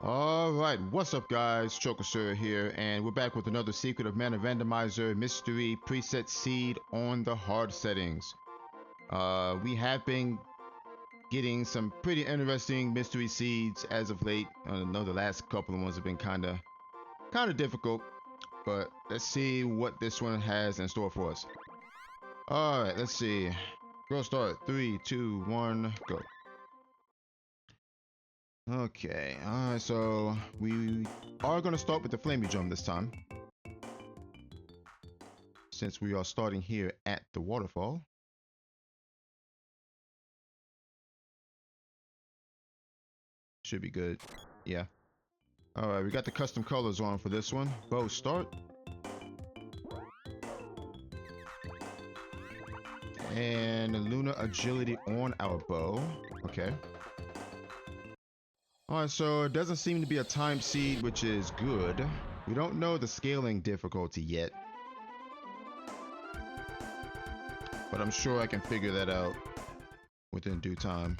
Alright, what's up guys? Choker here, and we're back with another Secret of Mana Randomizer Mystery Preset Seed on the hard settings. We have been getting some pretty interesting mystery seeds as of late. I know the last couple of ones have been kinda difficult, but let's see what this one has in store for us. Alright, let's see. Go start. 3, 2, 1, go. Okay, alright, so we are going to start with the flamey drum this time, since we are starting here at the waterfall. Should be good. Yeah. Alright, we got the custom colors on for this one. Bow start. And lunar agility on our bow. Okay. Alright, so it doesn't seem to be a time seed, which is good. We don't know the scaling difficulty yet, but I'm sure I can figure that out within due time.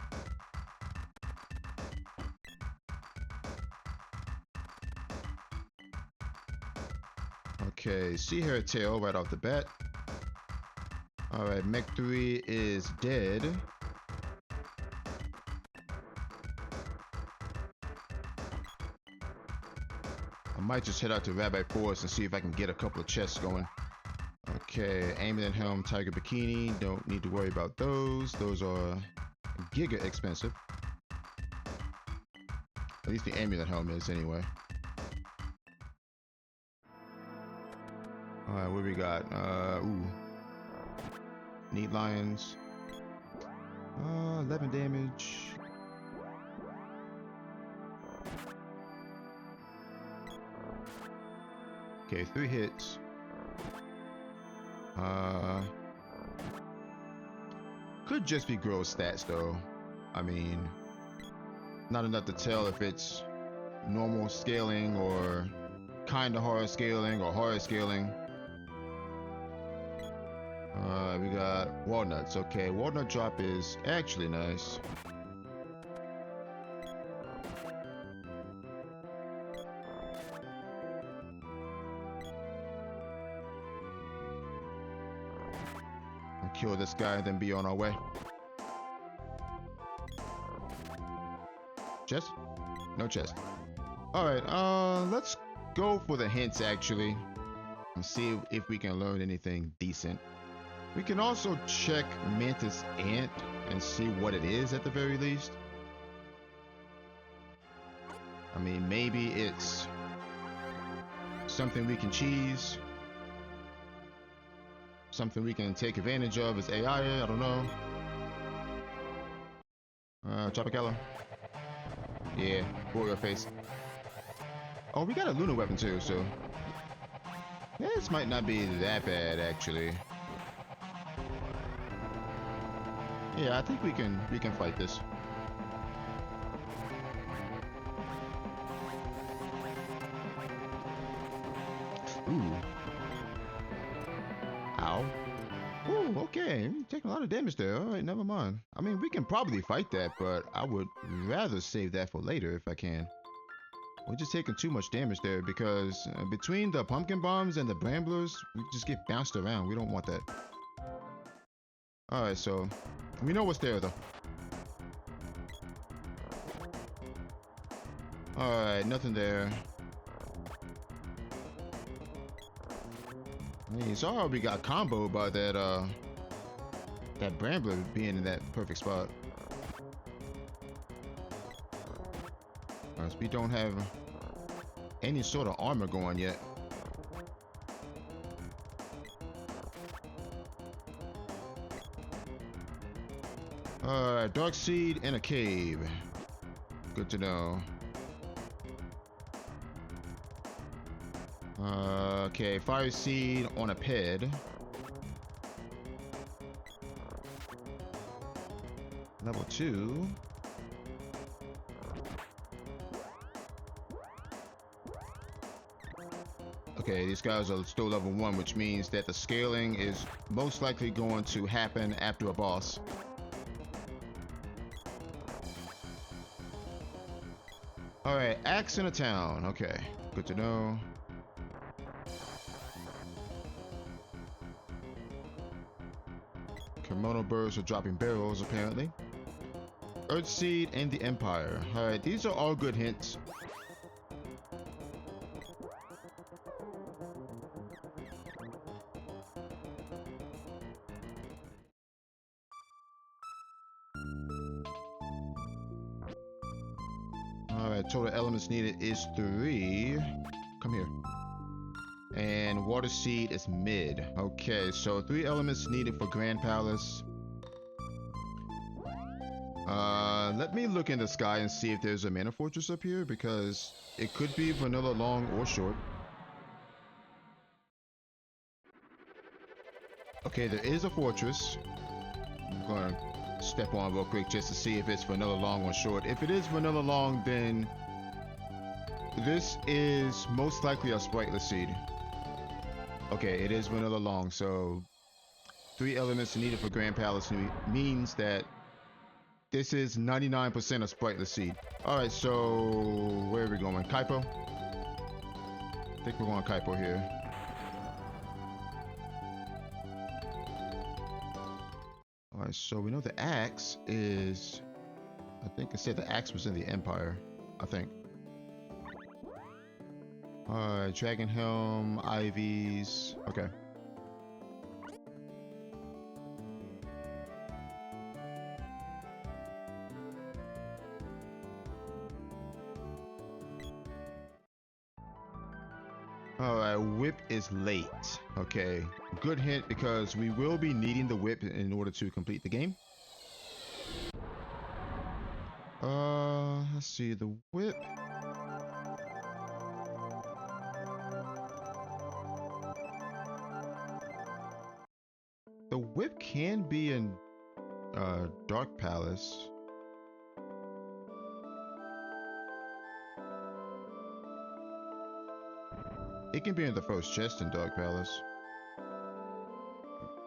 Okay, sea hair tail right off the bat. Alright, mech 3 is dead. I might just head out to Rabbi Forest and see if I can get a couple of chests going. Okay, amulet helm, tiger bikini. Don't need to worry about those. Those are giga expensive. At least the amulet helm is anyway. Alright, what we got? Neat lions. 11 damage. Okay, 3 hits. Could just be gross stats though. I mean, not enough to tell if it's normal scaling or kinda hard scaling or hard scaling. We got walnuts. Okay, walnut drop is actually nice. Kill this guy, then be on our way. Chest? No chest. Alright, let's go for the hints actually, and see if we can learn anything decent. We can also check Mantis Ant and see what it is at the very least. I mean, maybe it's something we can cheese. Something we can take advantage of as AI, I don't know. Tropicella. Yeah, warrior face. Oh, we got a lunar weapon too, so this might not be that bad actually. Yeah, I think we can fight this. Ooh. Ow. Ooh, okay. Taking a lot of damage there. Alright, never mind. I mean, we can probably fight that, but I would rather save that for later if I can. We're just taking too much damage there because between the pumpkin bombs and the bramblers, we just get bounced around. We don't want that. Alright, so we know what's there though. Alright, nothing there. It's already got comboed by that that Brambler being in that perfect spot. We don't have any sort of armor going yet. Dark seed in a cave. Good to know. Okay, fire seed on a ped. Level 2. Okay, these guys are still level 1, which means that the scaling is most likely going to happen after a boss. All right, axe in a town. Okay, good to know. Kimono birds are dropping barrels, apparently. Earthseed and the Empire. All right, these are all good hints. All right, total elements needed is 3. Come here. And water seed is mid. Okay, so 3 elements needed for Grand Palace. Let me look in the sky and see if there's a mana fortress up here, because it could be vanilla long or short. Okay, there is a fortress. I'm gonna step on real quick just to see if it's vanilla long or short. If it is vanilla long, then this is most likely a spriteless seed. Okay, it is vanilla long, so 3 elements needed for Grand Palace means that this is 99% a spriteless seed. Alright, so where are we going? Kaipo? I think we're going Kaipo here. Alright, so we know the axe is... I think it said the axe was in the Empire. I think. Alright, Dragon Helm, Ivies. Okay. Alright, whip is late. Okay, good hint because we will be needing the whip in order to complete the game. Let's see, the whip. The whip can be in Dark Palace. It can be in the first chest in Dark Palace.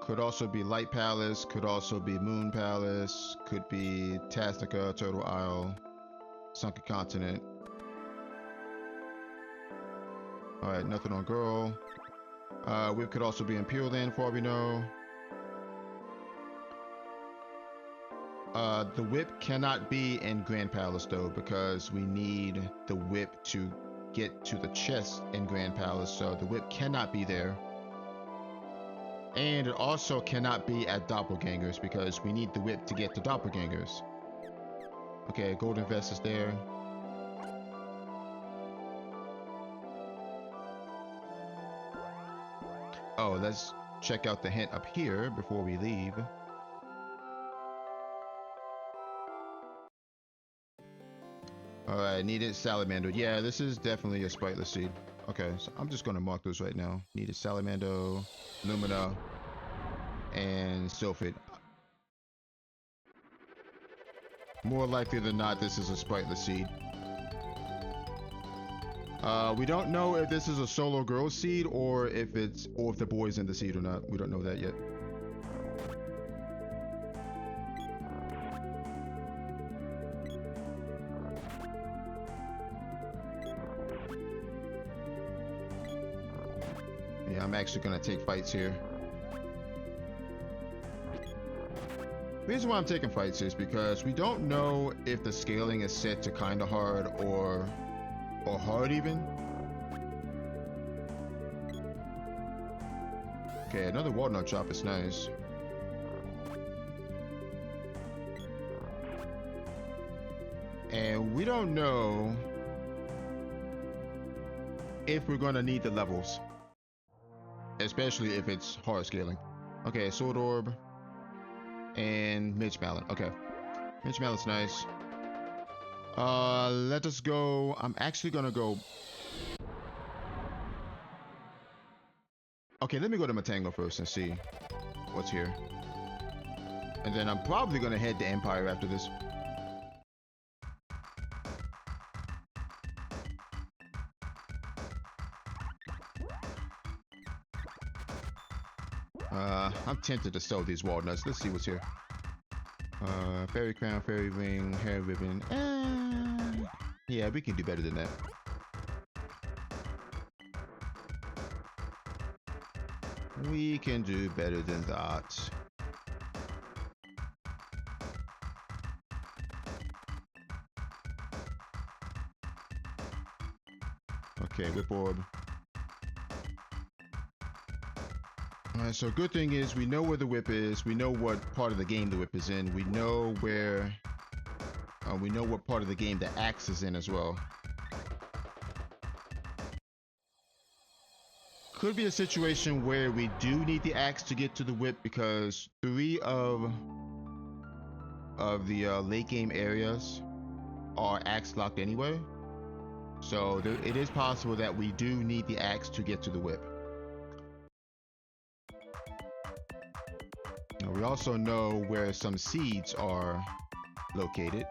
Could also be Light Palace, could also be Moon Palace, could be Tasnica, Turtle Isle, Sunken Continent. Alright, nothing on Girl. Whip could also be in Pure Land for all we know. The whip cannot be in Grand Palace though, because we need the whip to get to the chest in Grand Palace, so the whip cannot be there. And it also cannot be at Doppelgangers because we need the whip to get to Doppelgangers. Okay, Golden Vest is there. Oh, let's check out the hint up here before we leave. Alright, needed Salamander. Yeah, this is definitely a spriteless seed. Okay, so I'm just gonna mark those right now. Needed Salamando, Lumina, and Sylphid. More likely than not, this is a spriteless seed. We don't know if this is a solo girl seed or if the boy's in the seed or not. We don't know that yet. Yeah, I'm actually gonna take fights here. The reason why I'm taking fights is because we don't know if the scaling is set to kinda hard or hard even. Okay, another walnut drop is nice. And we don't know if we're gonna need the levels, especially if it's hard scaling. Okay, Sword Orb and Midge Mallet. Okay, Midge Mallet's nice. Let us go. I'm actually gonna go. Okay, let me go to Matango first and see what's here. And then I'm probably gonna head to Empire after this. I'm tempted to sell these walnuts. Let's see what's here. Fairy crown, fairy ring, hair ribbon. Yeah, we can do better than that. We can do better than that. Okay, whip orb. Alright, so good thing is we know where the whip is. We know what part of the game the whip is in. We know where... we know what part of the game the axe is in as well. Could be a situation where we do need the axe to get to the whip because 3 of the late game areas are axe locked anyway. So it is possible that we do need the axe to get to the whip. Now, we also know where some seeds are located.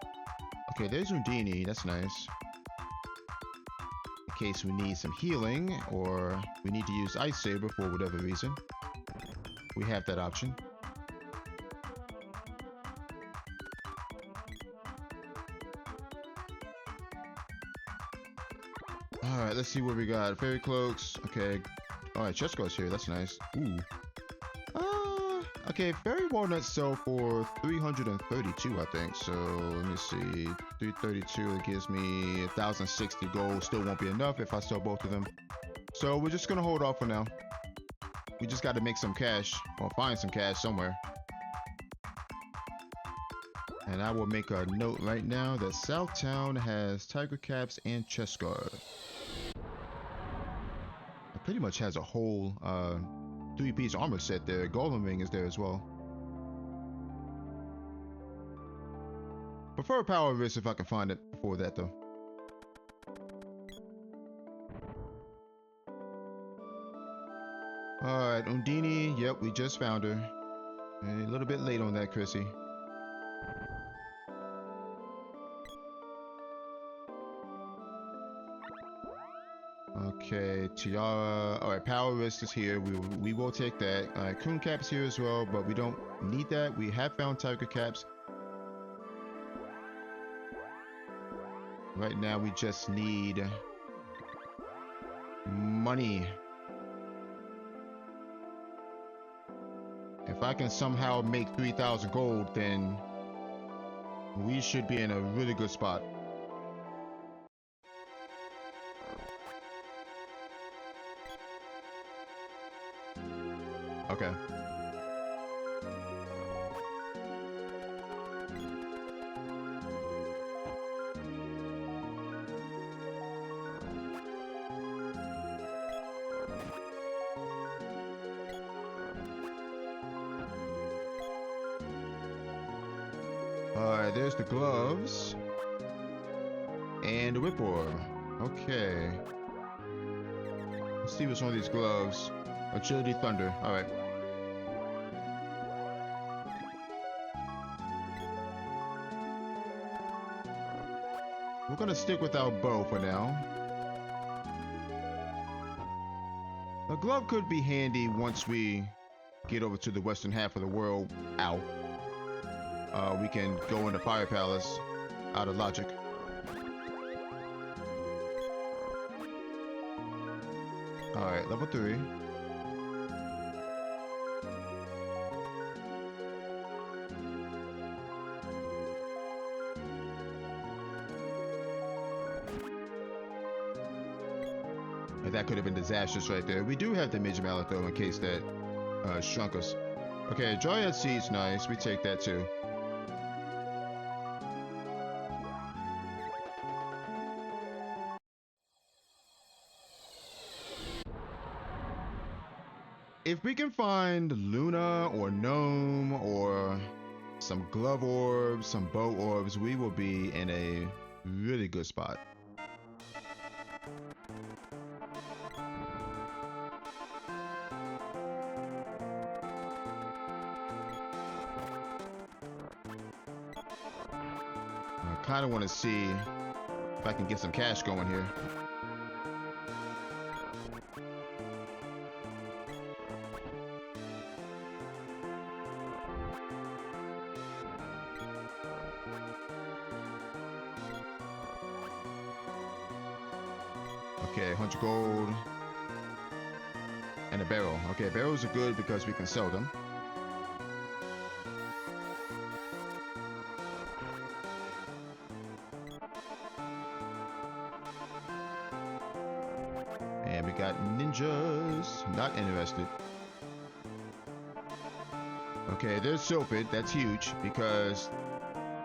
Okay, there's Undini, that's nice. In case we need some healing or we need to use Ice Saber for whatever reason. We have that option. Alright, let's see what we got. Fairy Cloaks, okay. Alright, Chesko's here, that's nice. Ooh. Okay, Fairy Walnuts sell for 332, I think. So let me see, 332. It gives me 1,060 gold. Still won't be enough if I sell both of them. So we're just gonna hold off for now. We just got to make some cash or find some cash somewhere. And I will make a note right now that Southtown has Tiger Caps and Chest Guard. It pretty much has a whole 3-piece armor set there. Golden Ring is there as well. Prefer Power Wrist if I can find it before that though. Alright, Undini, yep, we just found her. A little bit late on that, Chrissy. Okay, Tiara. Alright, Power Wrist is here. We will take that. Alright, Coon Cap's here as well, but we don't need that. We have found Tiger Caps. Right now, we just need money. If I can somehow make 3,000 gold, then we should be in a really good spot. Okay. Alright, there's the gloves. And the whip orb. Okay. Let's see what's on these gloves. Agility Thunder. Alright. We're gonna stick with our bow for now. The glove could be handy once we get over to the western half of the world. Ow. We can go into Fire Palace out of logic. Alright, level 3. That could have been disastrous right there. We do have the Midge Mallet though in case that shrunk us. Okay, Dryad Seed's nice. We take that too. If we can find Luna or Gnome or some glove orbs, some bow orbs, we will be in a really good spot. I kind of want to see if I can get some cash going here. Okay, 100 gold. And a barrel. Okay, barrels are good because we can sell them. And we got ninjas. Not interested. Okay, there's Sylphid. That's huge because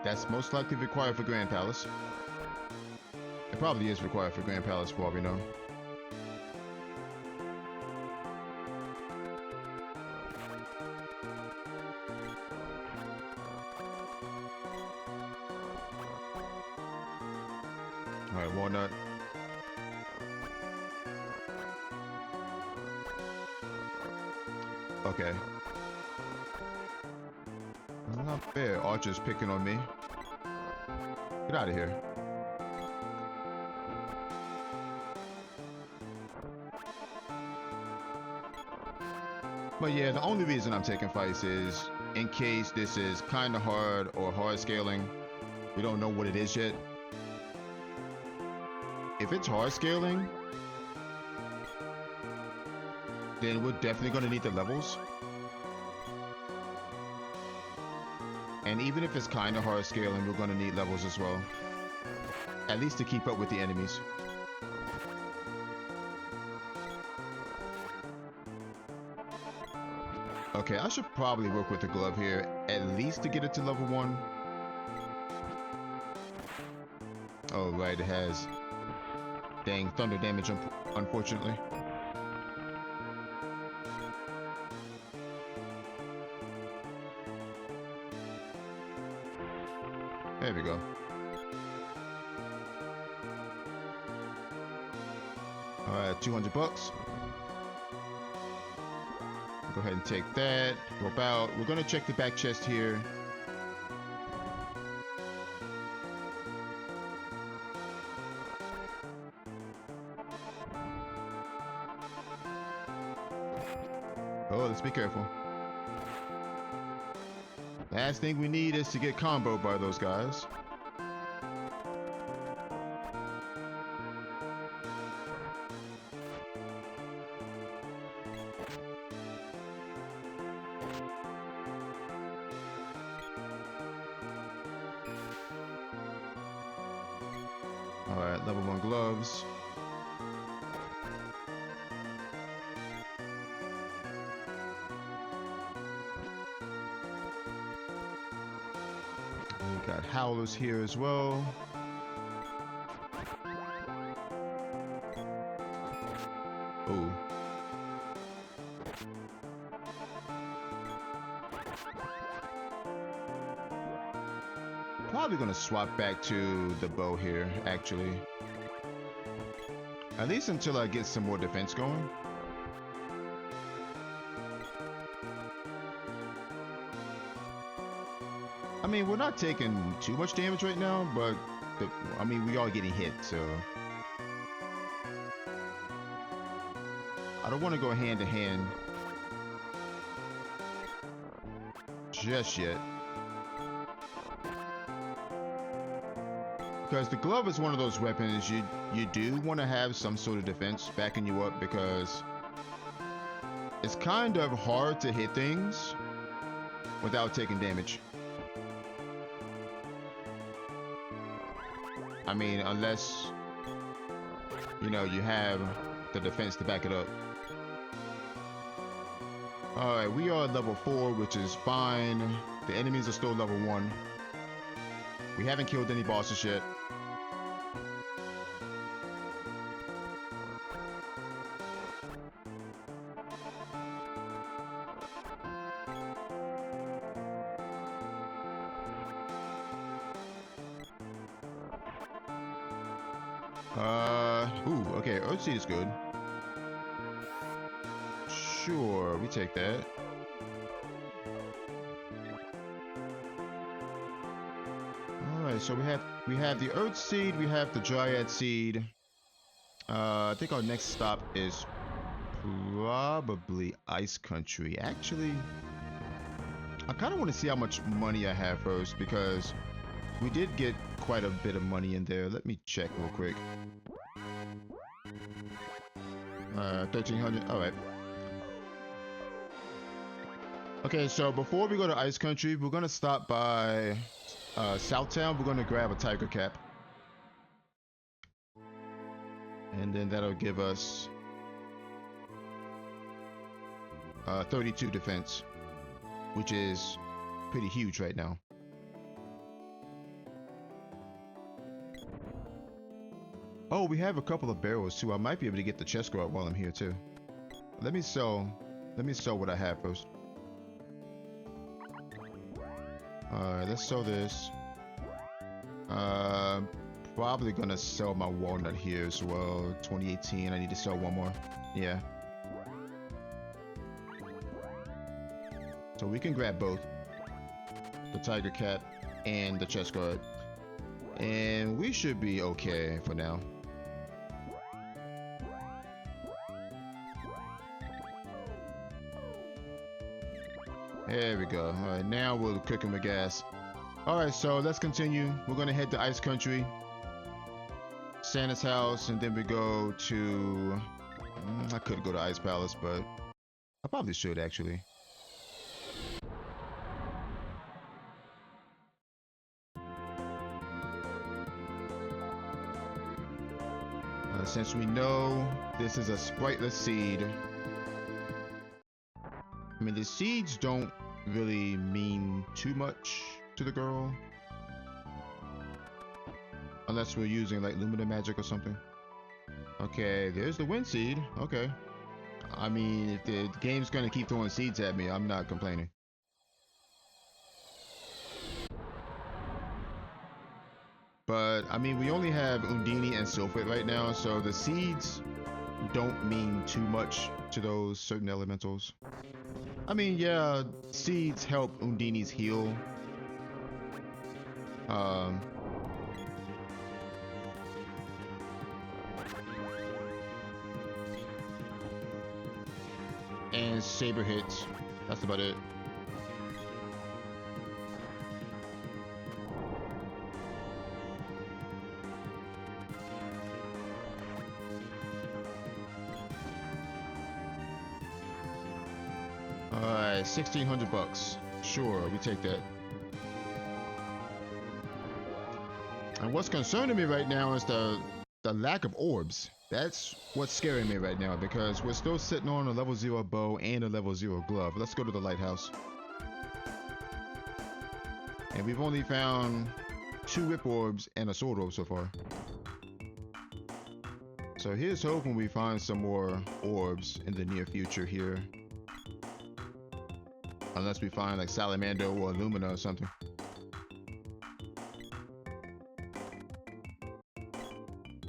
that's most likely required for Grand Palace. It probably is required for Grand Palace for all we know. Alright, walnut. Okay. Not fair. Archer's picking on me. Get out of here. But yeah, the only reason I'm taking fights is in case this is kind of hard or hard scaling. We don't know what it is yet. If it's hard scaling, then we're definitely going to need the levels. And even if it's kind of hard scaling, we're going to need levels as well. At least to keep up with the enemies. Okay, I should probably work with the glove here, at least to get it to level 1. Oh, right, it has dang thunder damage, unfortunately. There we go. Alright, 200 bucks. Go ahead and take that. Go out. We're gonna check the back chest here. Oh, let's be careful. Last thing we need is to get comboed by those guys. Alright, level 1 gloves. We got howlers here as well. Ooh. Probably gonna swap back to the bow here, actually. At least until I get some more defense going. I mean, we're not taking too much damage right now, but I mean, we are getting hit, so I don't want to go hand to hand just yet. Because the glove is one of those weapons you do want to have some sort of defense backing you up, because it's kind of hard to hit things without taking damage. I mean, unless, you know, you have the defense to back it up. Alright, we are at level 4, which is fine. The enemies are still level 1. We haven't killed any bosses yet. Ooh, okay, Earthseed is good. Sure, we take that. Alright, so we have the Earthseed, we have the Dryad Seed. I think our next stop is probably Ice Country. Actually, I kind of want to see how much money I have first, because we did get quite a bit of money in there. Let me check real quick. 1300. All right. Okay, so before we go to Ice Country, we're gonna stop by Southtown. We're gonna grab a tiger cap, and then that'll give us 32 defense, which is pretty huge right now. Oh, we have a couple of barrels too. I might be able to get the chest guard while I'm here too. Let me sell what I have first. Alright, let's sell this. Probably gonna sell my walnut here as well. 2018, I need to sell one more. Yeah. So we can grab both. The tiger cap and the chest guard. And we should be okay for now. There we go. All right, now we're cooking with gas. All right, so let's continue. We're gonna head to Ice Country, Santa's house, and then we go to. I could go to Ice Palace, but I probably should actually. Since we know this is a spriteless seed. I mean, the seeds don't really mean too much to the girl. Unless we're using like Lumina magic or something. Okay, there's the wind seed. Okay. I mean, if the game's gonna keep throwing seeds at me, I'm not complaining. But, I mean, we only have Undini and Sylphid right now, so the seeds don't mean too much to those certain elementals. I mean, yeah, seeds help Undini's heal. And Saber hits. That's about it. Alright, 1,600 bucks. Sure, we take that. And what's concerning me right now is the lack of orbs. That's what's scaring me right now because we're still sitting on a level 0 bow and a level 0 glove. Let's go to the lighthouse. And we've only found 2 whip orbs and a sword orb so far. So here's hoping we find some more orbs in the near future here. Unless we find like Salamando or Lumina or something.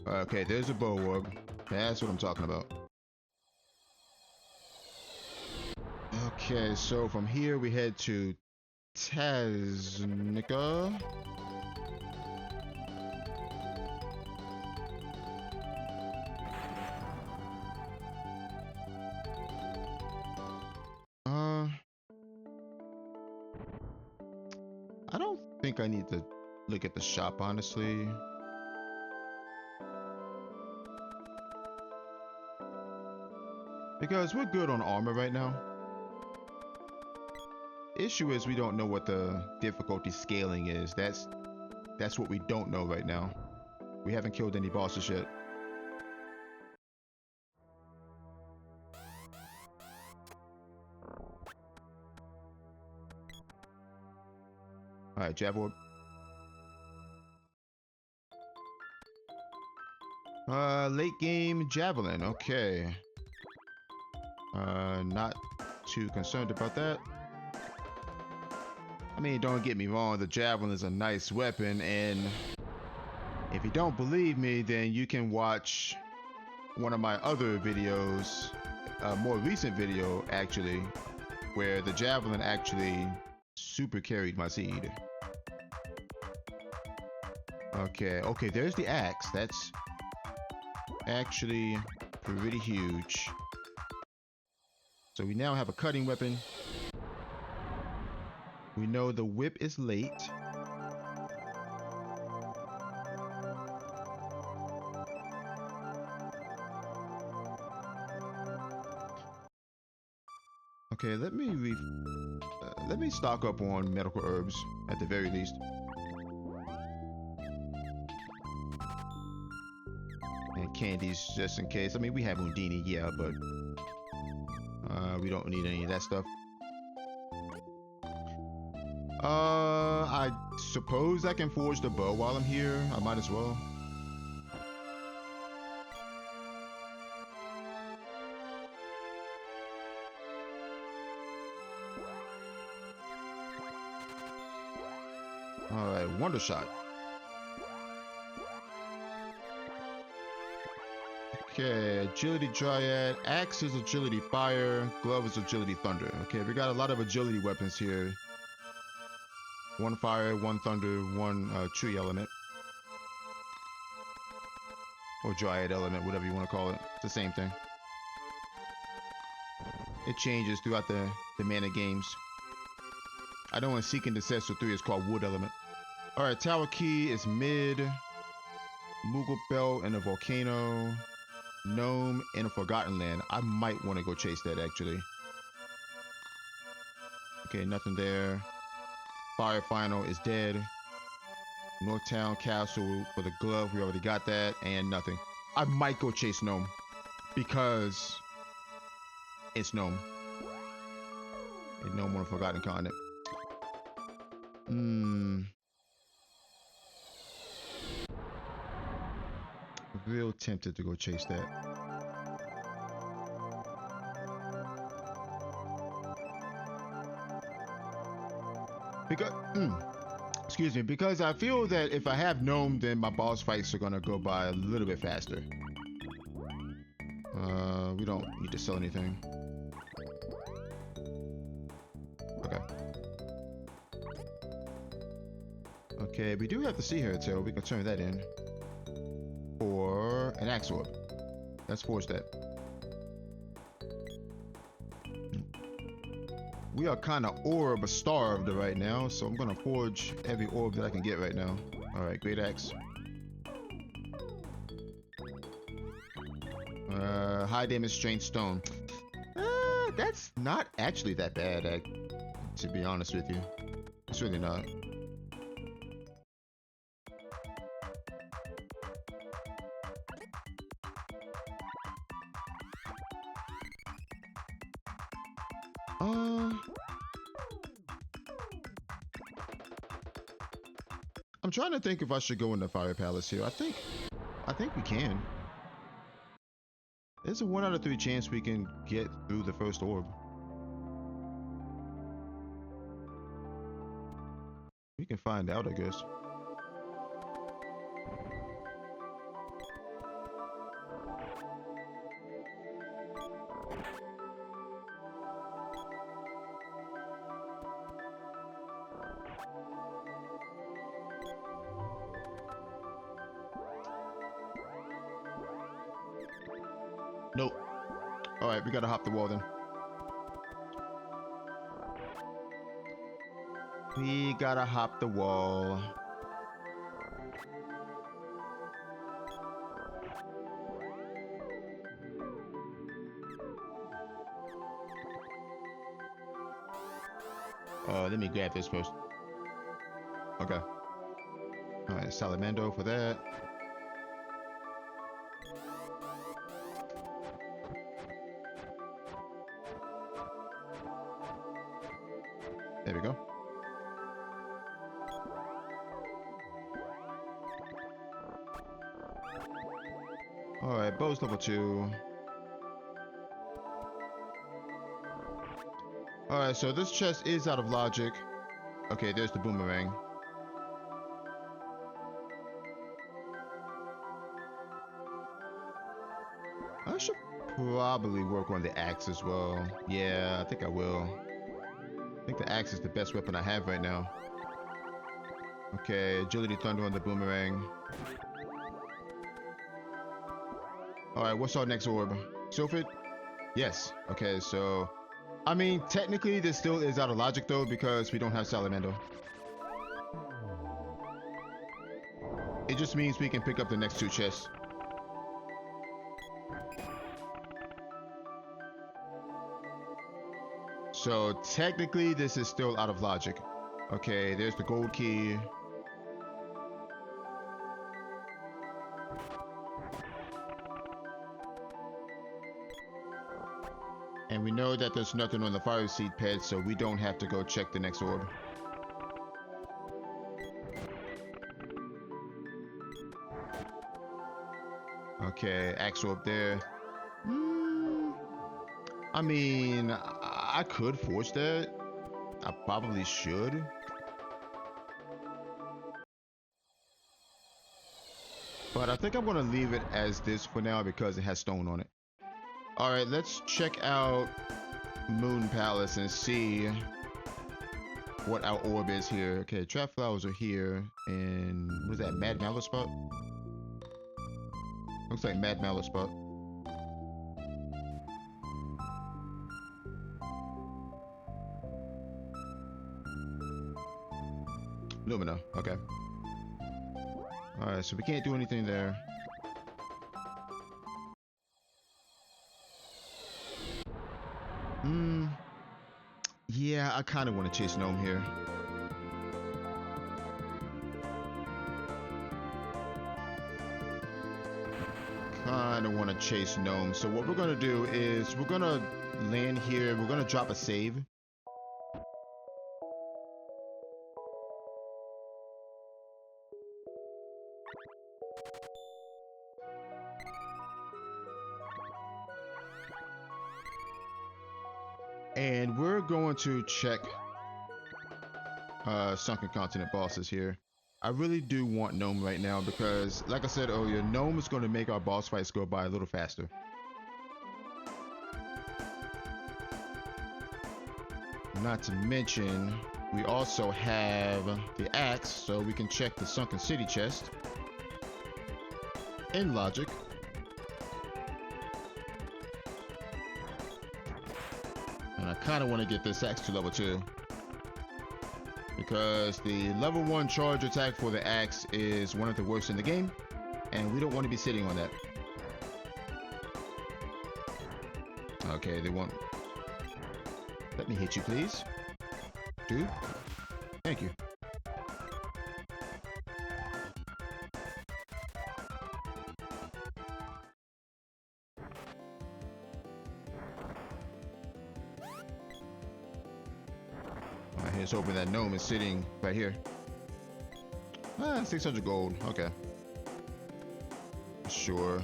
Okay, there's a bow orb. That's what I'm talking about. Okay, so from here we head to Taznica. I don't think I need to look at the shop, honestly. Because we're good on armor right now. Issue is we don't know what the difficulty scaling is. That's what we don't know right now. We haven't killed any bosses yet. Alright, Jab Orb. Late game Javelin, okay. Not too concerned about that. I mean, don't get me wrong, the Javelin is a nice weapon, and if you don't believe me, then you can watch one of my other videos, a more recent video actually, where the Javelin actually super carried my seed. Okay, there's the axe. That's actually pretty huge. So we now have a cutting weapon. We know the whip is late. Okay, let me stock up on medical herbs at the very least. And candies just in case. I mean, we have Undini, yeah, but we don't need any of that stuff. I suppose I can forge the bow while I'm here. I might as well. Alright, Wonder Shot. Okay, Agility Dryad, Axe is Agility Fire, Glove is Agility Thunder. Okay, we got a lot of agility weapons here. One Fire, one Thunder, one Tree Element. Or Dryad Element, whatever you want to call it. It's the same thing. It changes throughout the mana games. I know in Seek and Ancestral 3 it's called Wood Element. Alright, Tower Key is mid. Moogle Belt and a Volcano. Gnome in a Forgotten Land. I might want to go chase that actually. Okay, nothing there. Fire Final is dead. Northtown Castle for the glove. We already got that. And nothing. I might go chase Gnome. Because it's Gnome. And Gnome on a Forgotten Continent. Real tempted to go chase that. Because, excuse me, because I feel that if I have Gnome, then my boss fights are gonna go by a little bit faster. We don't need to sell anything. Okay. Okay, we do have the Sea Hare tail. We can turn that in. Or an Axe Orb. Let's forge that. We are kind of orb starved right now, so I'm gonna forge every orb that I can get right now. Alright, Great Axe. High damage strength stone. That's not actually that bad, to be honest with you. It's really not. I'm trying to think if I should go in the Fire Palace here. I think we can. There's a 1 out of 3 chance we can get through the first orb. We can find out, I guess. Nope. Alright, we gotta hop the wall then. We gotta hop the wall. Let me grab this first. Okay. Alright, Salamando for that. There we go. Alright, bow's level 2. Alright, so this chest is out of logic. Okay, there's the boomerang. I should probably work on the axe as well. Yeah, I think I will. I think the axe is the best weapon I have right now. Okay, Agility Thunder on the boomerang. Alright, what's our next orb? Sylphid? Yes. Okay, so... I mean, technically this still is out of logic though, because we don't have Salamando. It just means we can pick up the next 2 chests. So technically this is still out of logic. Okay, there's the gold key. And we know that there's nothing on the fire seed pad, so we don't have to go check the next orb. Okay, axe orb there. I mean, I could force that. I probably should. But I think I'm gonna leave it as this for now because it has stone on it. All right, let's check out Moon Palace and see what our orb is here. Okay, trap flowers are here. And what is that, Mad Mallow spot? Looks like Mad Mallow spot. Lumina, okay. Alright, so we can't do anything there. Yeah, I kind of want to chase Gnome here. Kind of want to chase Gnome. So what we're going to do is we're going to land here. We're going to drop a save. And we're going to check Sunken Continent bosses here. I really do want Gnome right now because, like I said earlier, Gnome is going to make our boss fights go by a little faster. Not to mention, we also have the axe, so we can check the Sunken City chest. In logic. And I kind of want to get this axe to level 2. Because the level 1 charge attack for the axe is one of the worst in the game. And we don't want to be sitting on that. Okay, they won't. Let me hit you, please. Dude. Thank you. Let's open that Gnome is sitting right here. 600 gold. Okay. Sure.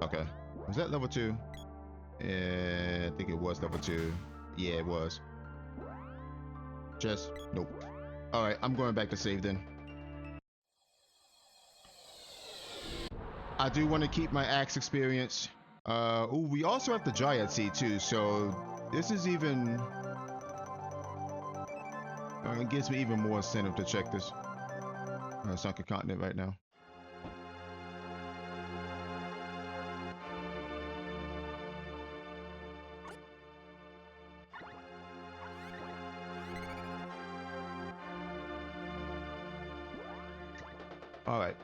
Okay. Was that level 2? I think it was level 2. Yeah, it was. Chest? Nope. Alright, I'm going back to save then. I do want to keep my axe experience. Ooh, we also have the Dryad Seed too, so this is even... it gives me even more incentive to check this Sunken Continent right now. Alright.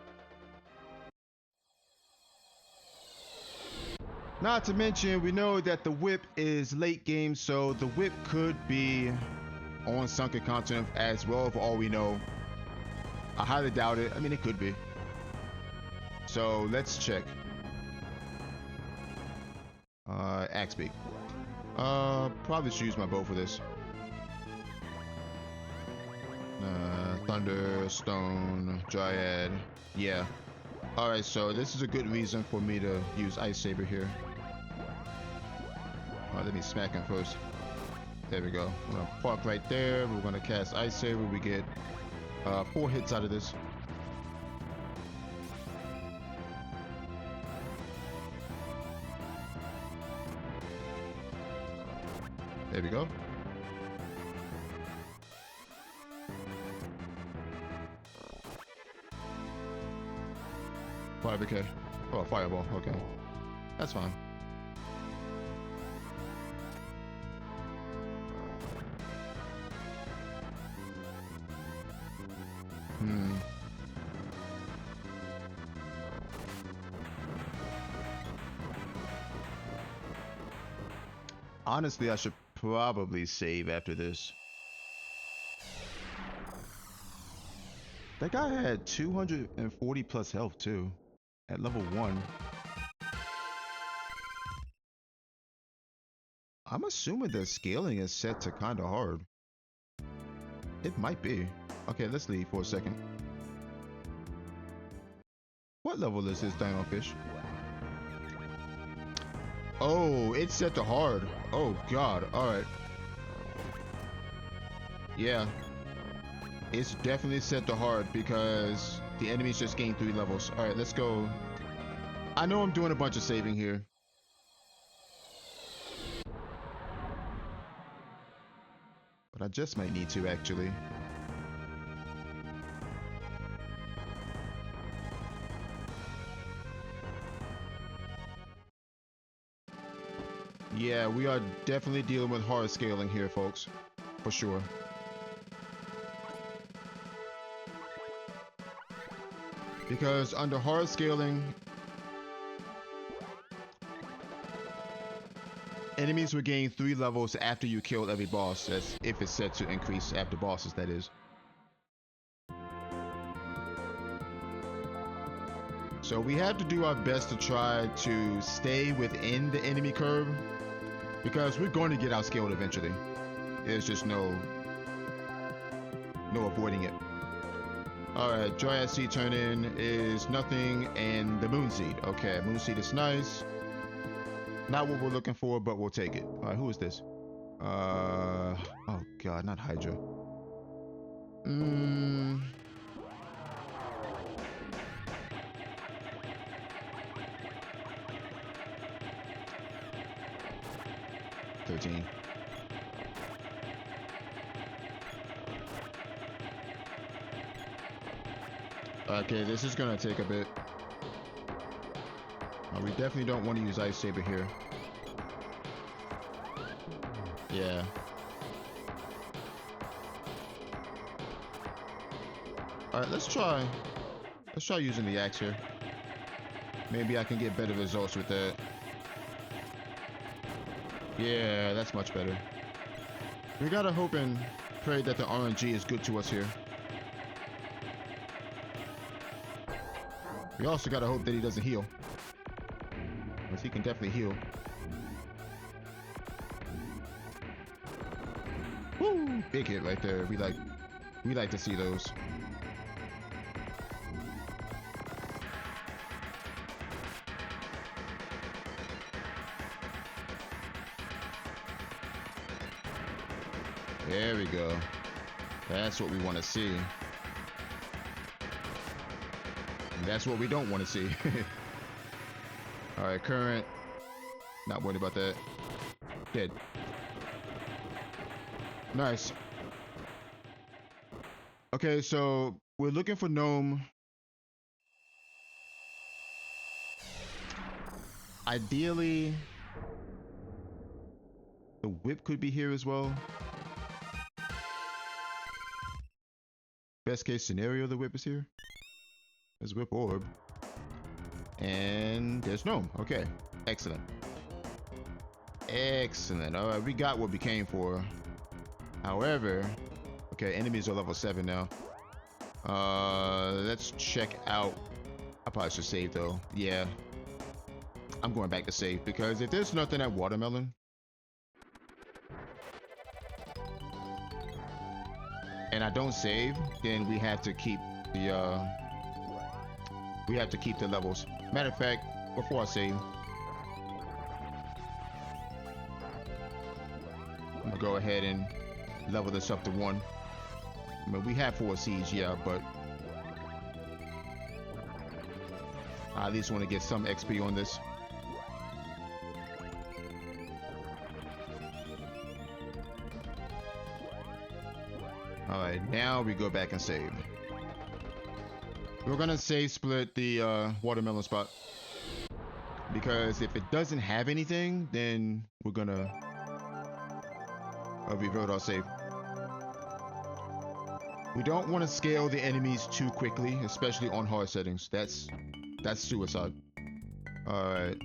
Not to mention, we know that the whip is late game, so the whip could be on Sunken Continent as well, for all we know. I highly doubt it. I mean, it could be. So let's check. Axe beak. Probably should use my bow for this. Thunder, stone, dryad. Yeah. Alright, so this is a good reason for me to use Ice Saber here. Let me smack him first. There we go. I'm gonna park right there. We're gonna cast Ice Saber. We get 4 hits out of this. There we go. $5k. Oh, fireball. Okay, that's fine. Honestly, I should probably save after this. That guy had 240 plus health too at level 1. I'm assuming the scaling is set to kind of hard. It might be. Okay, let's leave for a second. What level is this dino fish? Oh, it's set to hard. Oh god, alright. Yeah. It's definitely set to hard because the enemies just gained 3 levels. Alright, let's go. I know I'm doing a bunch of saving here. But I just might need to actually. Yeah, we are definitely dealing with hard scaling here, folks. For sure. Because under hard scaling, enemies will gain 3 levels after you kill every boss. That's if it's set to increase after bosses, that is. So we have to do our best to try to stay within the enemy curve, because we're going to get outscaled eventually. There's just no avoiding it. Alright, Dryad Seed turn in is nothing, and the Moon Seed. Okay, Moon Seed is nice. Not what we're looking for, but we'll take it. Alright, who is this? Oh god, not Hydra. 13. Okay, this is gonna take a bit. We definitely don't want to use Ice Saber here. Yeah. Alright, let's try using the axe here. Maybe I can get better results with that. Yeah, that's much better. We gotta hope and pray that the RNG is good to us here. We also gotta hope that he doesn't heal. Because he can definitely heal. Woo! Big hit right there. We like to see those. There we go. That's what we want to see. And that's what we don't want to see. Alright, current. Not worried about that. Dead. Nice. Okay, so we're looking for Gnome. Ideally, the whip could be here as well. Best case scenario, the whip is here. There's whip orb. And there's Gnome. Okay, excellent. Excellent. Alright, we got what we came for. However, okay, enemies are level 7 now. Let's check out. I probably should save though. Yeah. I'm going back to save because if there's nothing at Watermelon, and I don't save, then we have to keep the levels. Matter of fact, before I save, I'm gonna go ahead and level this up to 1. I mean, we have 4 seeds, yeah, but I at least want to get some XP on this. Alright, now we go back and save. We're gonna save split the watermelon spot, because if it doesn't have anything, then we're gonna revert our save. We don't want to scale the enemies too quickly, especially on hard settings. That's suicide. Alright.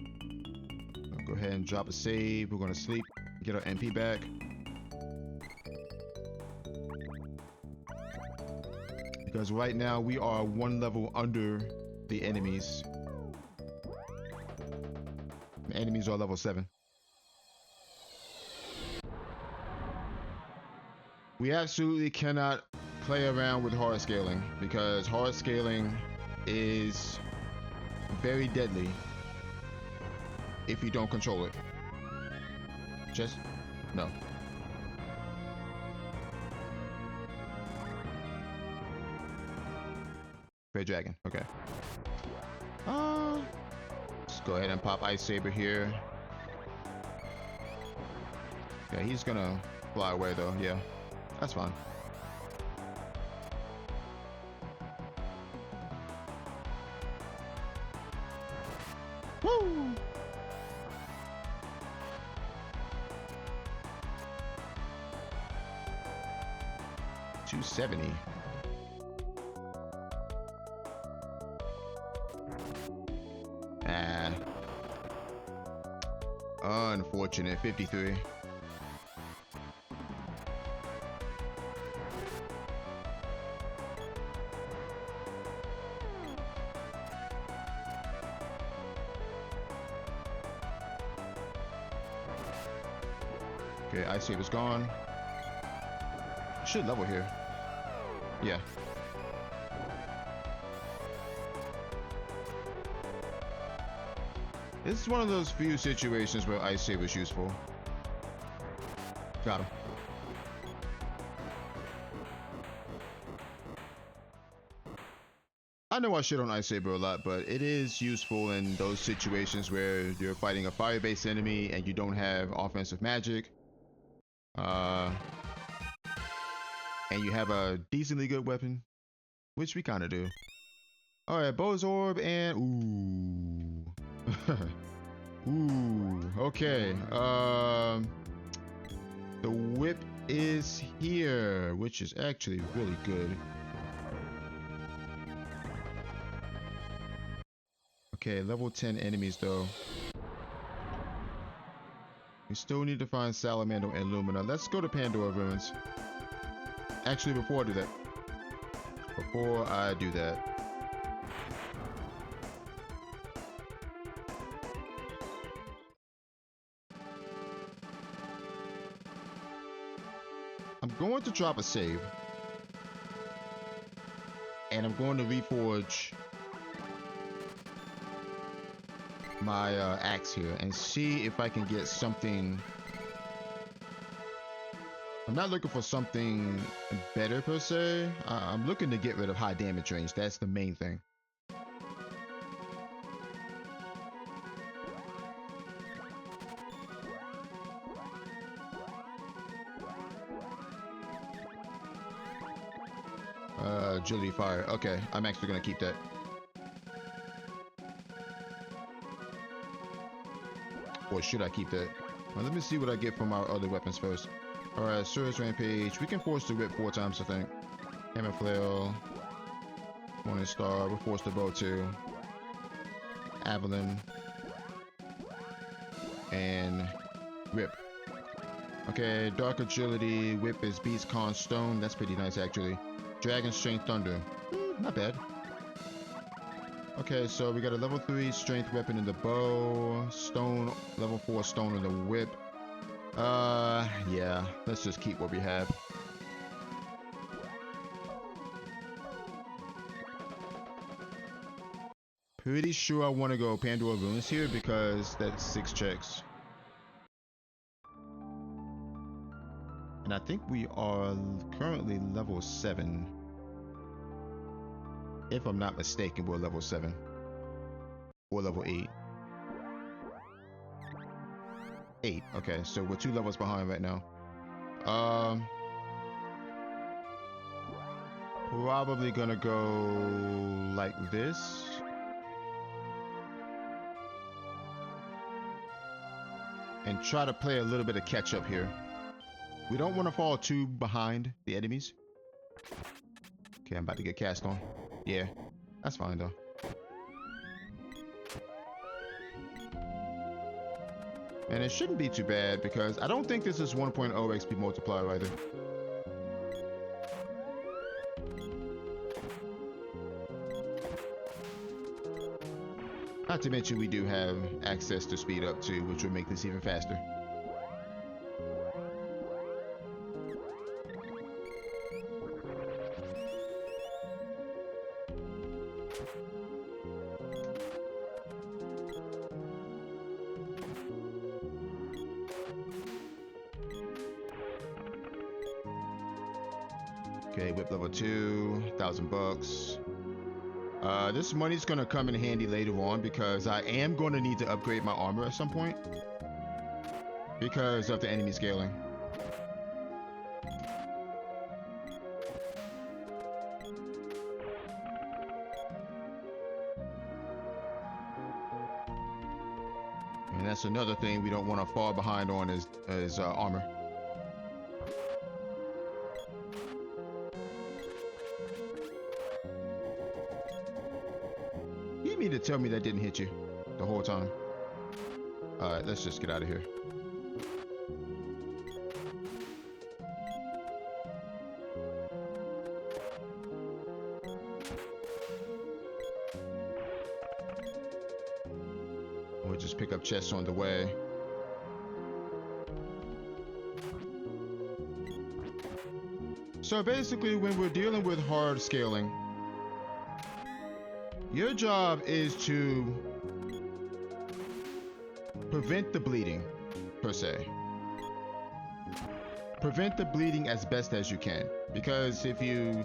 I'll go ahead and drop a save. We're gonna sleep. Get our MP back. Because right now we are one level under the enemies. The enemies are level 7. We absolutely cannot play around with hard scaling because hard scaling is very deadly if you don't control it. Just no. Red dragon. Okay. Let's go ahead and pop Ice Saber here. Yeah, he's gonna fly away though. Yeah, that's fine. Woo! $270. Unfortunate. 53. Okay, Ice Saber's gone. Should level here. Yeah. This is one of those few situations where Ice Saber is useful. Got him. I know I shit on Ice Saber a lot, but it is useful in those situations where you're fighting a fire-based enemy and you don't have offensive magic. And you have a decently good weapon, which we kind of do. Alright, Bow's Orb and... Ooh. Ooh, okay. The whip is here, which is actually really good. Okay, level 10 enemies though. We still need to find Salamando and Lumina. Let's go to Pandora Ruins. Actually, before I do that. I'm going to drop a save. And I'm going to reforge my axe here and see if I can get something. I'm not looking for something better per se. I'm looking to get rid of high damage range. That's the main thing. Agility fire. Okay, I'm actually gonna keep that. Or should I keep that? Well, let me see what I get from our other weapons first. Alright, Surge Rampage. We can force the whip 4 times, I think. Hammer Flail. Morning Star. We'll force the bow too. Avalon. And Whip. Okay, Dark Agility. Whip is Beast Con Stone. That's pretty nice actually. Dragon Strength Thunder. Not bad. Okay, so we got a level 3 strength weapon in the bow. Stone, level 4 stone in the whip. Yeah, let's just keep what we have. Pretty sure I want to go Pandora Ruins here because that's 6 checks. And I think we are currently level 7. If I'm not mistaken, we're level 7. Or level 8. 8. Okay, so we're 2 levels behind right now. Probably gonna go like this. And try to play a little bit of catch up here. We don't want to fall too behind the enemies. Okay, I'm about to get cast on. Yeah, that's fine though. And it shouldn't be too bad because I don't think this is 1.0 XP multiplier either. Not to mention we do have access to speed up too, which will make this even faster. Okay, whip level 2, $1,000. This money's gonna come in handy later on because I am gonna need to upgrade my armor at some point because of the enemy scaling. And that's another thing we don't want to fall behind on is armor. You mean to tell me that didn't hit you the whole time? Alright, let's just get out of here. We'll just pick up chests on the way. So basically, when we're dealing with hard scaling, your job is to prevent the bleeding, per se. Prevent the bleeding as best as you can, because if you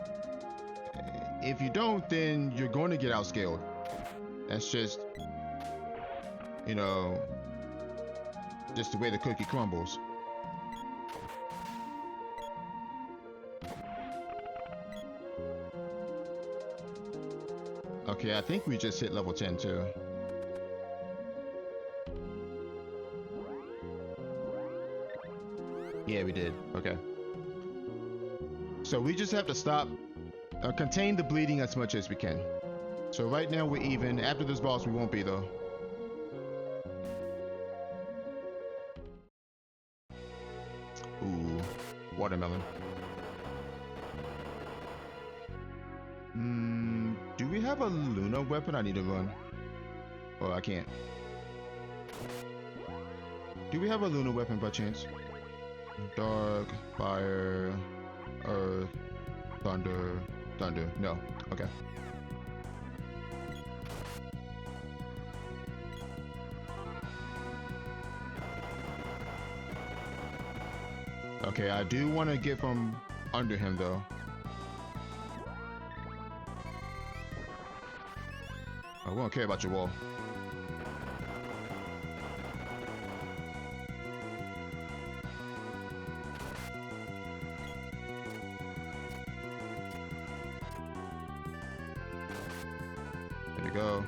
don't, then you're going to get outscaled. That's just, you know, just the way the cookie crumbles. Okay, I think we just hit level 10 too. Yeah, we did. Okay. So we just have to stop, contain the bleeding as much as we can. So right now we're even. After this boss, we won't be though. Ooh, watermelon. Do we have a Luna weapon? I need to run. Oh, I can't. Do we have a Luna weapon by chance? Dark, fire, earth, thunder, thunder. No. Okay. Okay, I do want to get from under him though. I won't care about your wall. There we go.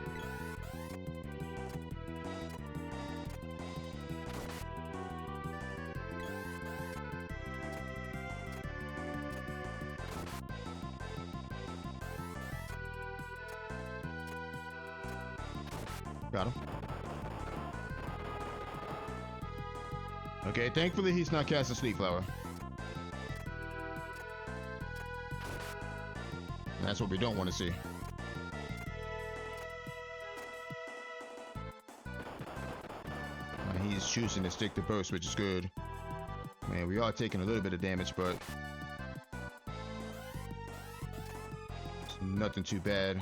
Got him. Okay, thankfully he's not casting Sleep Flower. And that's what we don't want to see. He's choosing to stick to burst, which is good. Man, we are taking a little bit of damage, but it's nothing too bad.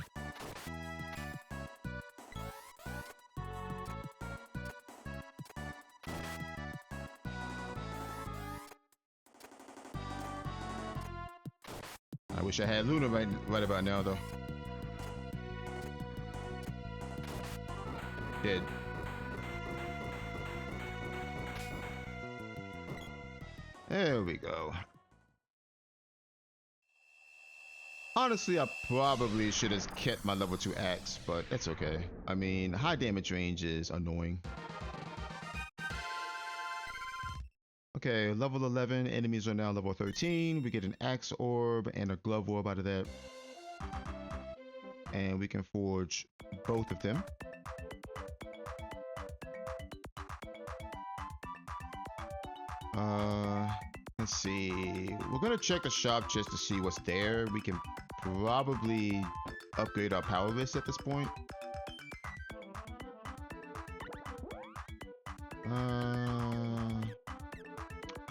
I wish I had Luna right about now, though. Dead. There we go. Honestly, I probably should have kept my level 2 axe, but that's okay. I mean, high damage range is annoying. Okay, level 11, enemies are now level 13. We get an axe orb and a glove orb out of that. And we can forge both of them. Uh, let's see. We're gonna check a shop just to see what's there. We can probably upgrade our power list at this point.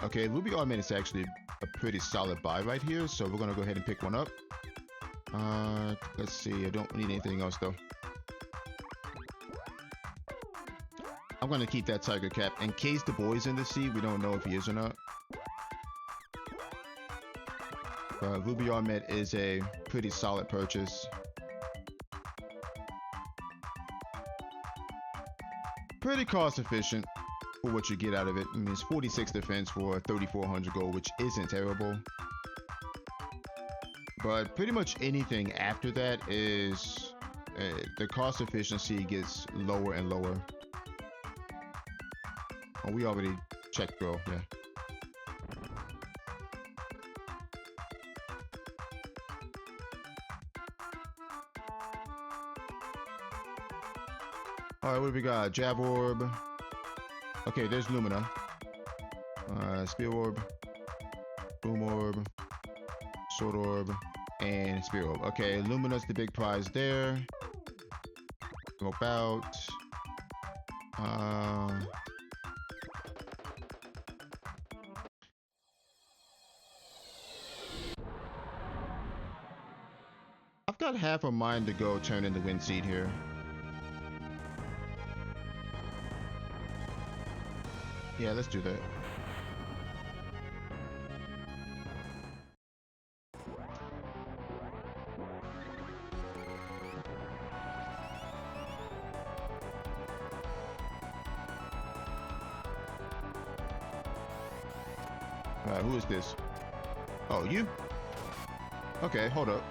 Okay, Ruby Ornament is actually a pretty solid buy right here, so we're gonna go ahead and pick one up. Let's see. I don't need anything else though. I'm gonna keep that tiger cap in case the boy's in the sea. We don't know if he is or not. Ruby Ornament is a pretty solid purchase. Pretty cost efficient for what you get out of it. I mean, it's 46 defense for 3,400 gold, which isn't terrible. But pretty much anything after that is the cost efficiency gets lower and lower. Oh, we already checked, bro. Yeah. All right, what do we got? Jab Orb. Okay, there's Lumina. Spear Orb. Boom Orb. Sword Orb. And Spear Orb. Okay, Lumina's the big prize there. Go out. I've got half a mind to go turn in the Wind Seed here. Yeah, let's do that. Alright, who is this? Oh, you? Okay, hold up.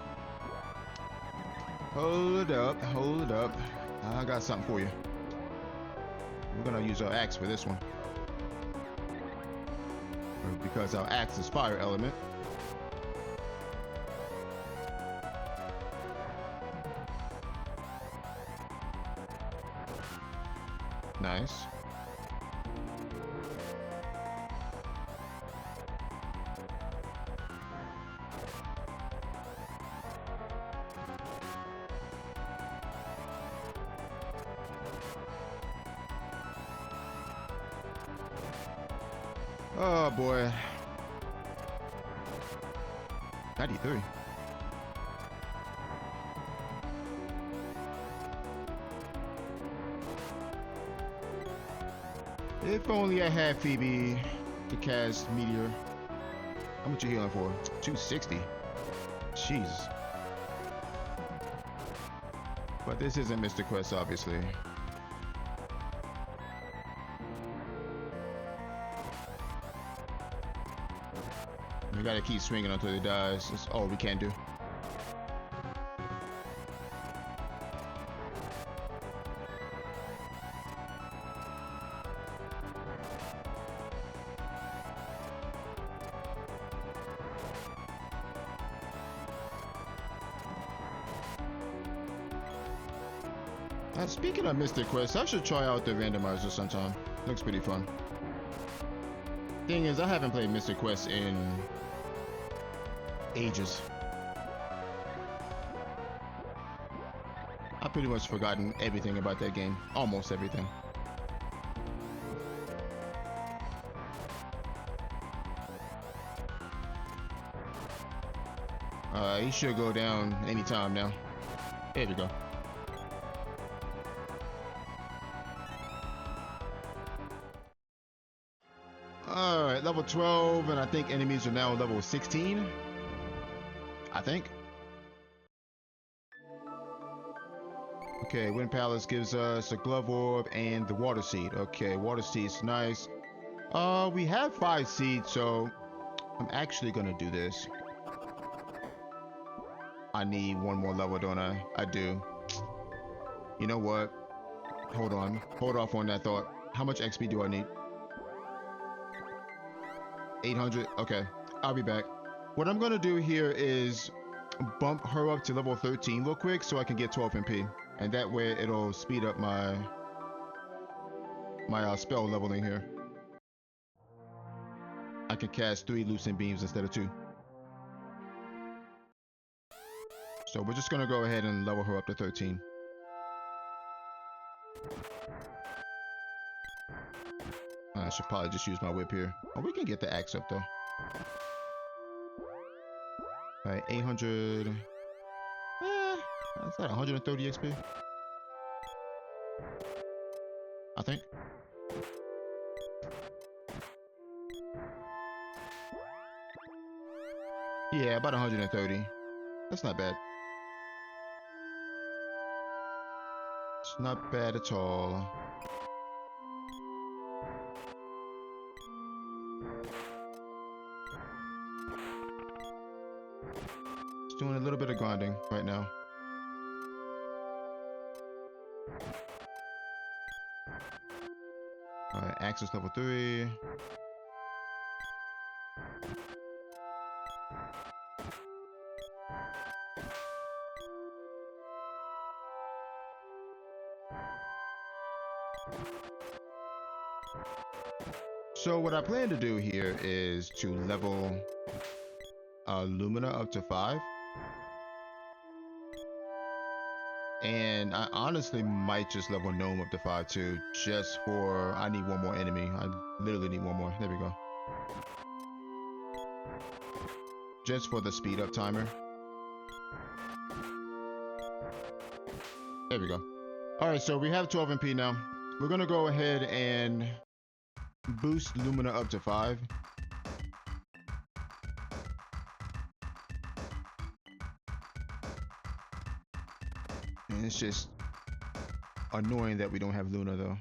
Hold up, hold up. I got something for you. We're gonna use our axe for this one. Because our axe is fire element. Nice. Oh boy. 93. If only I had Phoebe to cast Meteor. How much you healing for? 260. Jesus. But this isn't Mr. Quest, obviously. We gotta keep swinging until he dies. That's all we can do. Speaking of Mystic Quest, I should try out the Randomizer sometime. Looks pretty fun. Thing is, I haven't played Mystic Quest in ages. I've pretty much forgotten everything about that game. Almost everything. He should go down anytime now. There we go. Alright, level 12, and I think enemies are now level 16. I think. Okay, Wind Palace gives us a Glove Orb and the Water Seed. Okay, Water Seed's nice. We have 5 seeds, so I'm actually gonna do this. I need one more level, don't I? I do. You know what? Hold on. Hold off on that thought. How much XP do I need? 800. Okay, I'll be back. What I'm gonna do here is bump her up to level 13 real quick so I can get 12 MP, and that way it'll speed up my spell leveling here. I can cast 3 lucent beams instead of 2. So we're just gonna go ahead and level her up to 13. I should probably just use my whip here. Oh, we can get the axe up though. Alright, 800. Is that 130 XP? I think. Yeah, about 130. That's not bad. It's not bad at all. It's doing a little bit of grinding right now. Alright, axe is level 3. So what I plan to do here is to level Lumina up to 5. And I honestly might just level Gnome up to 5 too, just for, I need one more enemy. I literally need one more. There we go. Just for the speed up timer. There we go. Alright, so we have 12 MP now. We're gonna go ahead and boost Lumina up to 5. And it's just annoying that we don't have Luna though.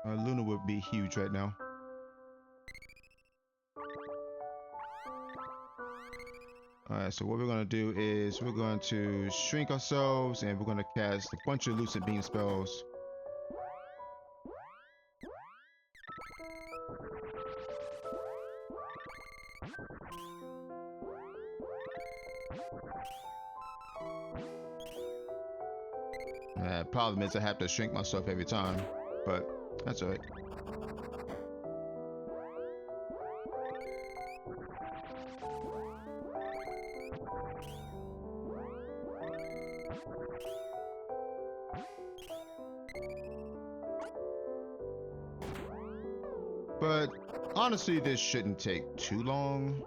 Luna would be huge right now. Alright, so what we're going to do is we're going to shrink ourselves and we're going to cast a bunch of lucent beam spells. Problem is I have to shrink myself every time, but that's alright. But honestly, this shouldn't take too long.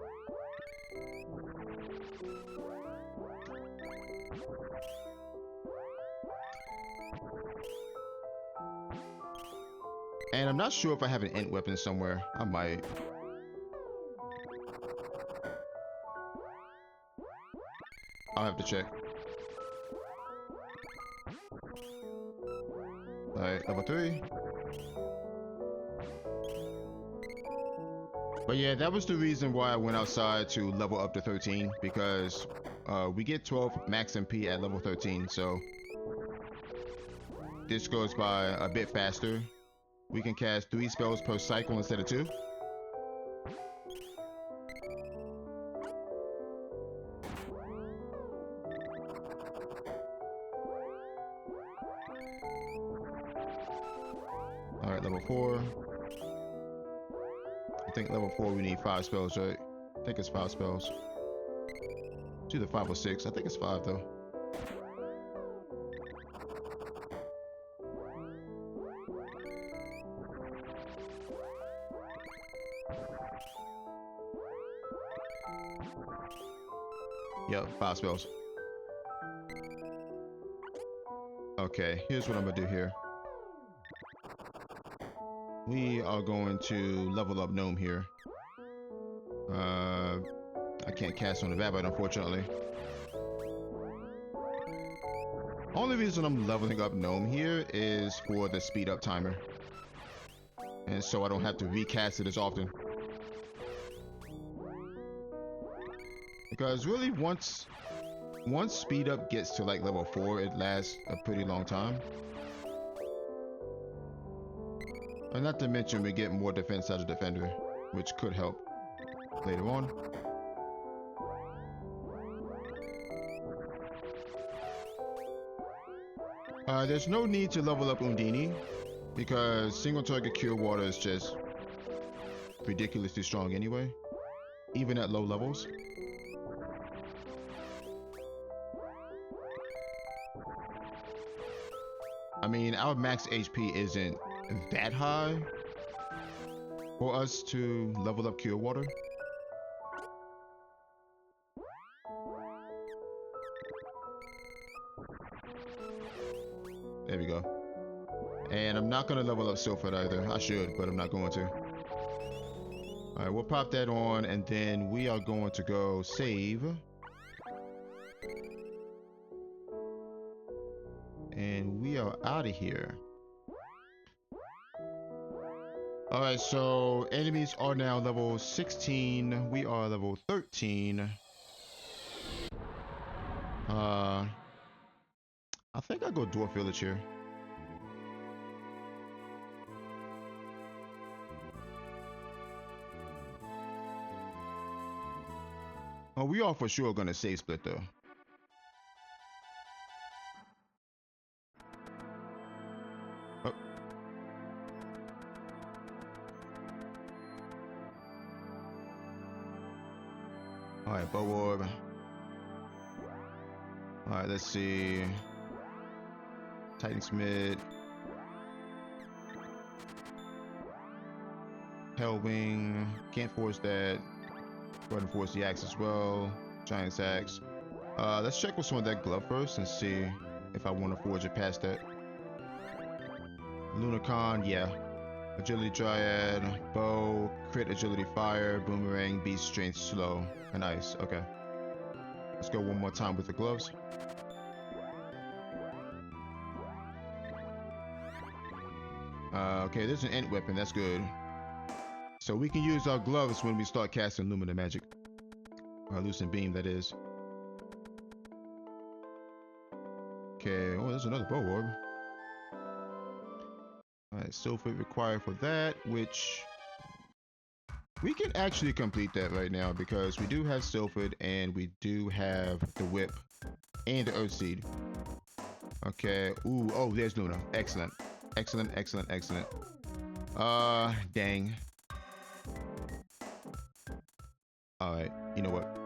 And I'm not sure if I have an int weapon somewhere. I might. I'll have to check. Alright, level 3. But yeah, that was the reason why I went outside to level up to 13, because we get 12 max MP at level 13, so this goes by a bit faster. We can cast 3 spells per cycle instead of 2. Alright, level 4. I think level 4 we need 5 spells, right? I think it's 5 spells. It's either 5 or 6. I think it's 5 though. Yep, 5 spells. Okay, here's what I'm gonna do here. We are going to level up Gnome here. I can't cast on the Vabbit, unfortunately. Only reason I'm leveling up Gnome here is for the speed up timer. And so I don't have to recast it as often. Because really, once speed up gets to like level 4, it lasts a pretty long time. And not to mention we get more defense out of Defender, which could help later on. There's no need to level up Undini, because single target cure water is just ridiculously strong anyway, even at low levels. I mean, our max HP isn't that high for us to level up Cure Water. There we go. And I'm not going to level up Sylphid either. I should, but I'm not going to. Alright, we'll pop that on, and then we are going to go save. And we are out of here. Alright, so enemies are now level 16. We are level 13. I think I'll go Dwarf Village here. Oh, we are for sure gonna save split though. Oh. Alright, Bow Orb. Alright, let's see. Titan Smith. Hellwing. Can't force that. Go ahead and force the axe as well. Giant's axe. Let's check what's on that glove first and see if I want to forge it past that. Lunacon, yeah. Agility Dryad, Bow, Crit Agility Fire, Boomerang, Beast Strength Slow, and Ice. Okay. Let's go one more time with the gloves. Okay, there's an Ent weapon. That's good. So we can use our gloves when we start casting Lumina Magic. Or Lucent Beam, that is. Okay, oh, there's another Bow Orb. Alright, Sylphid required for that, which... we can actually complete that right now because we do have Sylphid and we do have the Whip and the Earth Seed. Okay, ooh, oh, there's Luna. Excellent. Excellent, excellent, excellent. Dang. Alright, you know what?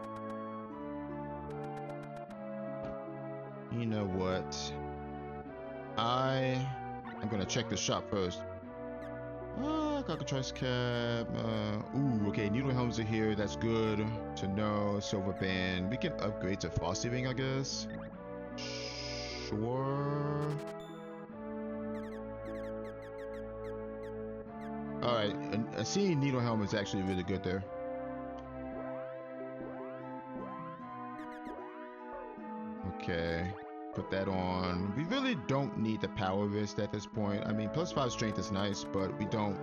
You know what? I'm gonna check the shop first. Cockatrice Cap. Ooh, okay, Needle Helms are here. That's good to know. Silver Band. We can upgrade to Frosty Ring, I guess. Sure. Alright, seeing Needle Helm is actually really good there. Okay, put that on. We really don't need the power wrist at this point. I mean, +5 strength is nice, but we don't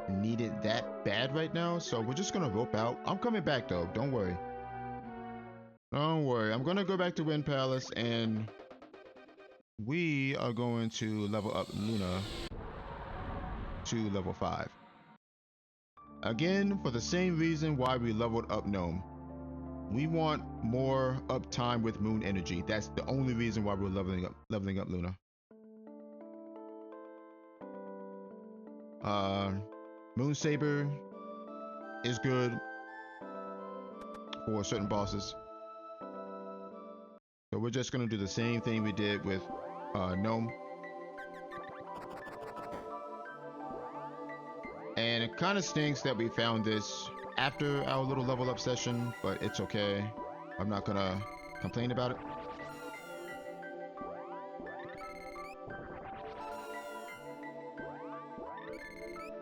need it that bad right now, so we're just gonna rope out. I'm coming back though, don't worry. Don't worry, I'm gonna go back to Wind Palace and we are going to level up Luna to level 5. Again, for the same reason why we leveled up Gnome. We want more uptime with Moon Energy. That's the only reason why we're leveling up Luna. Moon Saber is good for certain bosses. So we're just gonna do the same thing we did with Gnome. And it kind of stinks that we found this after our little level up session, but it's okay. I'm not gonna complain about it.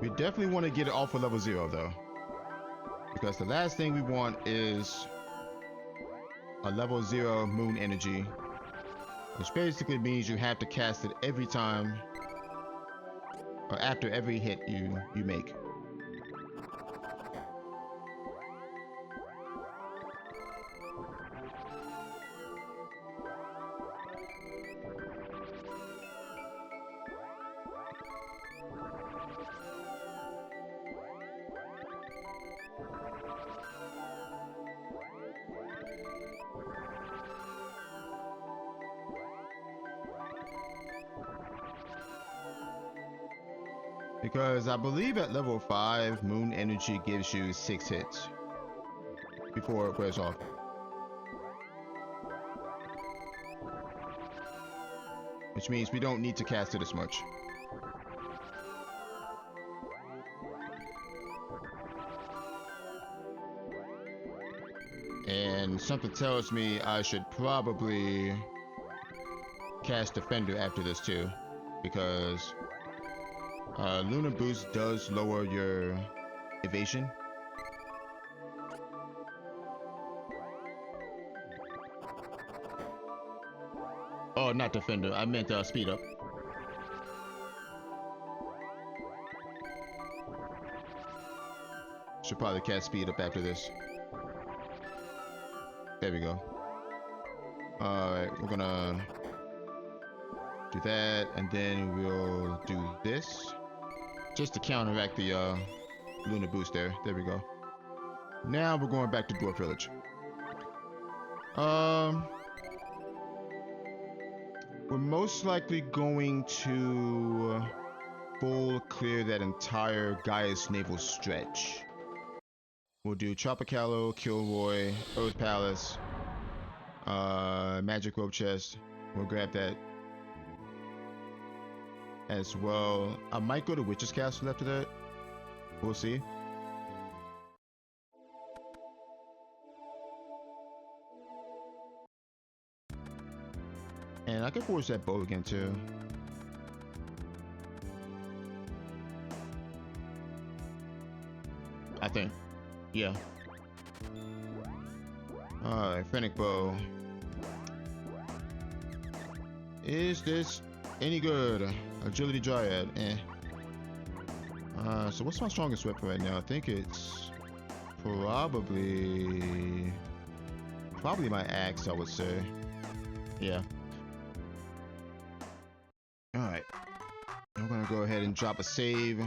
We definitely want to get it off of level 0 though, because the last thing we want is a level 0 Moon Energy, which basically means you have to cast it every time or after every hit you make. Because I believe at level 5, Moon Energy gives you 6 hits before it wears off. Which means we don't need to cast it as much. And something tells me I should probably cast Defender after this too, because Lunar Boost does lower your evasion. Oh, not Defender. I meant speed up. Should probably cast speed up after this. There we go. Alright, we're gonna do that, and then we'll do this. Just to counteract the Lunar Boost there. There we go. Now we're going back to Dwarf Village. We're most likely going to full clear that entire Gaia's Naval stretch. We'll do Tropicalo, Kilroy, Earth Palace, Magic Rope Chest. We'll grab that as well. I might go to Witch's Castle after that. We'll see. And I can force that bow again too. I think. Yeah. Alright, Fennec Bow. Is this any good? Agility Dryad, eh. So what's my strongest weapon right now? I think it's probably my axe, I would say. Yeah. Alright. I'm gonna go ahead and drop a save.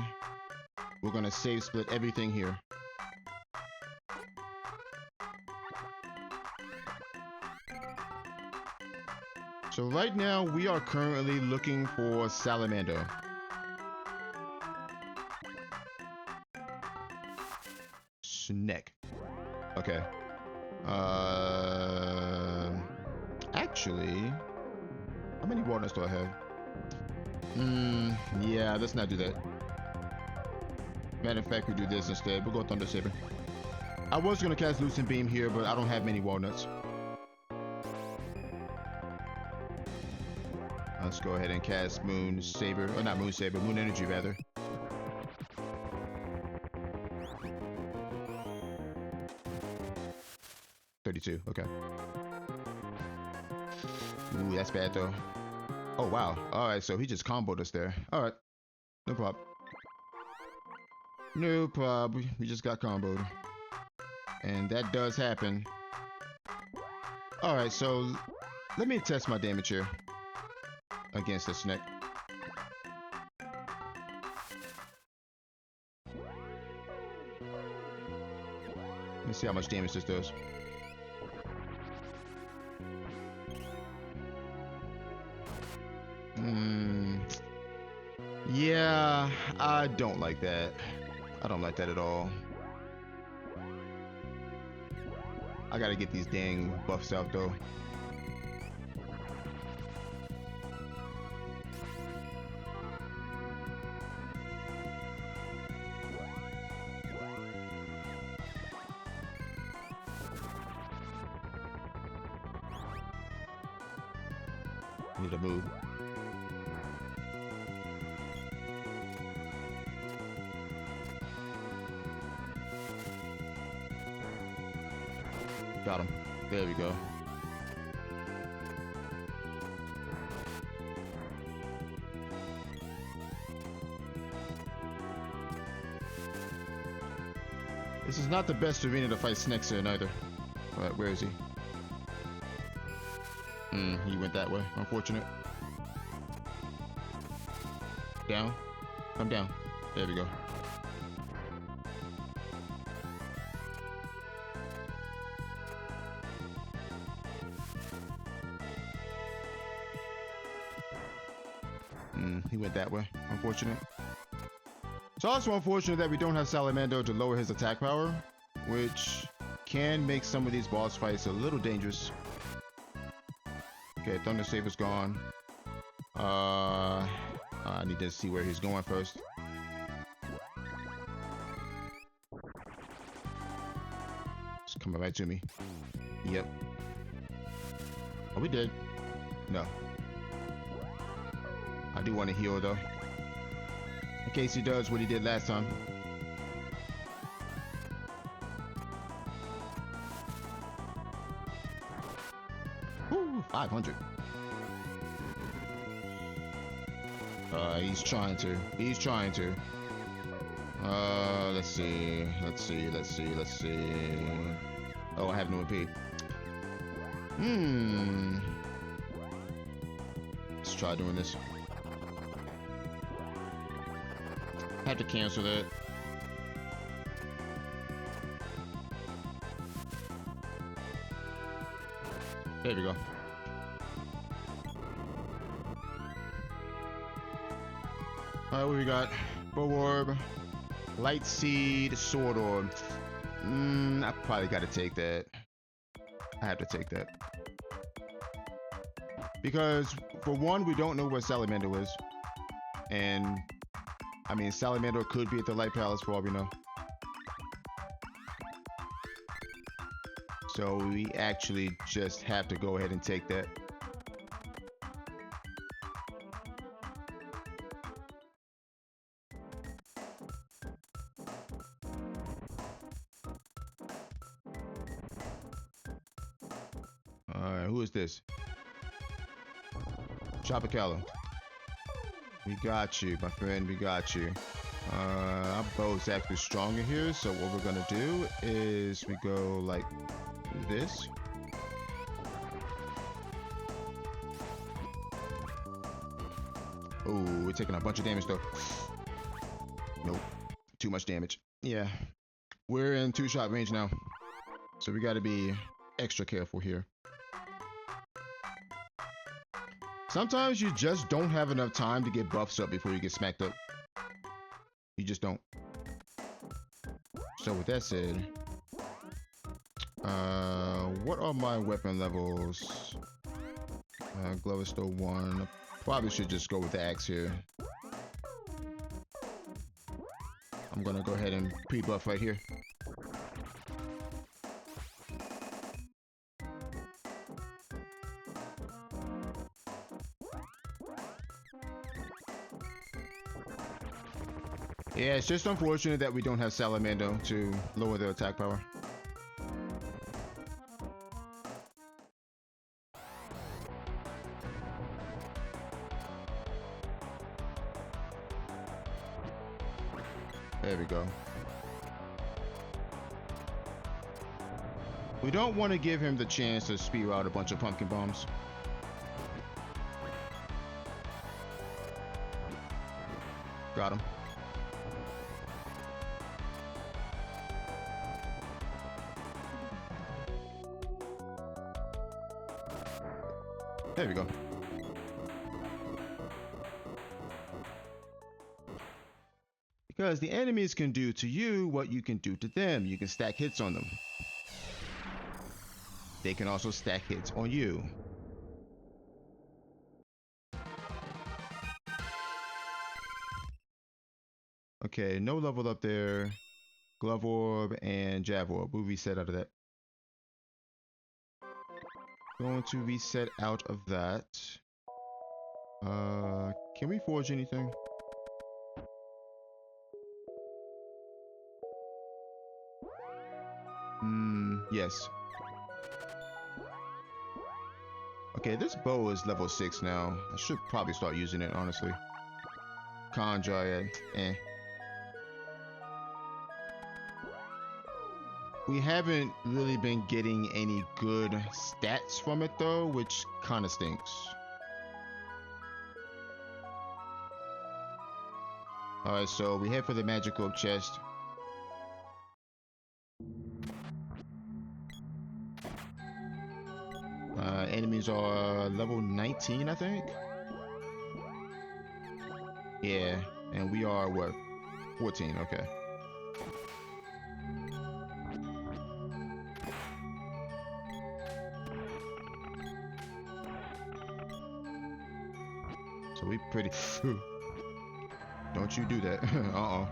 We're gonna save split everything here. So right now we are currently looking for Salamander. Snake. Okay. Actually, how many walnuts do I have? Yeah, let's not do that. Matter of fact, we do this instead. We'll go Thunder Saber. I was gonna cast Lucent Beam here, but I don't have many walnuts. Let's go ahead and cast Moon Saber, or not Moon Saber, Moon Energy rather. $32, okay. Ooh, that's bad though. Oh wow, alright, so he just comboed us there. Alright, no problem. No problem, we just got comboed. And that does happen. Alright, so let me test my damage here against the snake. Let me see how much damage this does. Yeah, I don't like that. I don't like that at all. I gotta get these dang buffs out though. Need to move. Got him. There we go. This is not the best arena to fight snakes in either. Alright, where is he? He went that way. Unfortunate. Down. Come down. There we go. He went that way. Unfortunate. It's also unfortunate that we don't have Salamando to lower his attack power, which can make some of these boss fights a little dangerous. Okay, Thunder Saber's gone. I need to see where he's going first. It's coming right to me. Yep. Are we dead? No. I do want to heal though, in case he does what he did last time. Woo, 500. He's trying to. He's trying to. Let's see. Oh, I have no MP. Let's try doing this. Have to cancel that. There we go. Alright, what we got? Bow Orb, Light Seed, Sword Orb. I probably gotta take that. I have to take that. Because, for one, we don't know where Salamando is. And, I mean, Salamando could be at the Light Palace for all we know. So we actually just have to go ahead and take that. Alright, who is this? Chopicalo. We got you, my friend, we got you. Our bow's actually stronger here, so what we're gonna do is we go like this. Oh, we're taking a bunch of damage though. Nope, too much damage. Yeah, we're in 2-shot range now, so we gotta be extra careful here. Sometimes you just don't have enough time to get buffs up before you get smacked up. You just don't. So with that said, what are my weapon levels? Glove is still 1. Probably should just go with the axe here. I'm gonna go ahead and pre-buff right here. Yeah, it's just unfortunate that we don't have Salamando to lower their attack power. There we go. We don't want to give him the chance to spew out a bunch of pumpkin bombs. Got him. There we go. Because the enemies can do to you what you can do to them. You can stack hits on them. They can also stack hits on you. Okay, no level up there. Glove Orb and Jab Orb. We'll reset out of that. Going to reset out of that. Can we forge anything? Yes. Okay, this bow is level 6 now. I should probably start using it, honestly. Conjure, eh. We haven't really been getting any good stats from it though, which kind of stinks. Alright, so we head for the magical chest. Enemies are level 19, I think. Yeah, and we are what? 14, okay. So we pretty... Don't you do that. Uh-oh.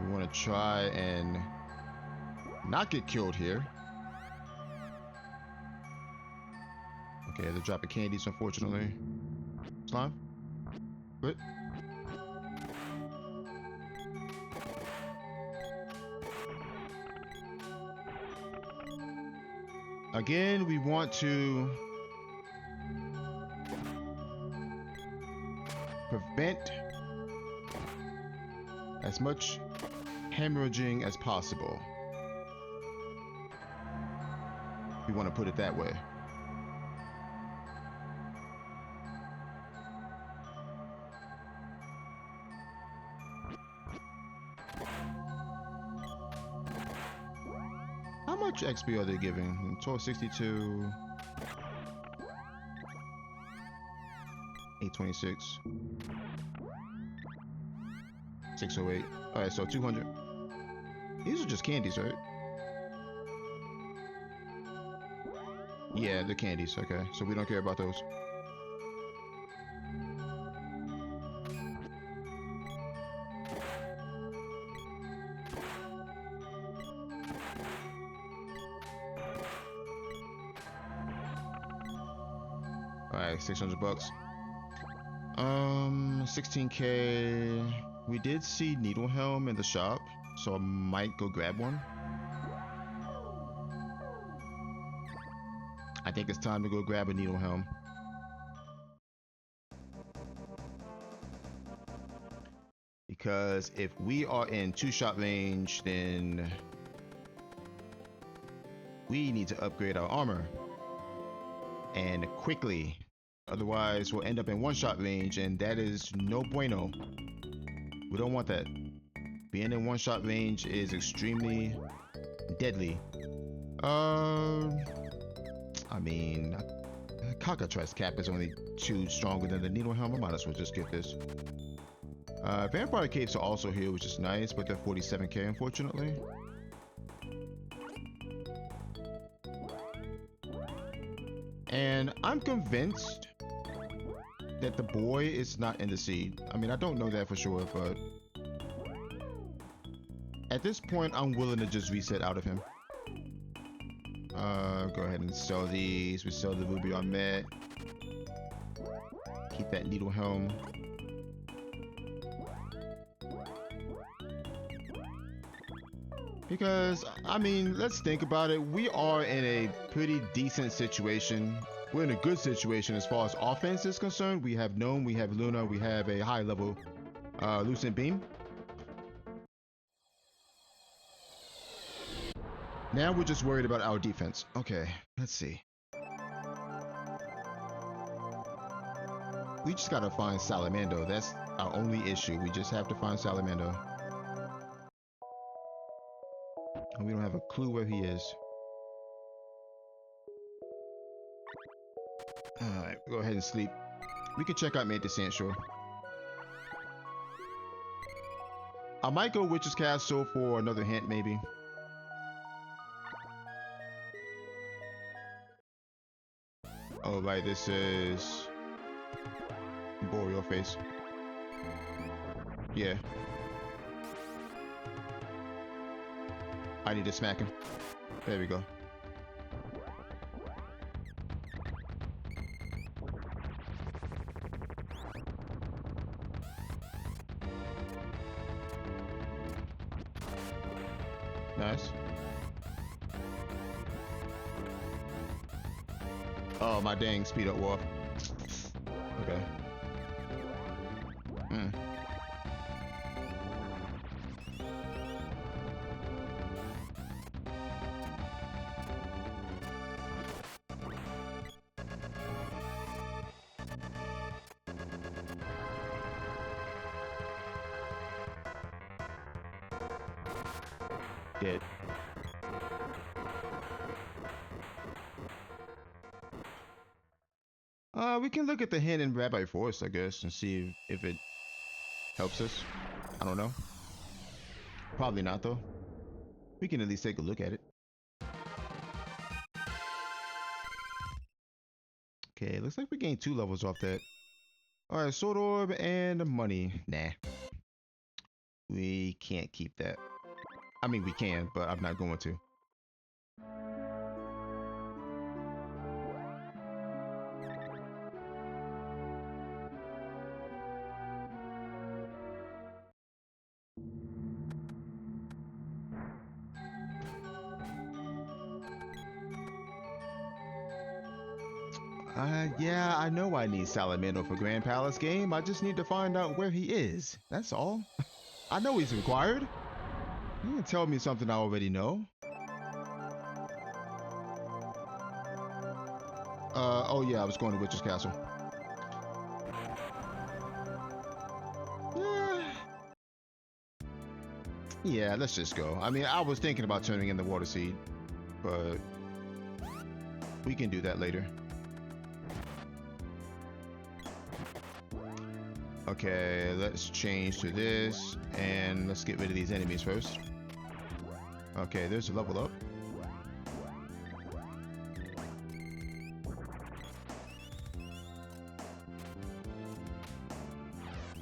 We want to try and not get killed here. Okay, they're dropping candies, unfortunately. Slime? Good. Again, we want to prevent as much hemorrhaging as possible. We want to put it that way. How much XP are they giving? 1262, 826, 608. All right, so 200. These are just candies, right? Yeah, the candies. Okay, so we don't care about those. All right, 600 bucks. 16K. We did see Needle Helm in the shop, so I might go grab one. I think it's time to go grab a Needle Helm. Because if we are in 2-shot range, then we need to upgrade our armor. And quickly. Otherwise, we'll end up in 1-shot range, and that is no bueno. We don't want that. Being in 1-shot range is extremely deadly. I mean, Cockatrice Cap is only 2 stronger than the Needle Helm. I might as well just get this. Vampire Capes are also here, which is nice, but they're 47k, unfortunately. And I'm convinced that the boy is not in the seed. I mean, I don't know that for sure, but at this point, I'm willing to just reset out of him. Go ahead and sell these. We sell the Ruby on Met. Keep that Needle Helm. Because, I mean, let's think about it. We are in a pretty decent situation. We're in a good situation as far as offense is concerned. We have Gnome, we have Luna, we have a high level Lucent Beam. Now we're just worried about our defense. Okay, let's see. We just gotta find Salamando. That's our only issue. We just have to find Salamando. And we don't have a clue where he is. Alright, go ahead and sleep. We can check out Maid Descent, sure. I might go Witch's Castle for another hint, maybe. Oh, right, this is Boreal Face. Yeah. I need to smack him. There we go. Nice. Oh, my dang speed up wall. Okay. Dead. We can look at the hint in Rabbi Forest, I guess, and see if it helps us. I don't know. Probably not, though. We can at least take a look at it. Okay, looks like we gained 2 levels off that. Alright, Sword Orb and money. Nah. We can't keep that. I mean, we can, but I'm not going to. Yeah, I know I need Salamando for Grand Palace game. I just need to find out where he is. That's all. I know he's required. You can tell me something I already know. Oh yeah, I was going to Witch's Castle. Yeah, let's just go. I mean, I was thinking about turning in the Water Seed, but we can do that later. Okay, let's change to this, and let's get rid of these enemies first. Okay, there's a level up.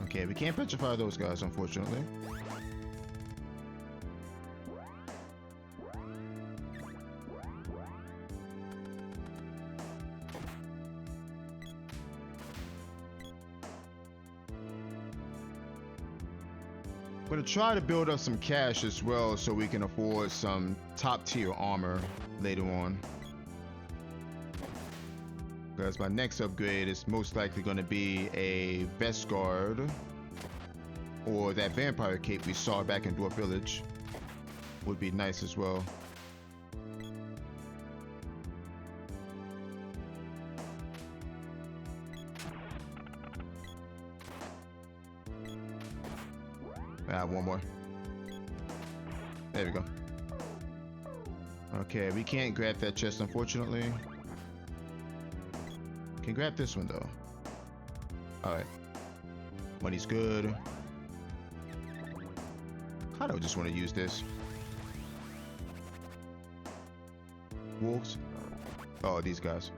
Okay, we can't petrify those guys, unfortunately. I'm gonna try to build up some cash as well so we can afford some top tier armor later on. Because my next upgrade is most likely gonna be a vest guard or that vampire cape we saw back in Dwarf Village. Would be nice as well. One more. There we go. Okay, we can't grab that chest, unfortunately. Can grab this one, though. Alright. Money's good. Kind of just want to use this. Wolves. Oh, these guys.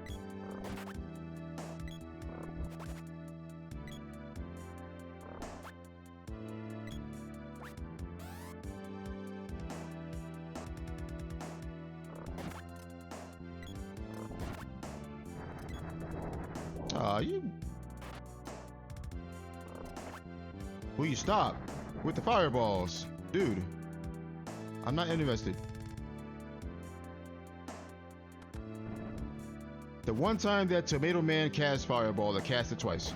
Will you stop with the fireballs? Dude, I'm not interested. The one time that Tomato Man cast Fireball, I cast it twice.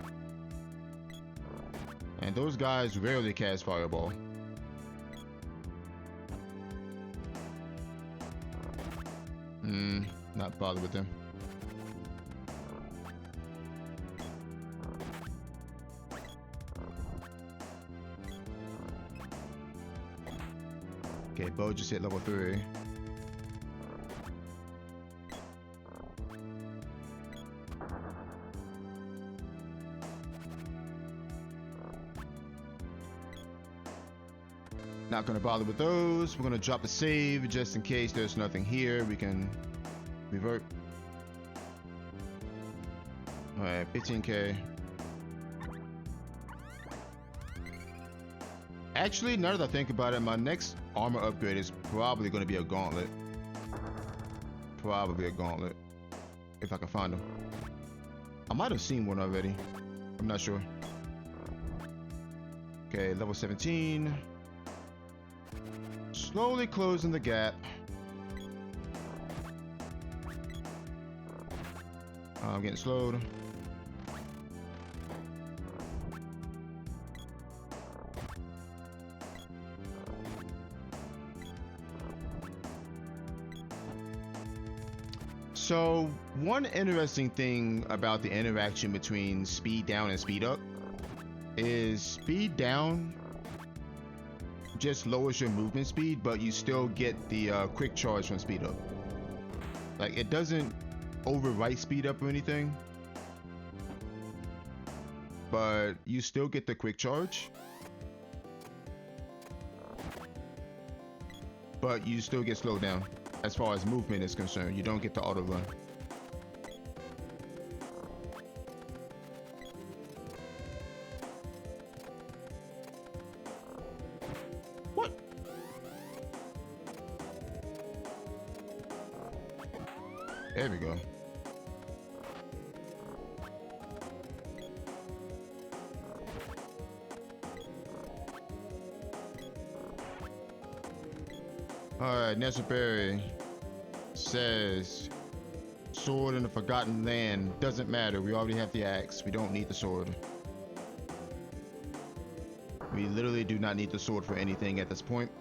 And those guys rarely cast Fireball. Not bothered with them. Okay, Bo just hit level 3. Not gonna bother with those. We're gonna drop a save just in case there's nothing here. We can revert. Alright, 15k. Actually, now that I think about it, my next armor upgrade is probably going to be a gauntlet. Probably a gauntlet. If I can find them. I might have seen one already. I'm not sure. Okay, level 17. Slowly closing the gap. I'm getting slowed. So, one interesting thing about the interaction between speed down and speed up is speed down just lowers your movement speed, but you still get the quick charge from speed up. Like, it doesn't overwrite speed up or anything. but you still get the quick charge. But you still get slowed down as far as movement is concerned. You don't get the auto run. What? There we go. Alright, Necessary says sword in the Forgotten Land. Doesn't matter. We already have the axe. We don't need the sword. We literally do not need the sword for anything at this point.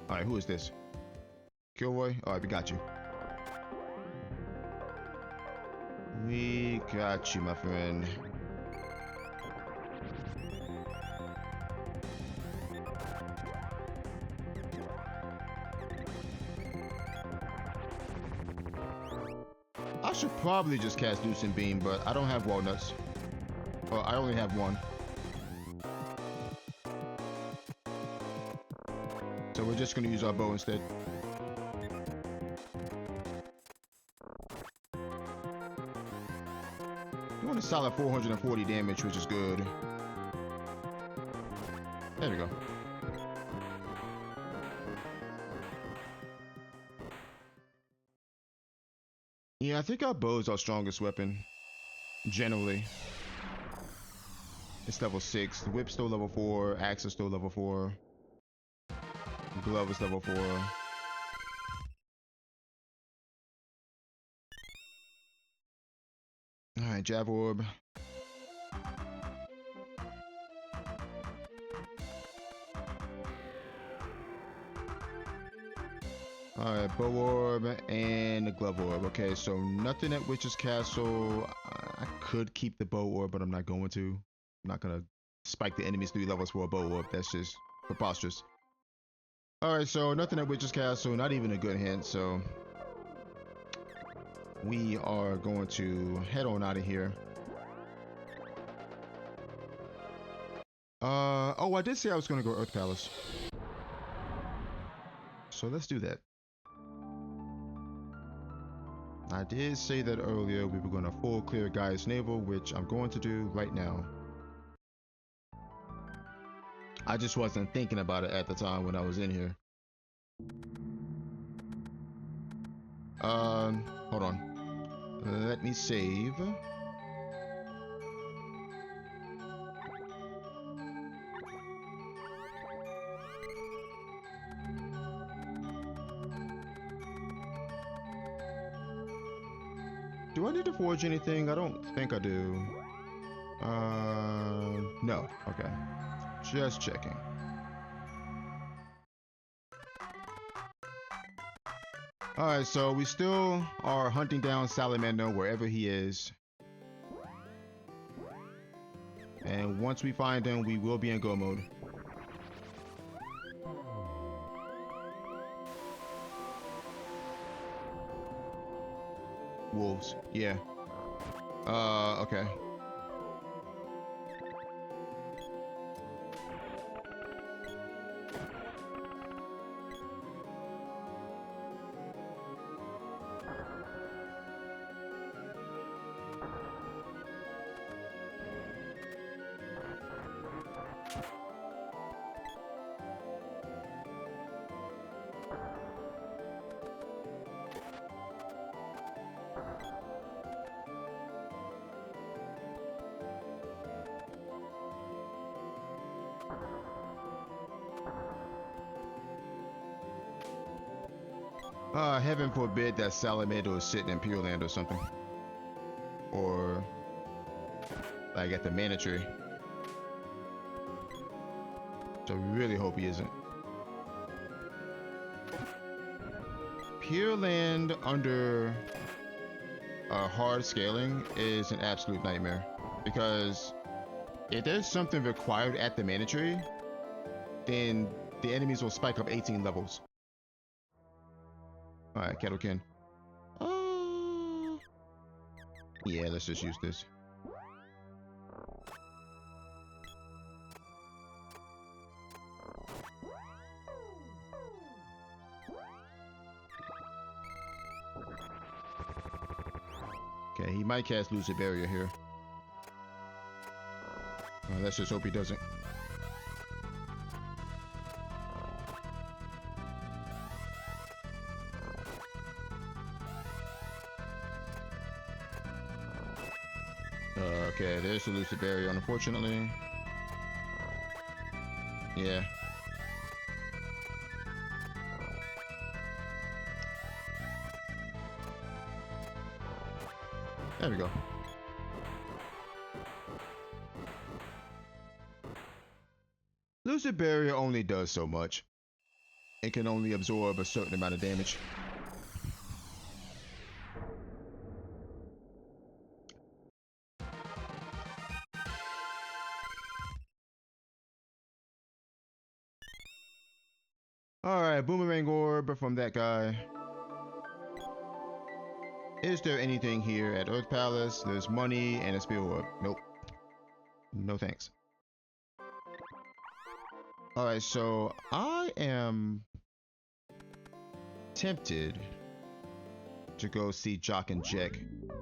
Alright, who is this? Kilroy? Alright, we got you. We got you, my friend. I should probably just cast Lucent Beam, but I don't have walnuts. Well, I only have one. So we're just gonna use our bow instead. You want a solid 440 damage, which is good. There we go. Yeah, I think our bow is our strongest weapon, generally. It's level 6. The whip's still level 4. Axe is still level 4. Glove is level 4. Alright, Jab Orb. Alright, Bow Orb and the Glove Orb. Okay, so nothing at Witch's Castle. I could keep the Bow Orb, but I'm not going to. I'm not going to spike the enemies 3 levels for a Bow Orb. That's just preposterous. Alright, so nothing at Witch's Castle. Not even a good hint, so we are going to head on out of here. Oh, I did say I was going to go Earth Palace. So let's do that. I did say that earlier we were going to full clear Gaia's Navel, which I'm going to do right now. I just wasn't thinking about it at the time when I was in here. Hold on. Let me save. Do I need to forge anything? I don't think I do. No. Okay. Just checking. Alright, so we still are hunting down Salamander wherever he is. And once we find him, we will be in go mode. Wolves, yeah. Okay. Heaven forbid that Salamander is sitting in Pure Land or something. Or like at the Mana Tree. So we really hope he isn't. Pure Land under hard scaling is an absolute nightmare. Because if there's something required at the Mana Tree, then the enemies will spike up 18 levels. Alright, Kettlekin. Yeah, let's just use this. Yeah, he might cast Lucid Barrier here. Let's just hope he doesn't. Okay, there's the Lucid Barrier, unfortunately. Yeah. There we go. Lucid Barrier only does so much. It can only absorb a certain amount of damage. Alright, Boomerang Orb from that guy. Is there anything here at Earth Palace? There's money and a Spear Orb. Nope. No thanks. Alright, so I am tempted to go see Jock and Jack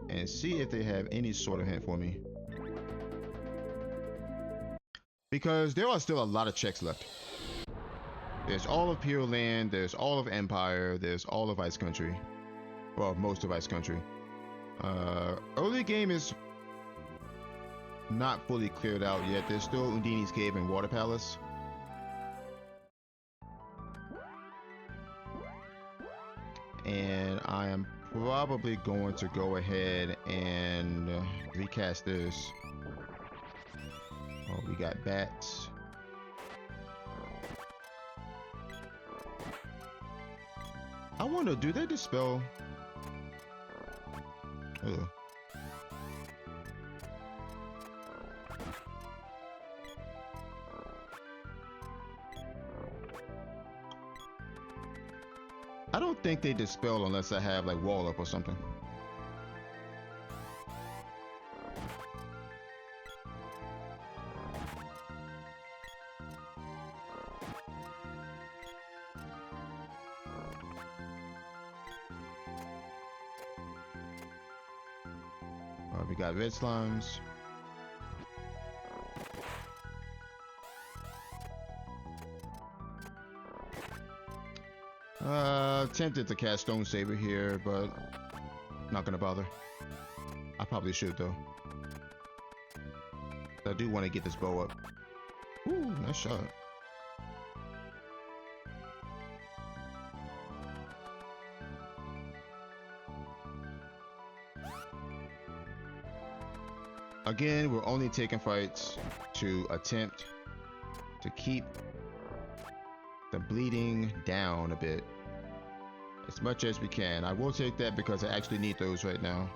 and see if they have any sort of hint for me. Because there are still a lot of checks left. There's all of Pure Land, there's all of Empire, there's all of Ice Country. Well, most of Ice Country. Early game is not fully cleared out yet. There's still Undini's Cave and Water Palace. And I am probably going to go ahead and recast this. Oh, we got bats. I wonder, do they dispel? Ugh. I don't think they dispel unless I have like wall up or something. We got red slimes. Tempted to cast Stone Saber here, but not gonna bother. I probably should though. I do want to get this bow up. Ooh, nice shot. Again, we're only taking fights to attempt to keep the bleeding down a bit. As much as we can. I will take that because I actually need those right now.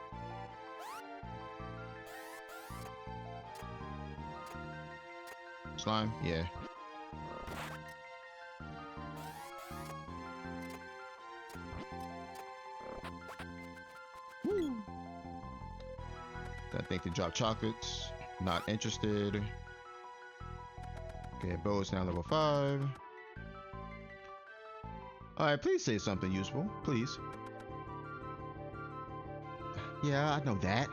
Slime? Yeah. Woo! I think they drop chocolates. Not interested. Okay, bow is now level 5. Alright, please say something useful. Please. Yeah, I know that.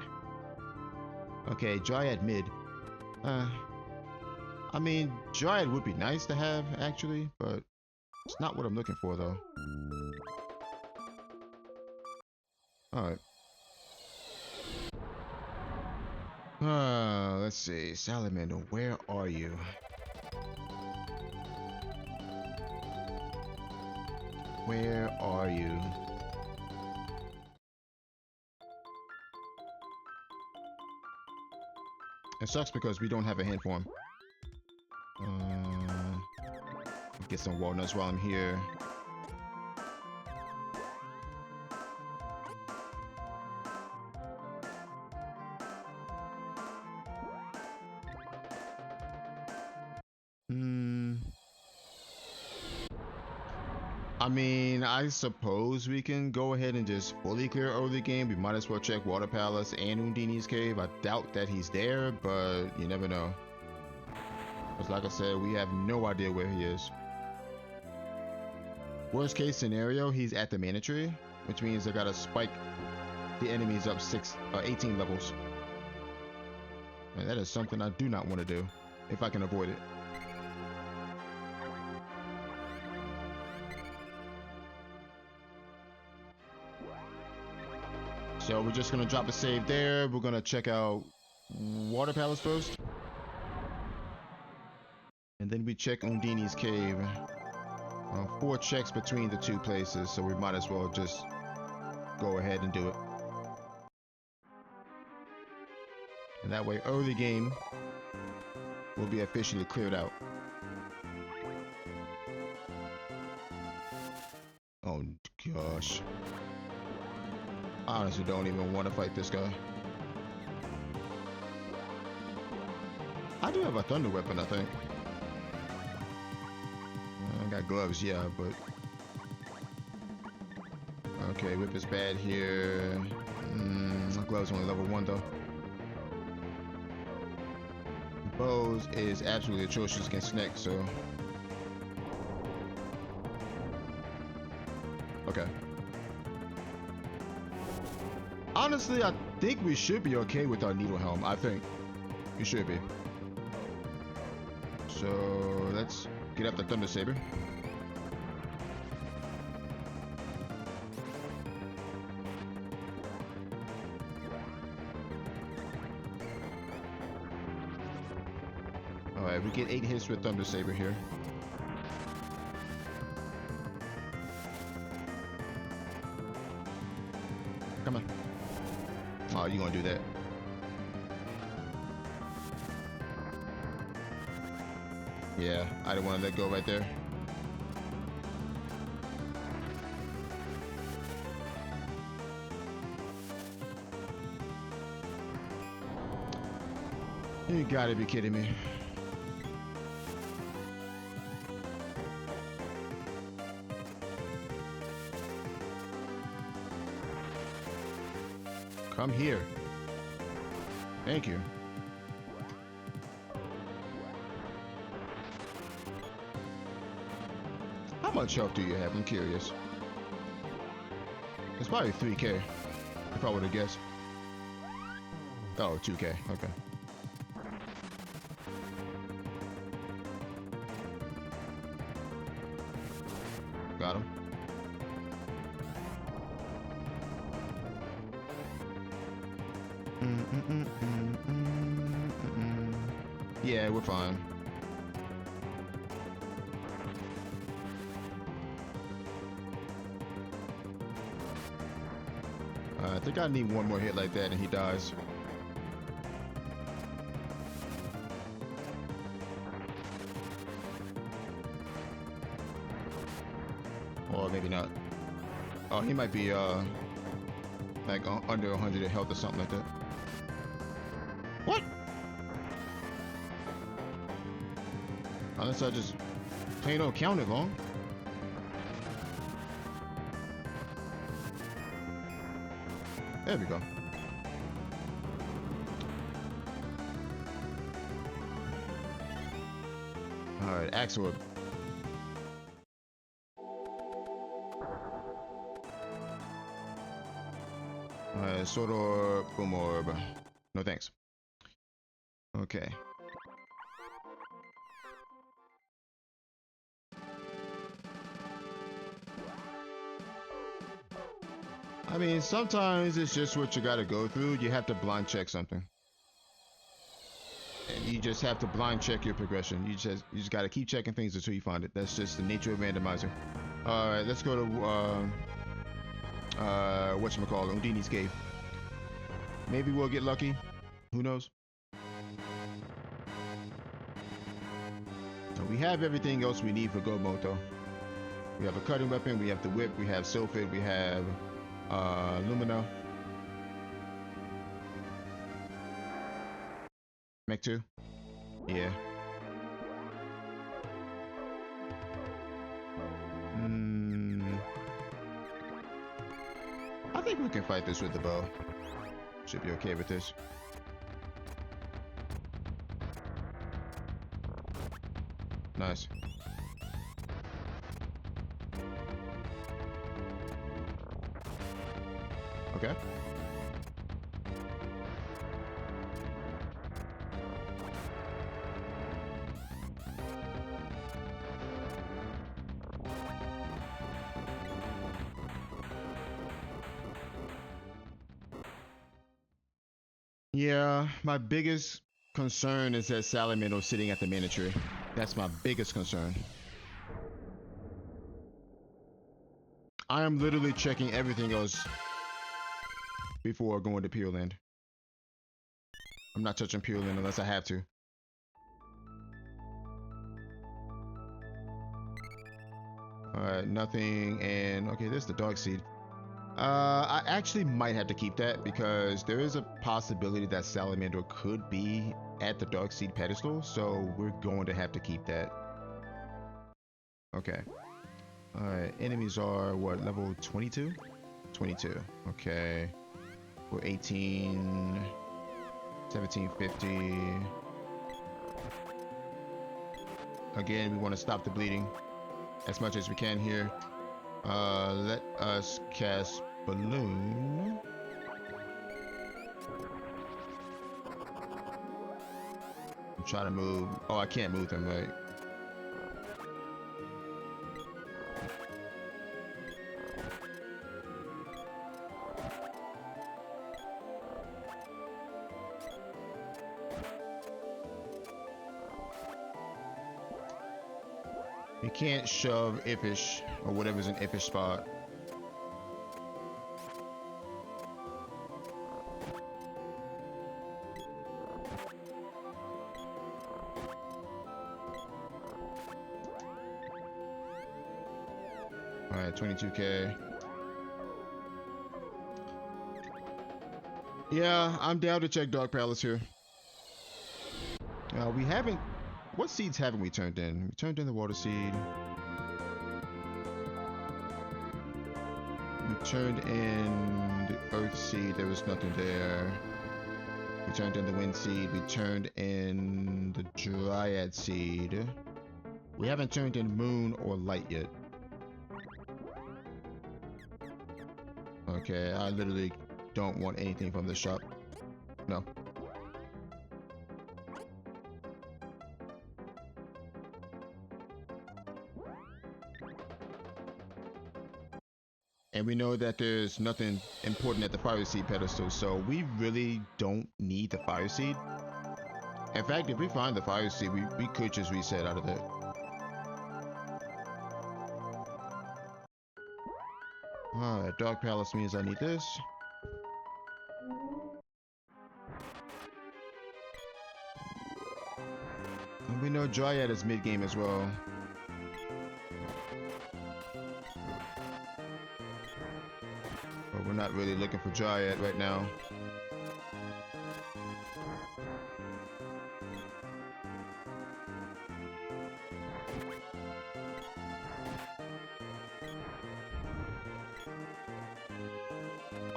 Okay, Dryad mid. I mean, Dryad would be nice to have, actually, but it's not what I'm looking for, though. Alright. Let's see. Salamander, where are you? Where are you? It sucks because we don't have a hint for him. Get some walnuts while I'm here. I mean, I suppose we can go ahead and just fully clear early game. We might as well check Water Palace and Undini's Cave. I doubt that he's there, but you never know. Because like I said, we have no idea where he is. Worst case scenario, he's at the Mana Tree, which means I gotta spike the enemies up 18 levels. And that is something I do not want to do if I can avoid it. So we're just gonna drop a save there. We're gonna check out Water Palace first. And then we check Undini's cave. 4 checks between the 2 places, so we might as well just go ahead and do it. And that way early game will be officially cleared out. Oh gosh. I honestly don't even want to fight this guy. I do have a thunder weapon, I think. I got gloves, yeah, but... Okay, whip is bad here. Gloves only level 1 though. Bows is absolutely atrocious against snakes, so... Okay. Honestly, I think we should be okay with our needle helm. I think we should be. So let's get up the thunder saber. All right, we get 8 hits with thunder saber here. Come on. Oh, you gonna do that? Yeah, I didn't want to let go right there. You gotta be kidding me. Come here. Thank you. How much health do you have? I'm curious. It's probably 3K, if I would have guessed. Oh, 2K. Okay. Got him. Yeah, we're fine. I think I need one more hit like that and he dies. Or maybe not. Oh, he might be like under 100 health or something like that. What? Unless I just plain don't count it wrong. There we go. Alright, Axe Orb. Alright, Sword Orb, Boom Orb. No thanks. Okay. I mean, sometimes it's just what you gotta go through. You have to blind check something. And you just have to blind check your progression. You just gotta keep checking things until you find it. That's just the nature of Randomizer. Alright, let's go to whatchamacallit, Undini's cave. Maybe we'll get lucky. Who knows? So we have everything else we need for go mode though. We have a cutting weapon, we have the whip, we have Sylphid, we have Lumina. Mech 2? Yeah. I think we can fight this with the bow. Should be okay with this. Nice. Okay. Yeah, my biggest concern is that Salamander sitting at the miniature. That's my biggest concern. I am literally checking everything else before going to Pure Land. I'm not touching Pure Land unless I have to. Alright, nothing, and okay, there's the Dark Seed. I actually might have to keep that because there is a possibility that Salamander could be at the Dark Seed pedestal, so we're going to have to keep that. Okay. Alright, enemies are what, level 22? 22. Okay. We're 18, 1750. Again, we want to stop the bleeding as much as we can here. Let us cast Balloon. I'm trying to move. Oh, I can't move them, right? You can't shove Iffish or whatever's an Iffish spot. Alright, 22k. Yeah, I'm down to check Dark Palace here. We haven't... What seeds haven't we turned in? We turned in the Water Seed. We turned in the Earth Seed. There was nothing there. We turned in the Wind Seed. We turned in the Dryad Seed. We haven't turned in Moon or Light yet. Okay, I literally don't want anything from this shop. No. And we know that there's nothing important at the Fire Seed pedestal, so we really don't need the Fire Seed. In fact, if we find the Fire Seed, we could just reset out of there. Alright, Dark Palace means I need this. And we know Dryad is mid-game as well. But we're not really looking for Dryad right now.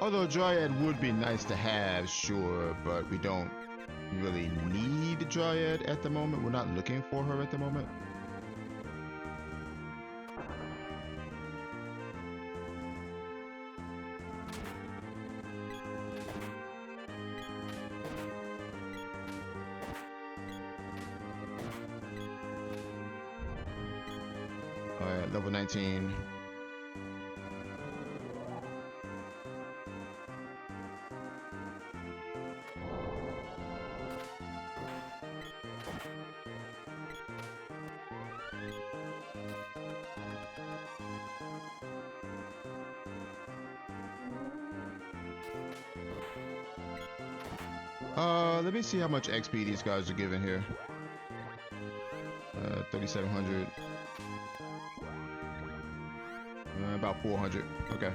Although Dryad would be nice to have, sure, but we don't really need Dryad at the moment. We're not looking for her at the moment. Alright, level 19. Let me see how much XP these guys are giving here. 3,700. About 400. Okay.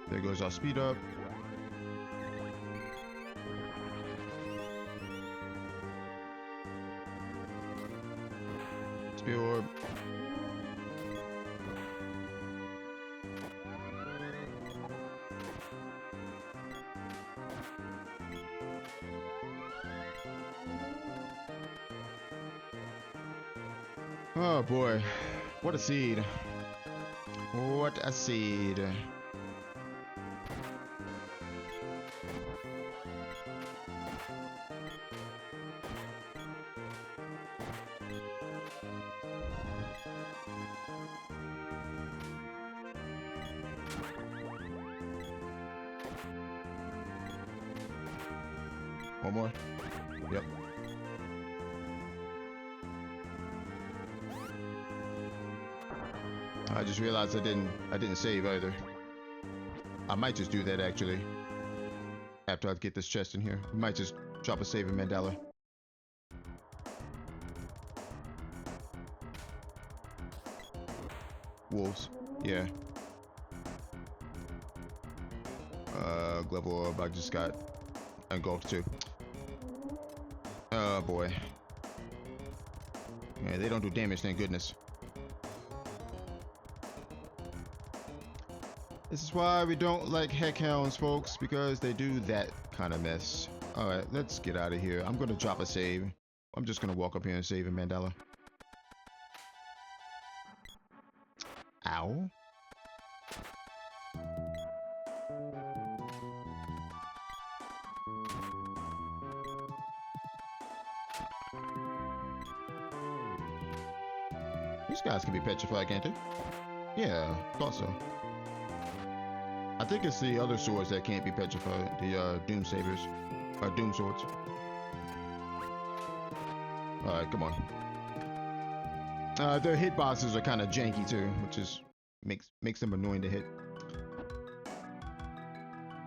There goes our speed up. Speed orb. Oh boy, what a seed. What a seed. One more. Yep. I just realized I didn't save either. I might just do that actually. After I get this chest in here, we might just drop a save in Mandala. Wolves, yeah. Glove orb, I just got engulfed too. Oh boy. Yeah, they don't do damage, thank goodness. This is why we don't like heckhounds, folks, because they do that kind of mess. Alright, let's get out of here. I'm gonna drop a save. I'm just gonna walk up here and save in Mandala. Ow. These guys can be petrified, can't they? Yeah, thought so. I think it's the other swords that can't be petrified. The Doom Sabers. Doom Swords. Alright, come on. Their hitboxes are kind of janky too, which is makes them annoying to hit.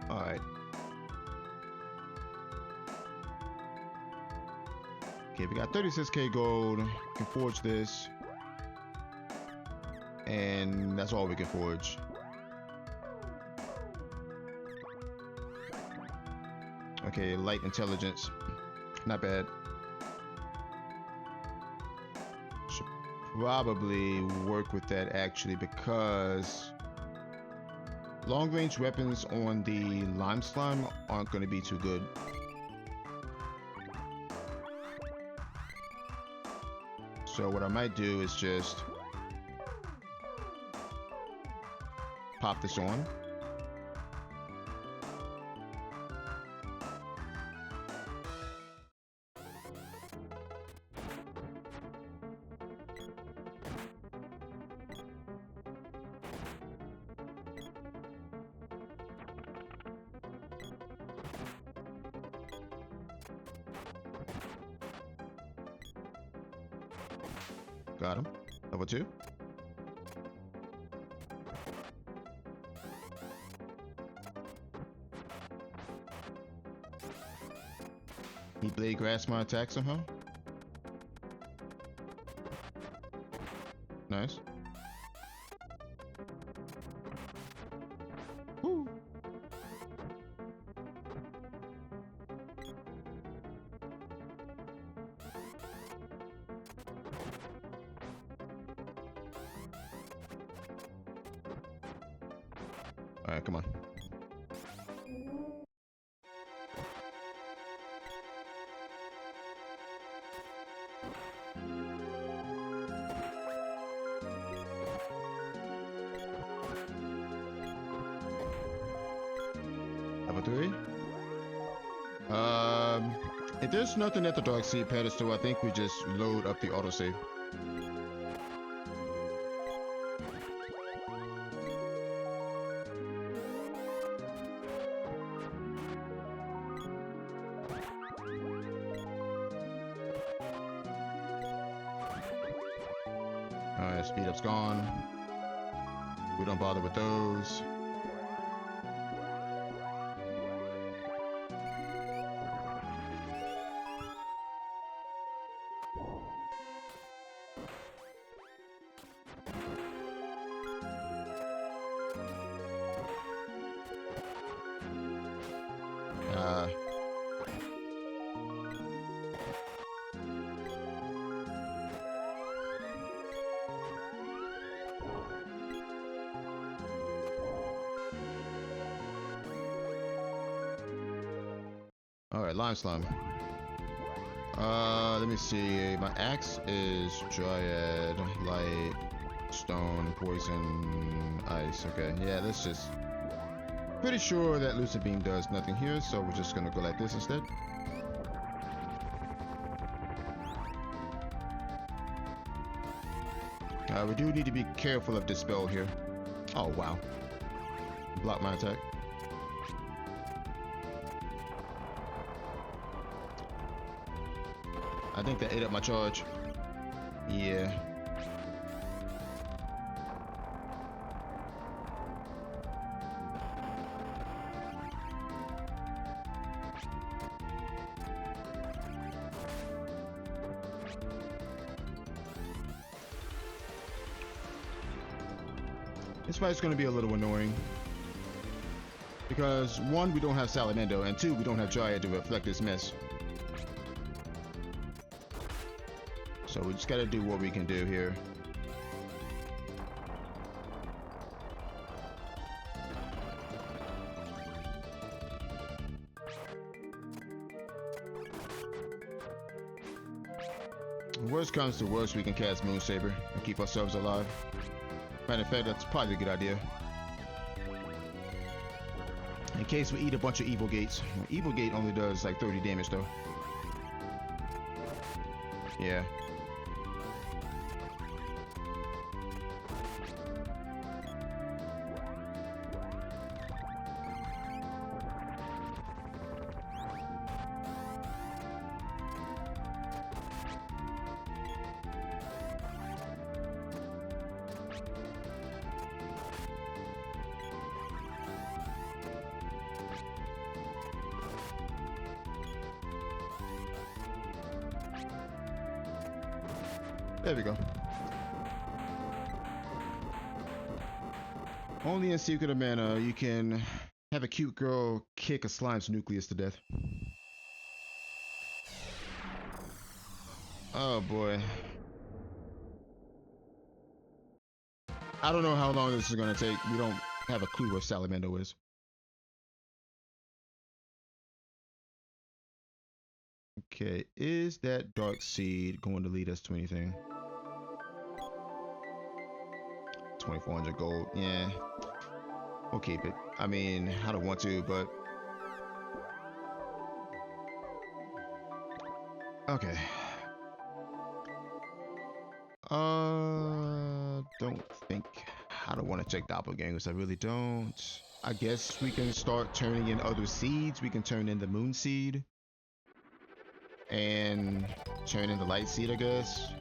Alright. Okay, we got 36k gold. We can forge this. And that's all we can forge. Okay, light intelligence. Not bad. Should probably work with that actually, because long range weapons on the lime slime aren't going to be too good. So what I might do is just pop this on. Got him. Level 2. He blade grasp my attack somehow. Nice. Woo. All right, come on. Level 3. If there's nothing at the Dark Seed pedestal, I think we just load up the autosave. Alright, speed up's gone. We don't bother with those. Alright, lime slime. Let me see. My axe is dryad, light, stone, poison, ice. Okay, yeah, let's just. Pretty sure that lucid beam does nothing here, so we're just gonna go like this instead. We do need to be careful of dispel here. Oh wow. Block my attack. I think that ate up my charge. Yeah. This fight's going to be a little annoying. Because, one, we don't have Salamando, and two, we don't have Dryad to reflect this mess. So we just got to do what we can do here. Worst comes to worst, we can cast Moon Saber and keep ourselves alive. Matter of fact, that's probably a good idea. In case we eat a bunch of Evil Gates. Evil Gate only does like 30 damage though. Yeah. There we go. Only in Secret of Mana you can have a cute girl kick a slime's nucleus to death. Oh boy. I don't know how long this is going to take. We don't have a clue where Salamando is. Okay, is that Dark Seed going to lead us to anything? 2,400 gold, yeah. We'll keep it. I mean, I don't want to, but... Okay. Don't think... I don't want to check doppelgangers, I really don't. I guess we can start turning in other seeds. We can turn in the Moon Seed. And turn in the Light Seed, I guess.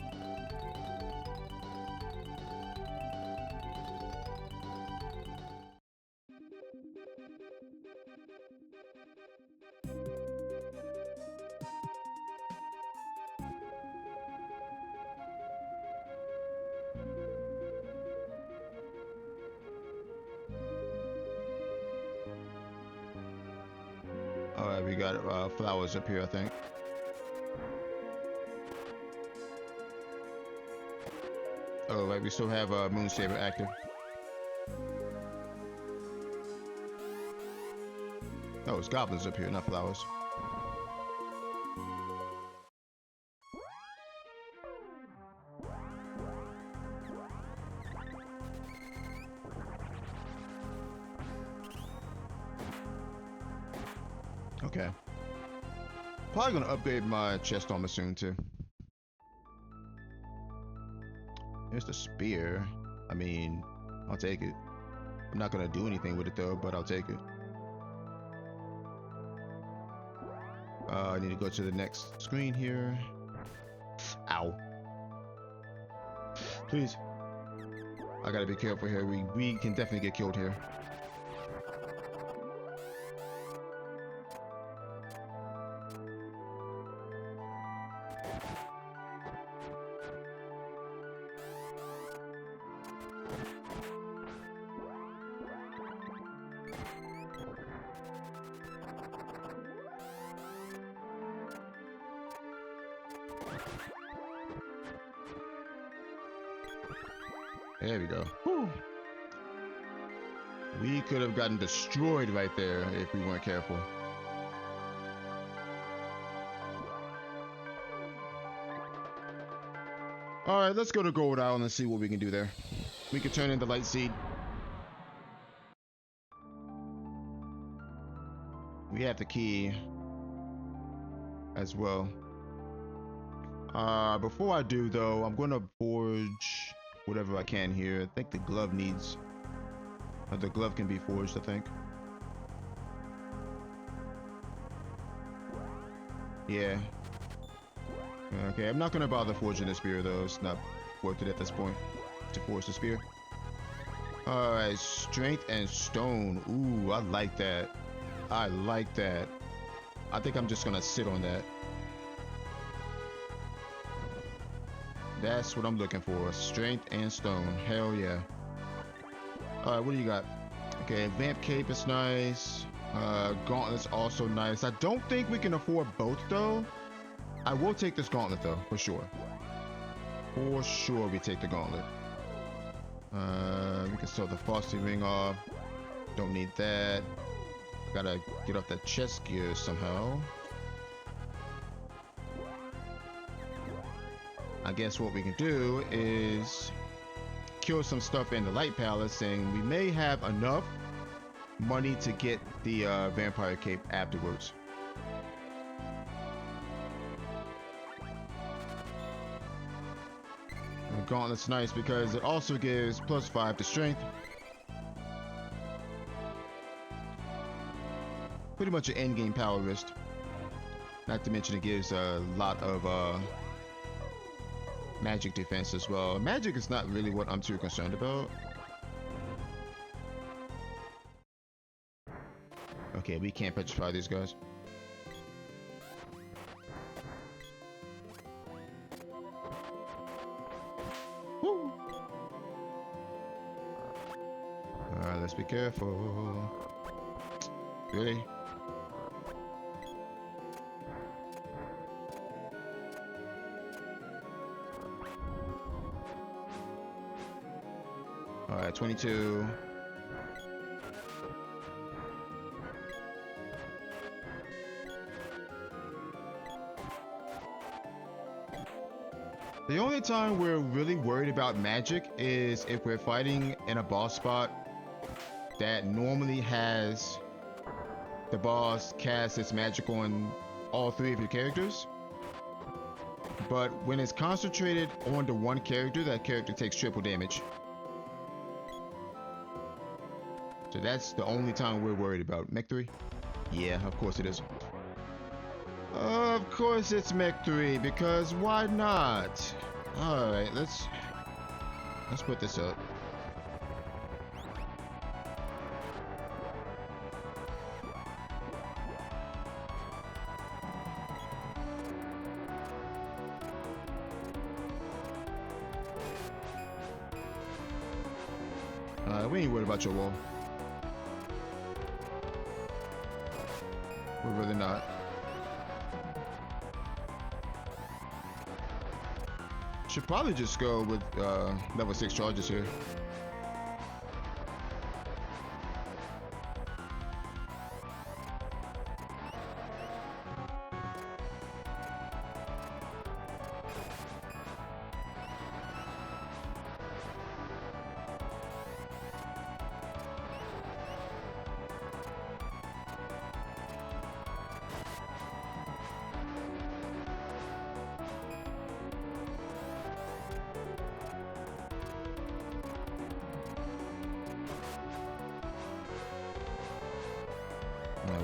Alright, we got flowers up here, I think. Oh, right, we still have Moon Saber active. Oh, it's goblins up here, not flowers. Okay. Probably gonna upgrade my chest armor soon too. Here's the spear. I mean, I'll take it. I'm not gonna do anything with it though, but I'll take it. I need to go to the next screen here. Ow. Please. I gotta be careful here. We can definitely get killed here. There we go. Whew. We could have gotten destroyed right there if we weren't careful. Alright, let's go to Gold Island and see what we can do there. We can turn in the Light Seed. We have the key as well. Before I do though, I'm gonna forge whatever I can here. I think the glove needs... the glove can be forged, I think. Yeah. Okay, I'm not gonna bother forging the spear though. It's not worth it at this point to forge the spear. Alright, strength and stone. Ooh, I like that. I like that. I think I'm just gonna sit on that. That's what I'm looking for. Strength and stone. Hell yeah. Alright, what do you got? Okay, vamp cape is nice. Gauntlet's also nice. I don't think we can afford both though. I will take this gauntlet though, for sure. For sure we take the gauntlet. We can sell the frosty ring off. Don't need that. Gotta get off that chest gear somehow. I guess what we can do is kill some stuff in the light palace, and we may have enough money to get the vampire cape afterwards. The gauntlet's nice because it also gives +5 to strength. Pretty much an endgame power wrist. Not to mention it gives a lot of magic defense as well. Magic is not really what I'm too concerned about. Okay, we can't petrify these guys. Woo! Alright, let's be careful. Really? Alright, 22. The only time we're really worried about magic is if we're fighting in a boss spot that normally has the boss cast its magic on all 3 of your characters. But when it's concentrated on the one character, that character takes triple damage. So that's the only time we're worried about. Mech 3? Yeah, of course it is. Of course it's Mech 3, because why not? Alright, let's put this up. We ain't worried about your wall. We're really not. Should probably just go with level 6 charges here.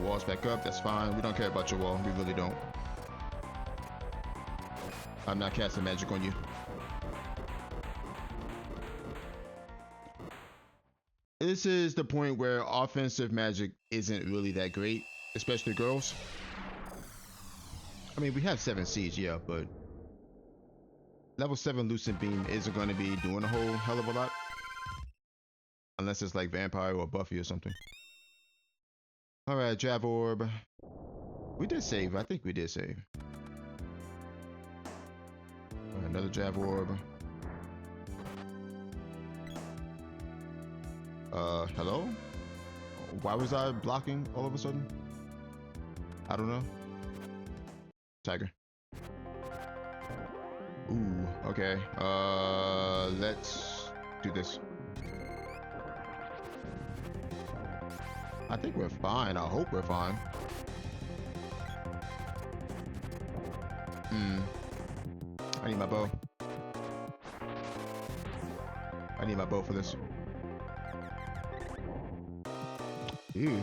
Walls back up, that's fine. We don't care about your wall, we really don't. I'm not casting magic on you. This is the point where offensive magic isn't really that great, especially girls. I mean, we have 7 siege, yeah, but level 7 Lucent Beam isn't going to be doing a whole hell of a lot. Unless it's like Vampire or Buffy or something. Alright, Jab Orb. We did save. I think we did save. Another Jab Orb. Hello? Why was I blocking all of a sudden? I don't know. Tiger. Ooh, okay. Let's do this. I think we're fine. I hope we're fine. I need my bow. I need my bow for this. Ew.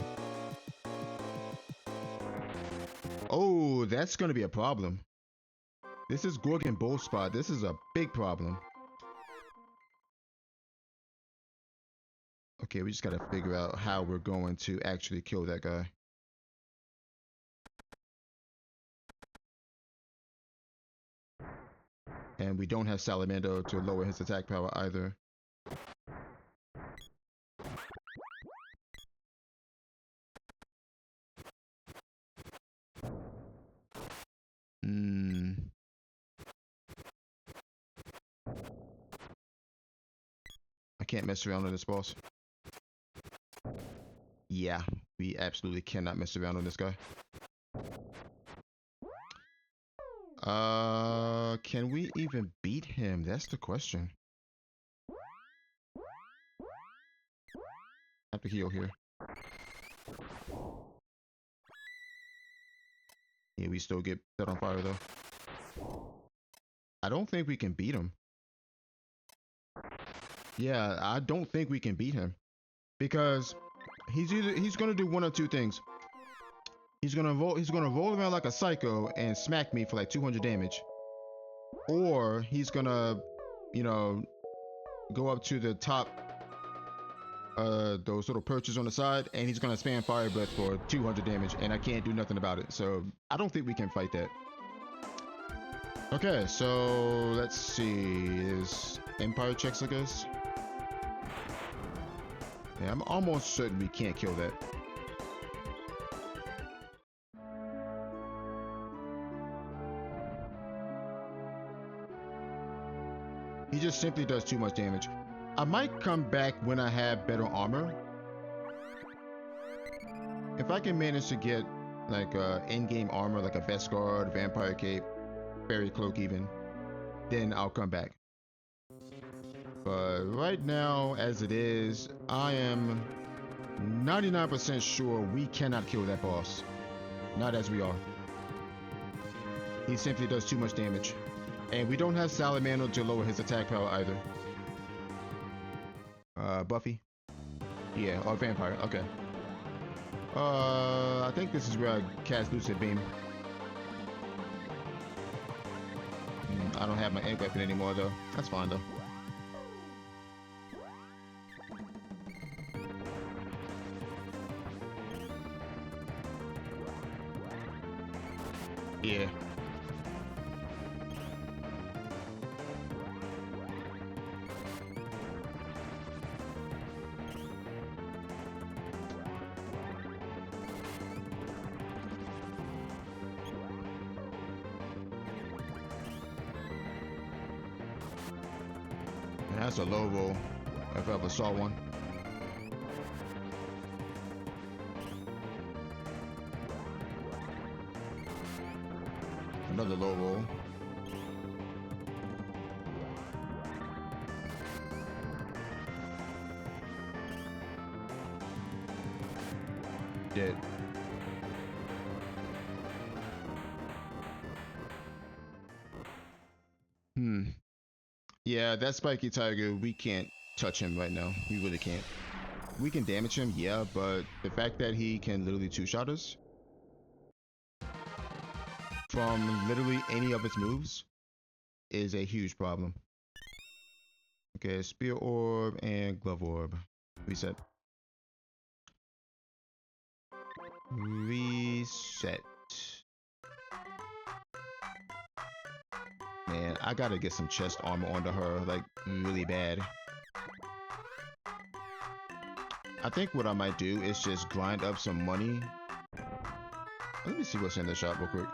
Oh, that's gonna be a problem. This is Gorgon Bull Spot. This is a big problem. Okay, we just gotta figure out how we're going to actually kill that guy. And we don't have Salamando to lower his attack power either. I can't mess around with this boss. Yeah, we absolutely cannot mess around on this guy. Can we even beat him? That's the question. I have to heal here. Yeah, we still get set on fire though. I don't think we can beat him. Yeah, I don't think we can beat him. Because he's gonna do one or two things. He's gonna roll around like a psycho and smack me for like 200 damage. Or he's gonna, you know, go up to the top those little perches on the side, and he's gonna spam fire breath for 200 damage, and I can't do nothing about it. So I don't think we can fight that. Okay, so let's see. Is Empire checks, I guess? Yeah, I'm almost certain we can't kill that. He just simply does too much damage. I might come back when I have better armor. If I can manage to get like in-game armor, like a vest guard, vampire cape, fairy cloak even, then I'll come back. But right now, as it is, I am 99% sure we cannot kill that boss. Not as we are. He simply does too much damage. And we don't have Salamando to lower his attack power either. Buffy? Yeah, or vampire, okay. I think this is where I cast Lucid Beam. I don't have my egg weapon anymore though. That's fine though. Yeah. That's a low roll, if I ever saw one. Another low roll. Dead. Yeah, that spiky tiger, we can't touch him right now. We really can't. We can damage him, yeah, but the fact that he can literally two-shot us from literally any of its moves is a huge problem. Okay, spear orb and glove orb. Reset. Reset. Man, I gotta get some chest armor onto her, like, really bad. I think what I might do is just grind up some money. Let me see what's in the shop real quick.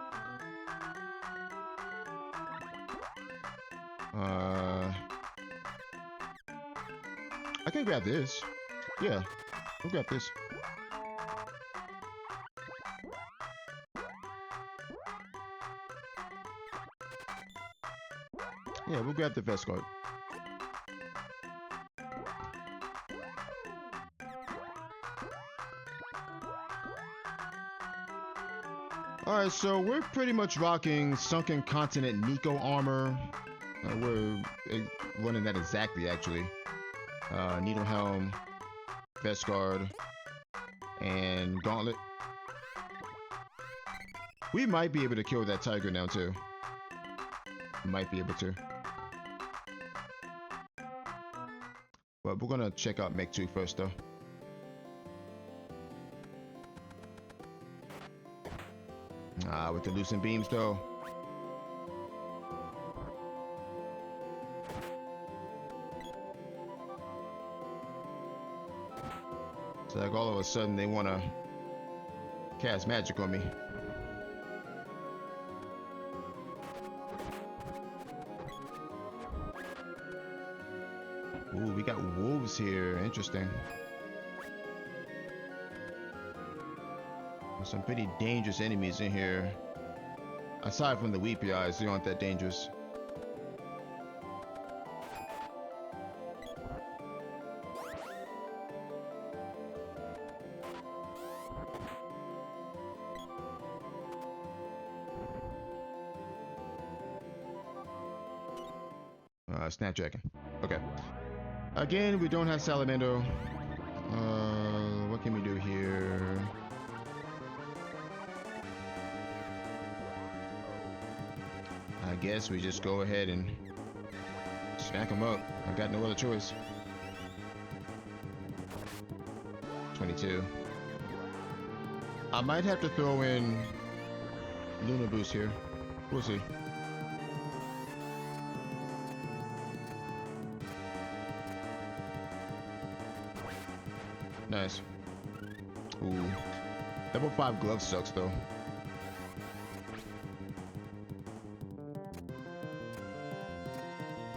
I can grab this. Yeah, we'll grab this. Yeah, we'll grab the vest guard. Alright, so we're pretty much rocking Sunken Continent Nico armor. We're running that exactly, actually. Needle Helm, vest guard, and gauntlet. We might be able to kill that tiger now, too. Might be able to. But we're gonna check out Mech 2 first though. With the loosened beams though. So like all of a sudden they wanna cast magic on me. Ooh, we got wolves here. Interesting. There's some pretty dangerous enemies in here. Aside from the weepy eyes, they aren't that dangerous. Snapdragon. Okay. Again, we don't have Salamando. What can we do here? I guess we just go ahead and smack them up. I got no other choice. 22. I might have to throw in Lunar Boost here. We'll see. Nice. Ooh. Level 5 glove sucks though.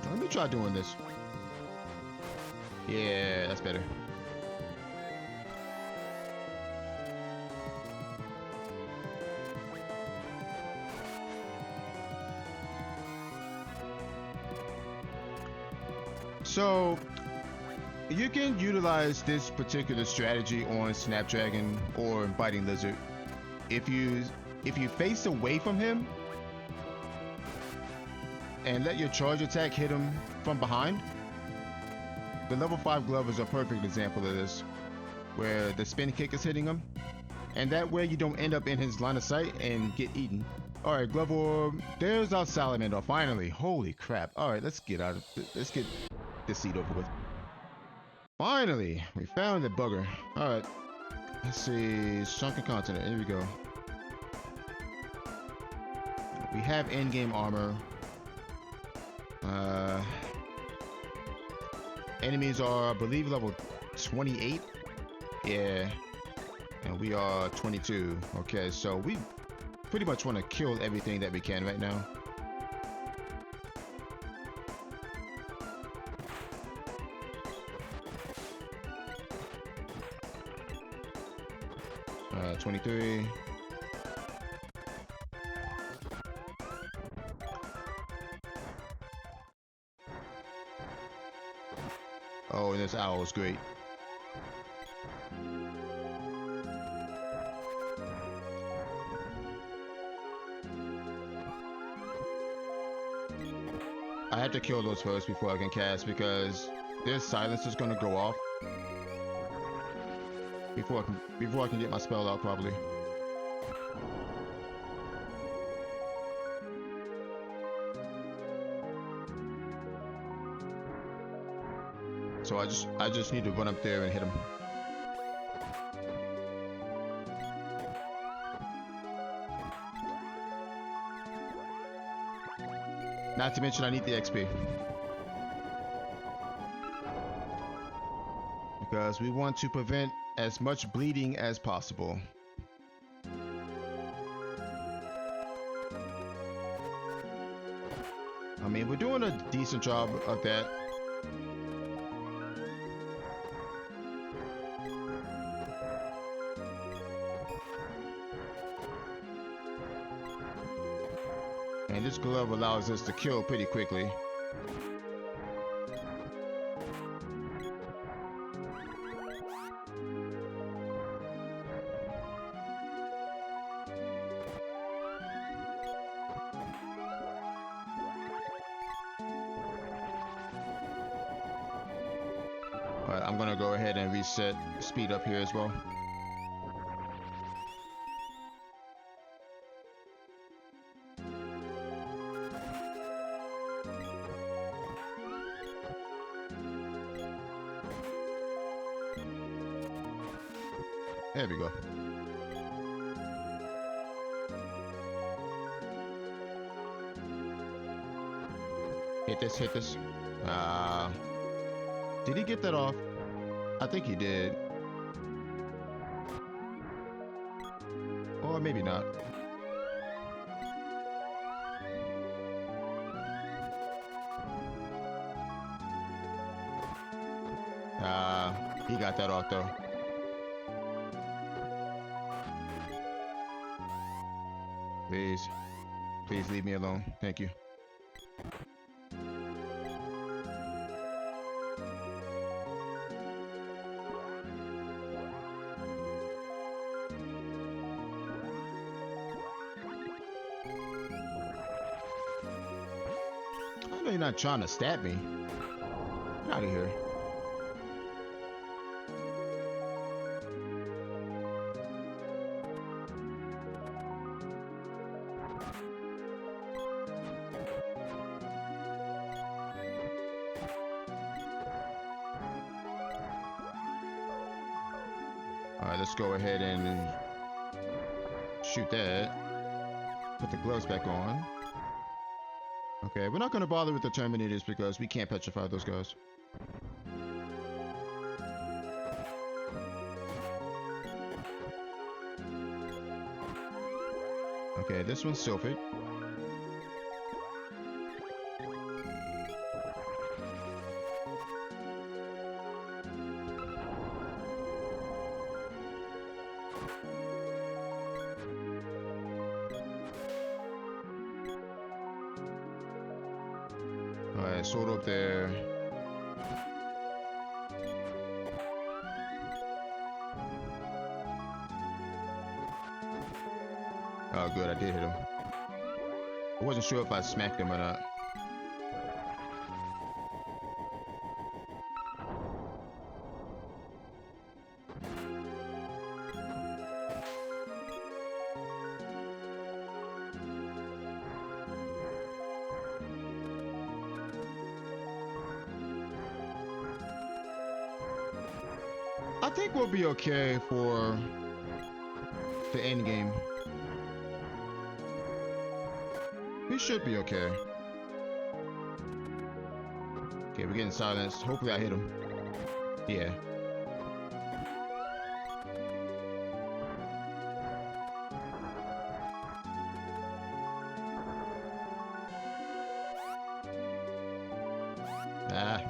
Let me try doing this. Yeah, that's better. So you can utilize this particular strategy on Snapdragon or Biting Lizard. If you face away from him and let your charge attack hit him from behind, the level 5 glove is a perfect example of this, where the spin kick is hitting him, and that way you don't end up in his line of sight and get eaten. All right, glove orb. There's our Salamander. Finally, holy crap! All right, let's get this seat over with. Finally, we found the bugger. All right, let's see. Sunken continent. Here we go. We have in-game armor. Enemies are, I believe, level 28. Yeah, and we are 22. Okay, so we pretty much want to kill everything that we can right now. 23. Oh, and this owl is great. I have to kill those first before I can cast, because their silence is gonna go off before I can get my spell out properly. So I just need to run up there and hit him. Not to mention I need the XP. Because we want to prevent as much bleeding as possible. I mean, we're doing a decent job of that. And this glove allows us to kill pretty quickly. Alright, I'm gonna go ahead and reset speed up here as well. There we go. Hit this, hit this. Did he get that off? I think he did. Or maybe not. He got that off though. Please. Please leave me alone. Thank you. I know you're not trying to stab me. Get out of here. Alright, let's go ahead and shoot that. Put the gloves back on. Okay, we're not going to bother with the Terminators because we can't petrify those guys. Okay, this one's Sylphid. Alright, sword up there. Oh, good, I did hit him. I wasn't sure if I smacked him or not. I think we'll be okay for the end game. We should be okay. Okay, we're getting silenced. Hopefully I hit him. Yeah. Ah.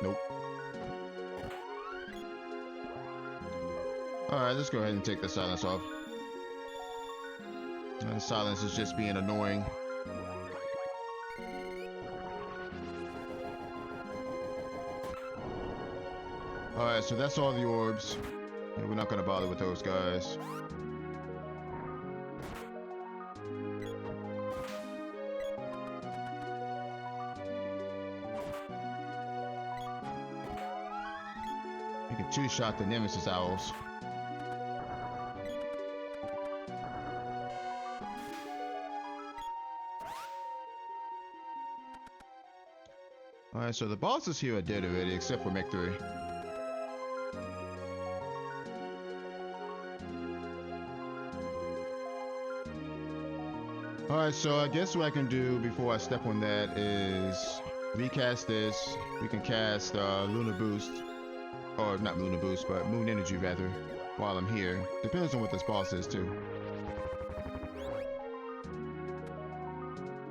Nope. Alright, let's go ahead and take the silence off. The silence is just being annoying. Alright, so that's all the orbs. And we're not going to bother with those guys. We can two-shot the Nemesis Owls. Alright, so the bosses here are dead already, except for Mech 3. Alright, so I guess what I can do before I step on that is recast this. We can cast Lunar Boost. Or not Lunar Boost, but Moon Energy rather, while I'm here. Depends on what this boss is too.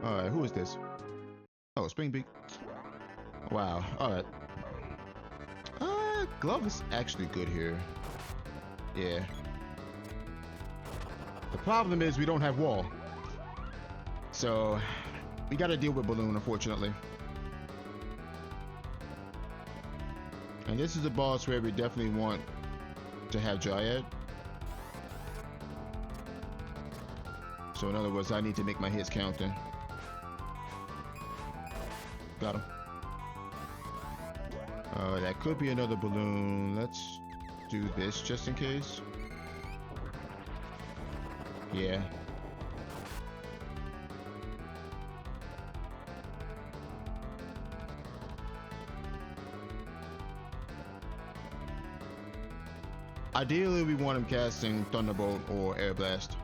Alright, who is this? Oh, Springbeak. Wow, alright. Glove is actually good here. Yeah. The problem is we don't have wall. So, we gotta deal with Balloon, unfortunately. And this is a boss where we definitely want to have Dryad. So in other words, I need to make my hits count then. Got him. That could be another balloon. Let's do this just in case. Yeah. Ideally, we want him casting Thunderbolt or Air Blast.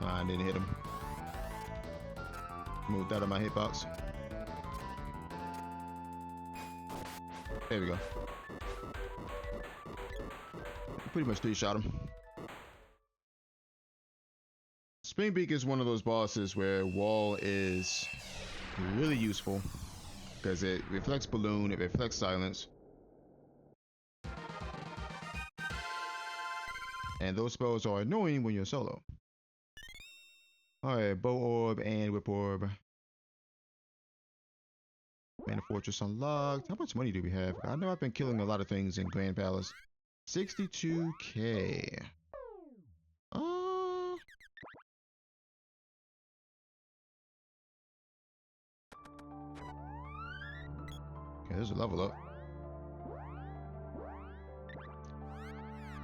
I didn't hit him. Moved out of my hitbox. There we go. Pretty much three-shot him. Springbeak is one of those bosses where Wall is really useful because it reflects Balloon, it reflects Silence. And those spells are annoying when you're solo. Alright, Bow Orb and Whip Orb. Mana Fortress unlocked. How much money do we have? I know I've been killing a lot of things in Grand Palace. 62k. Okay, there's a level up.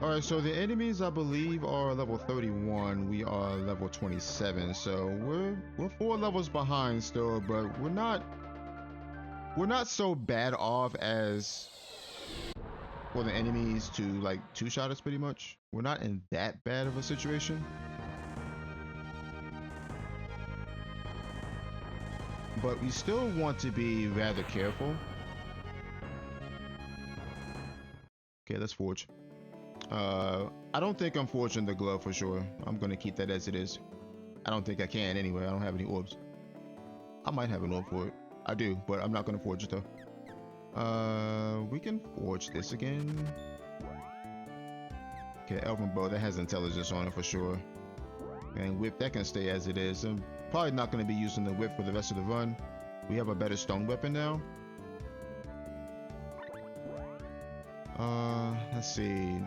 Alright, so the enemies I believe are level 31. We are level 27. So we're 4 levels behind still, but we're not so bad off as for the enemies to like two-shot us pretty much. We're not in that bad of a situation. But we still want to be rather careful. Okay, let's forge. I don't think I'm forging the glove for sure. I'm gonna keep that as it is. I don't think I can anyway. I don't have any orbs. I might have an orb for it. I do, but I'm not gonna forge it though. We can forge this again. Okay, Elven Bow, that has intelligence on it for sure. And whip, that can stay as it is. I'm probably not gonna be using the whip for the rest of the run. We have a better stone weapon now. Let's see.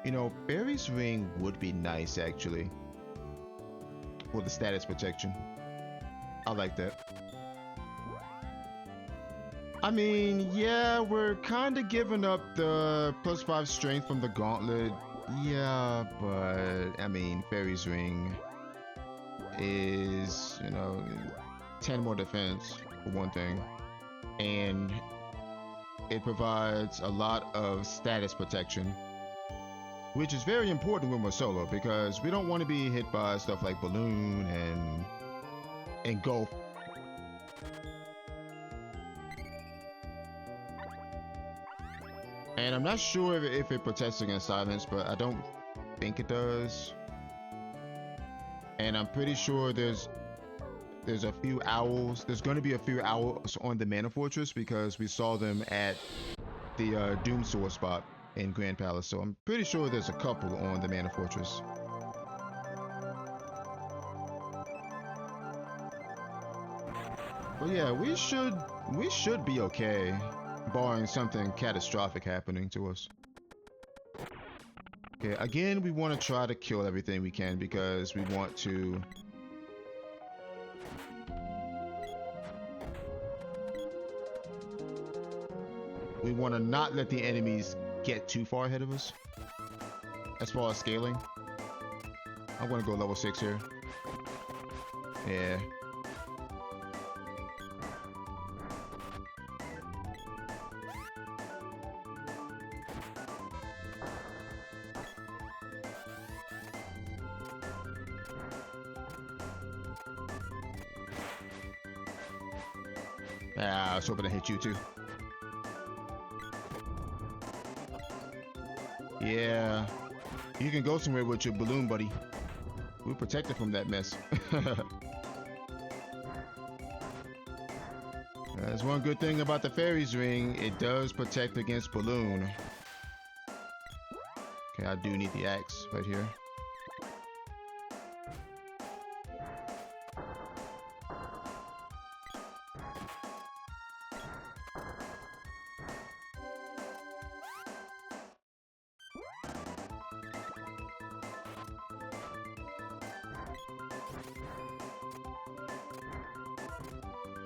You know, Fairy's Ring would be nice actually. For the status protection. I like that. I mean, yeah, we're kind of giving up the +5 strength from the gauntlet. Yeah, but I mean, Fairy's Ring is, you know, 10 more defense for one thing. And it provides a lot of status protection, which is very important when we're solo because we don't want to be hit by stuff like Balloon and Engulf. And I'm not sure if it protects against Silence, but I don't think it does. And I'm pretty sure there's a few owls. There's going to be a few owls on the Mana Fortress because we saw them at the Doom Sword spot in Grand Palace. So I'm pretty sure there's a couple on the Mana Fortress. But yeah, we should be okay, barring something catastrophic happening to us. Okay, again, we want to try to kill everything we can because we want to not let the enemies get too far ahead of us as far as scaling. I'm gonna go level 6 here. Yeah. I was hoping to hit you too. Yeah, you can go somewhere with your balloon, buddy. We're protected from that mess. That's one good thing about the Fairy's Ring. It does protect against Balloon. Okay, I do need the axe right here.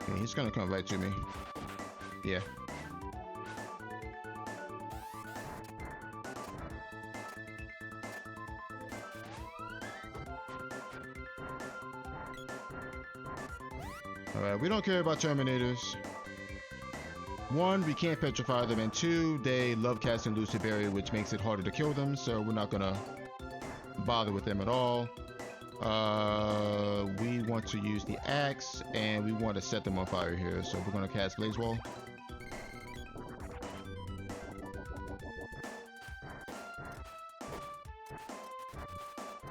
Okay, he's gonna come right to me. Yeah. Alright, we don't care about Terminators. one, we can't petrify them, and two, they love casting Lucid Berry, which makes it harder to kill them, so we're not gonna bother with them at all. We want to use the axe, and we want to set them on fire here, so we're gonna cast Blaze Wall.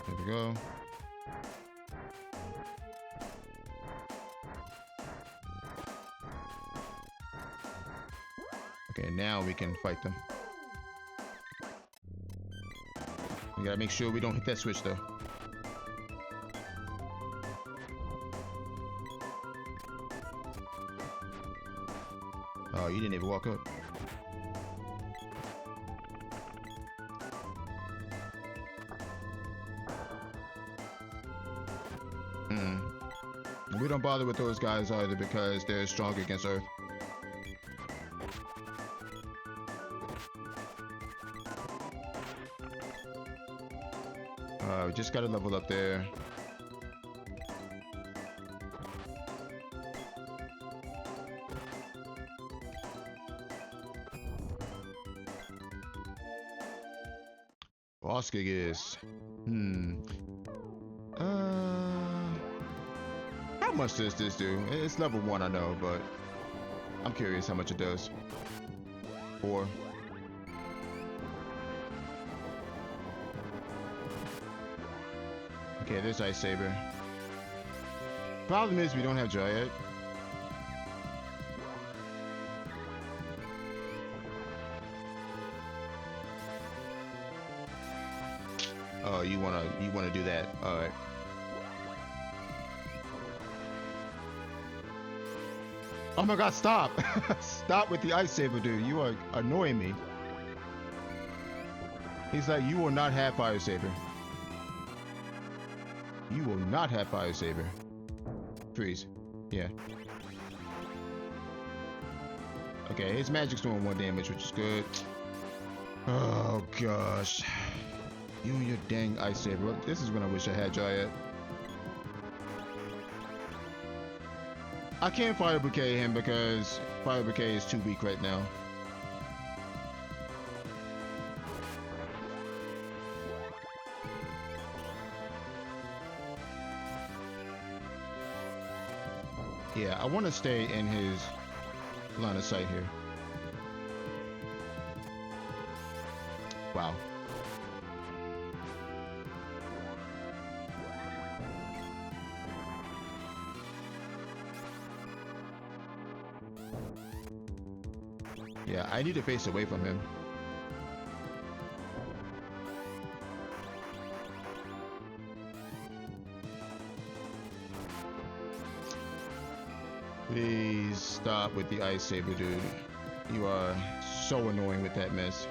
There we go. Okay, now we can fight them. We gotta make sure we don't hit that switch though. Oh, you didn't even walk up. We don't bother with those guys either because they're strong against Earth. We just gotta level up there. Oscar is. How much does this do? It's level 1, I know, but I'm curious how much it does. 4. Okay, there's Ice Saber. Problem is we don't have Dryad. Oh, you wanna do that? All right. Oh my God! Stop! Stop with the Ice Saber, dude. You are annoying me. He's like, you will not have Fire Saber. You will not have Fire Saber. Freeze. Yeah. Okay, his magic's doing 1 damage, which is good. Oh gosh. You and your dang Ice Saber. This is when I wish I had Dryad. I can't Fire Bouquet him because Fire Bouquet is too weak right now. Yeah, I want to stay in his line of sight here. Wow. Yeah, I need to face away from him. Please stop with the Ice Saber, dude. You are so annoying with that mess.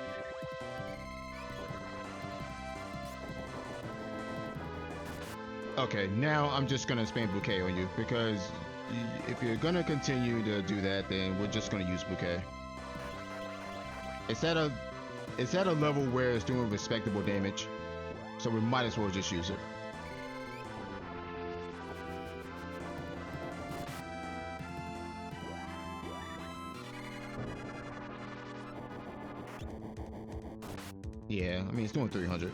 Okay, now I'm just gonna spam Bouquet on you because if you're gonna continue to do that, then we're just gonna use Bouquet. It's at a level where it's doing respectable damage, so we might as well just use it. Yeah, I mean it's doing 300.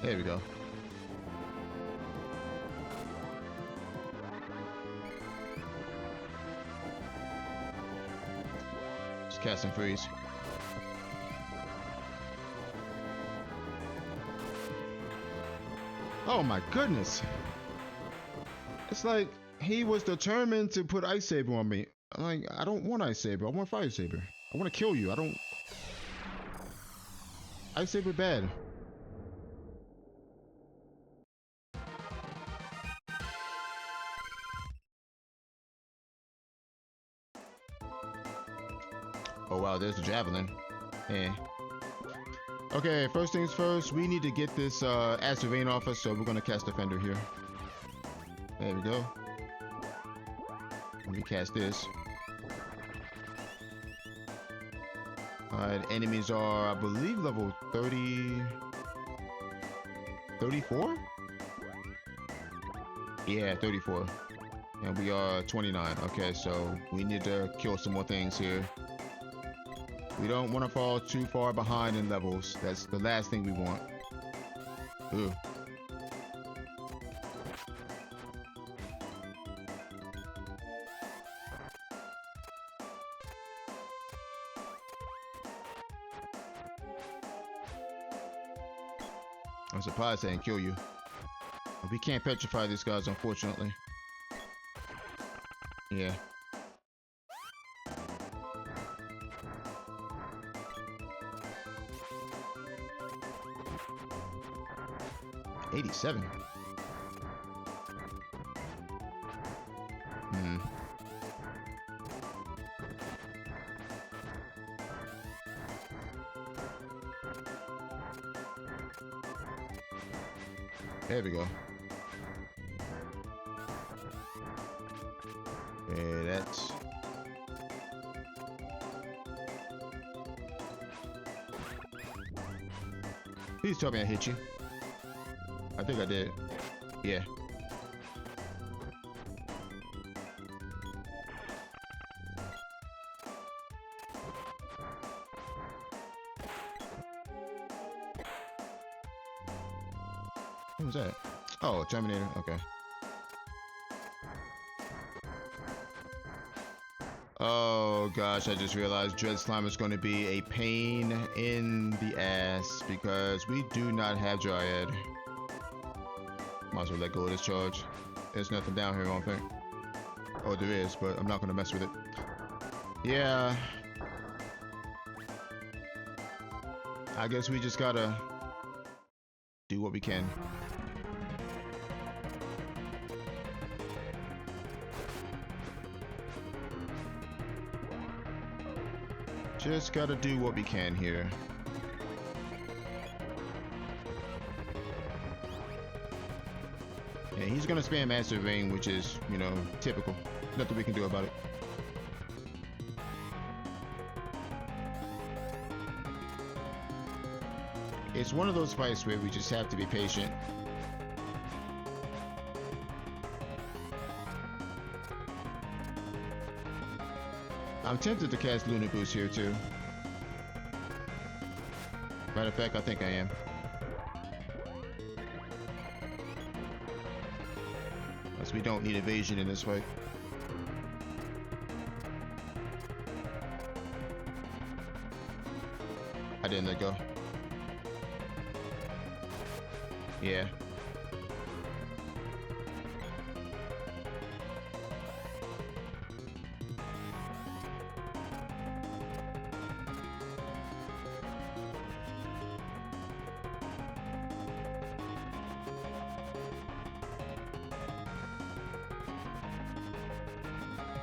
There we go. Just cast and freeze. Oh my goodness. It's like he was determined to put Ice Saber on me. I'm like, I don't want Ice Saber. I want Fire Saber. I want to kill you. I don't. Ice Saber bad. Oh wow, there's the Javelin. Eh. Okay, first things first, we need to get this Acid Rain off us, so we're gonna cast Defender here. There we go. Let me cast this. Alright, enemies are, I believe, level 34? Yeah, 34. And we are 29. Okay, so we need to kill some more things here. We don't want to fall too far behind in levels. That's the last thing we want. Ooh. I'm surprised they didn't kill you. But we can't petrify these guys, unfortunately. Yeah. $87. Hmm. There we go. Yeah, that's... Please tell me I hit you. I think I did. Yeah. What was that? Oh, Terminator. Okay. Oh gosh, I just realized Dread Slime is going to be a pain in the ass because we do not have Dryad. Might as well let go of this charge. There's nothing down here, I don't think. Oh, there is, but I'm not going to mess with it. Yeah. I guess we just gotta do what we can. Just gotta do what we can here. Yeah, he's gonna spam Master Vein, which is, you know, typical. Nothing we can do about it. It's one of those fights where we just have to be patient. I'm tempted to cast Lunar Boost here too. Matter of fact, I think I am. Because we don't need evasion in this fight. I didn't let go. Yeah.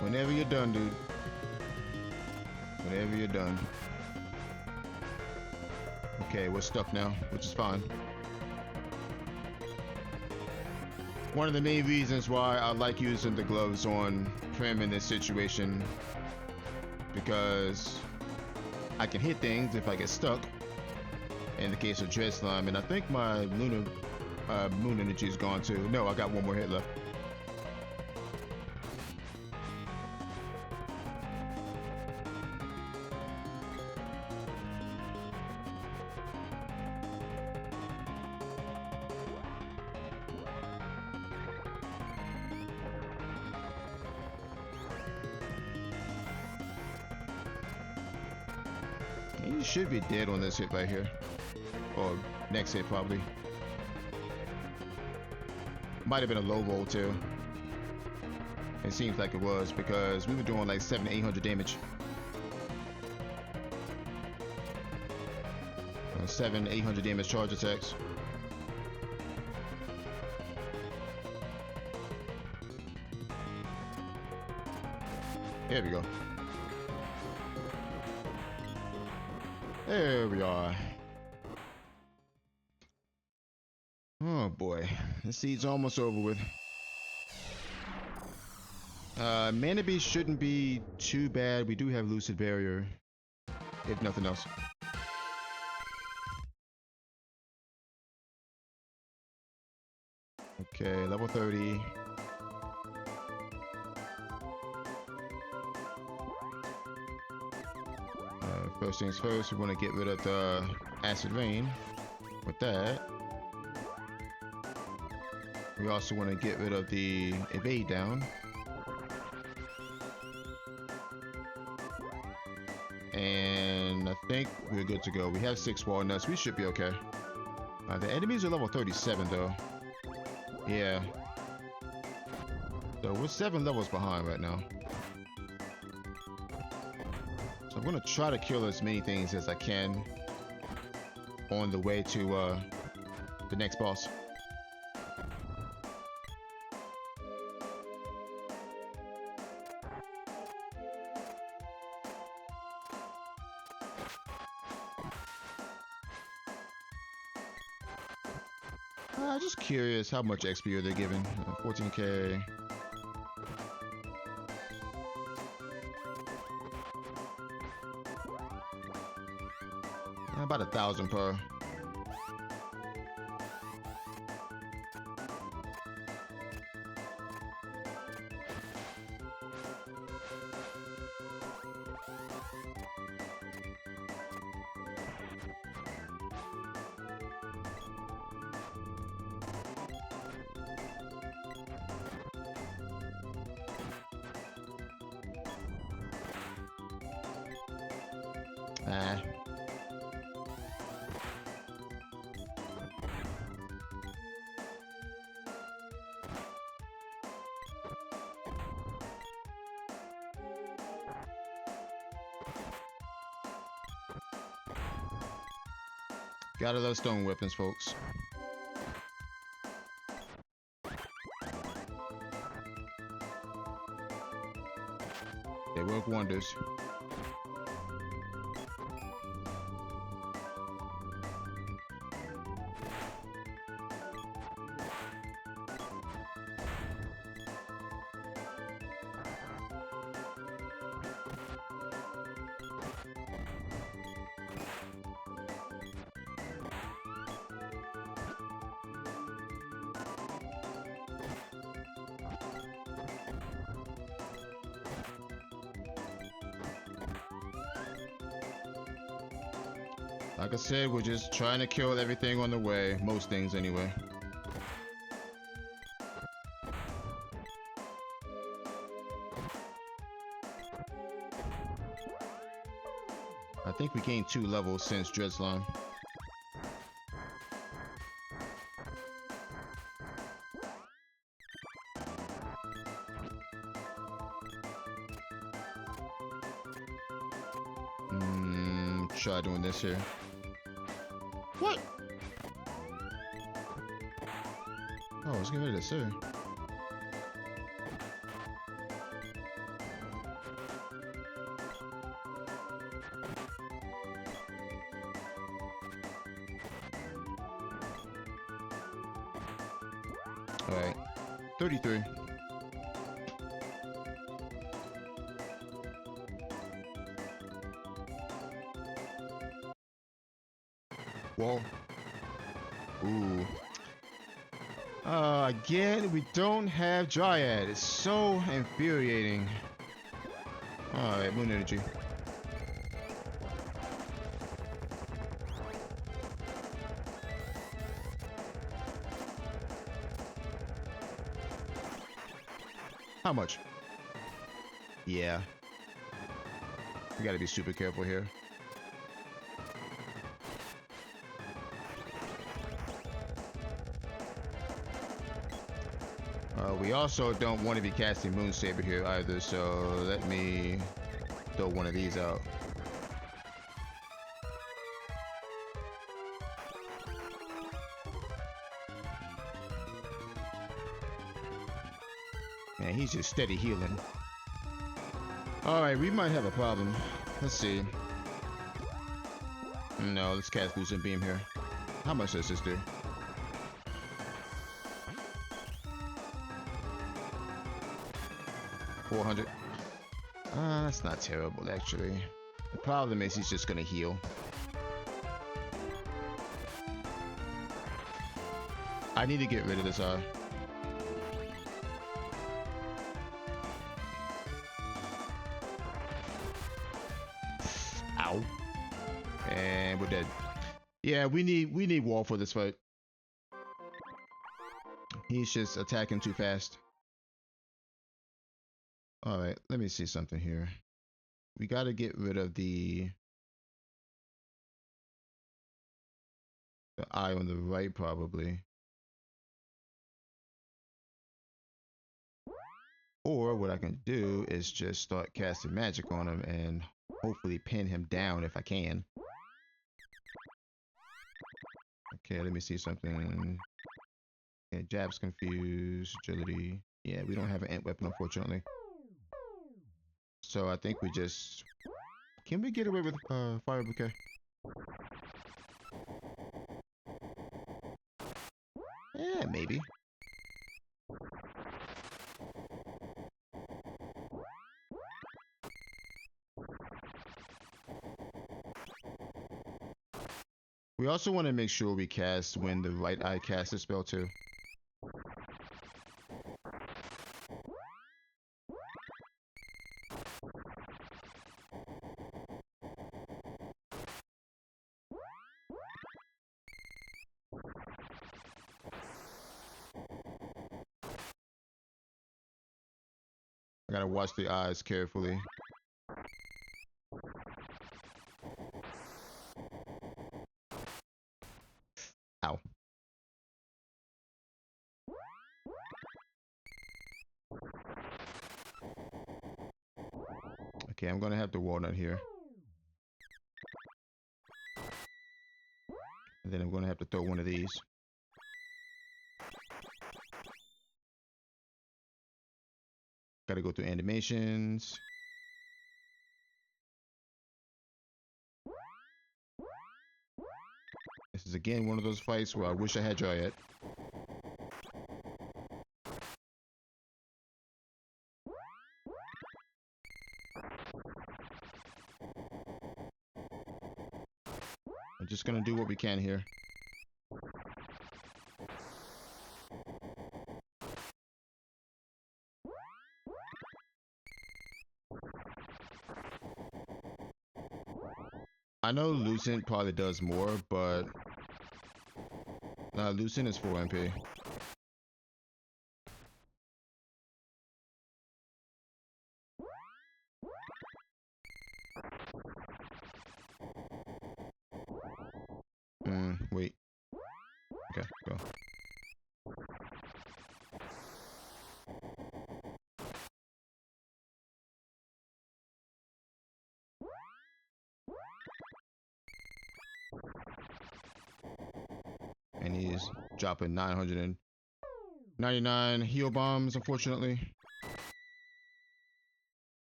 Whenever you're done, dude. Whenever you're done. Okay, we're stuck now, which is fine. One of the main reasons why I like using the gloves on Prim in this situation, because I can hit things if I get stuck. In the case of Dread Slime, and I think my Lunar Moon Energy is gone too. No, I got one more hit left. He should be dead on this hit right here. Or next hit, probably. Might have been a low roll, too. It seems like it was, because we were doing like 700 to 800 damage. 700 to 800 damage charge attacks. There we go. There we are. Oh boy, the sieg's almost over with. Mana Beast shouldn't be too bad. We do have Lucid Barrier, if nothing else. Okay, level 30. First things first, we want to get rid of the acid rain. With that, we also want to get rid of the evade down. And I think we're good to go. We have 6 walnuts. We should be okay. The enemies are level 37 though. Yeah. So we're 7 levels behind right now. So I'm gonna try to kill as many things as I can on the way to the next boss. Just curious how much XP are they giving? 14k. About 1,000 per. Gotta love stone weapons, folks. They work wonders. Like I said, we're just trying to kill everything on the way. Most things, anyway. I think we gained 2 levels since Dreadslime. Try doing this here. What? Oh, let's get rid of this here. All right, 33. Whoa. Ooh. Again, we don't have Dryad. It's so infuriating. Alright, Moon Energy. How much? Yeah. We gotta be super careful here. We also don't want to be casting Moon Saber here either, so let me throw one of these out. Man, he's just steady healing. Alright, we might have a problem. Let's see. No, let's cast Lucent Beam here. How much does this do? $400. That's not terrible, actually. The problem is he's just gonna heal. I need to get rid of this eye. Ow. Yeah, we need wall for this fight. He's just attacking too fast. All right, let me see something here. We got to get rid of the eye on the right, probably. Or what I can do is just start casting magic on him and hopefully pin him down if I can. Okay, let me see something. Okay, jabs confused, agility. Yeah, we don't have an ant weapon, unfortunately. So I think we just... Can we get away with fire bouquet? Yeah, maybe. We also want to make sure we cast when the right eye casts a spell too. I gotta watch the eyes carefully. Ow. Okay, I'm gonna have the walnut here. And then I'm gonna have to throw one of these. Gotta go through animations. This is again one of those fights where I wish I had Dryad. I'm just gonna do what we can here. I know Lucent probably does more, but Lucent is 4 MP. Wait. Okay, go. And he's dropping 999 heal bombs, unfortunately.